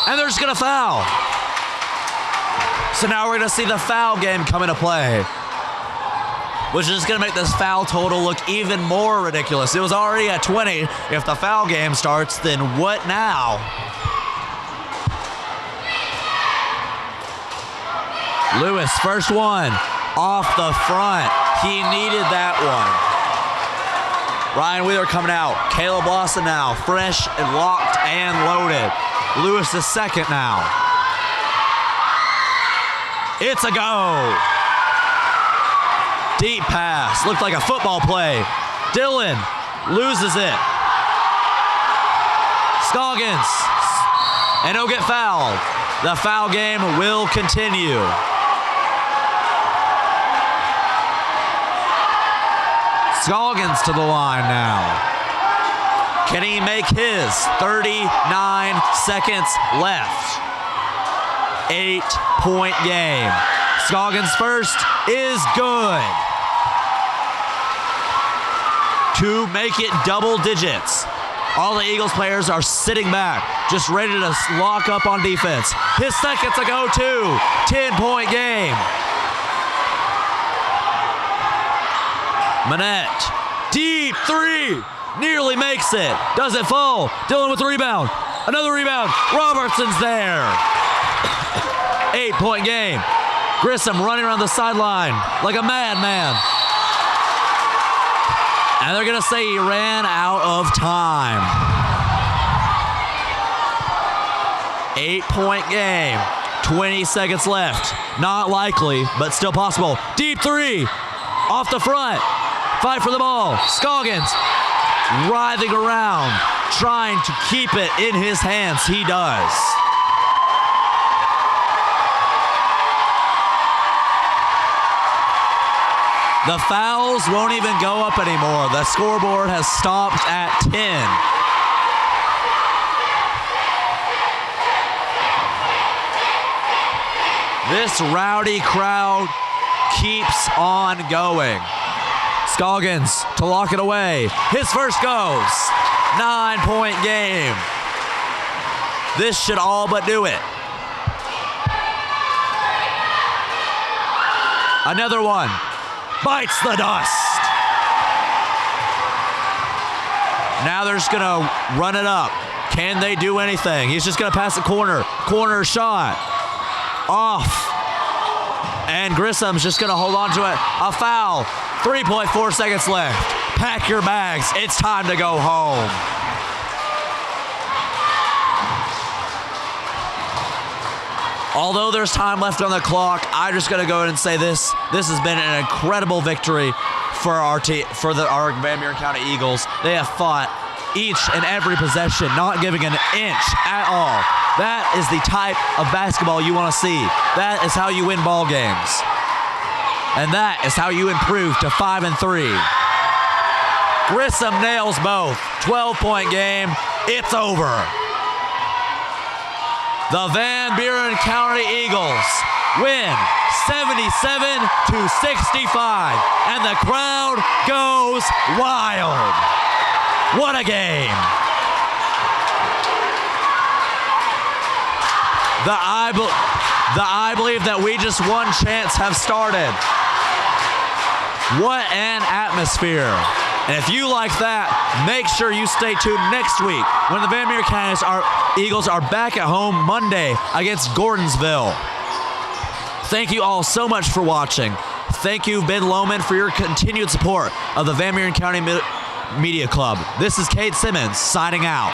And they're just going to foul. So now we're going to see the foul game come into play, which is going to make this foul total look even more ridiculous. It was already at 20. If the foul game starts, then what now? Lewis, first one, off the front. He needed that one. Ryan Wheeler coming out. Caleb Lawson now, fresh and locked and loaded. Lewis is second now. It's a go. Deep pass, looked like a football play. Dillon loses it. Scoggins, and he'll get fouled. The foul game will continue. Scoggins to the line now. Can he make his? 39 seconds left. 8-point game. Scoggins first is good. To make it double digits. All the Eagles players are sitting back, just ready to lock up on defense. His second to go too. 10-point game. Manette, deep three, nearly makes it. Doesn't fall. Dillon with the rebound. Another rebound. Robertson's there. 8-point game. Grissom running around the sideline like a madman. And they're going to say he ran out of time. 8-point game. 20 seconds left. Not likely, but still possible. Deep three. Off the front. Fight for the ball. Scoggins writhing around, trying to keep it in his hands. He does. The fouls won't even go up anymore. The scoreboard has stopped at 10. This rowdy crowd keeps on going. Scoggins to lock it away. His first goes. 9-point game. This should all but do it. Another one. Bites the dust. Now they're just going to run it up. Can they do anything? He's just going to pass the corner. Corner shot. Off. And Grissom's just going to hold on to it. A foul. 3.4 seconds left. Pack your bags. It's time to go home. Although there's time left on the clock, I'm just going to go ahead and say this. This has been an incredible victory for our Van Buren County Eagles. They have fought each and every possession, not giving an inch at all. That is the type of basketball you want to see. That is how you win ball games. And that is how you improve to 5-3. Grissom nails both. 12-point game. It's over. The Van Buren County Eagles win 77-65, and the crowd goes wild. What a game. The I believe that we just one chance have started. What an atmosphere. And if you like that, make sure you stay tuned next week when the Van Buren County Eagles are back at home Monday against Gordonsville. Thank you all so much for watching. Thank you, Ben Lohman, for your continued support of the Van Buren County Media Club. This is Cade Simmons signing out.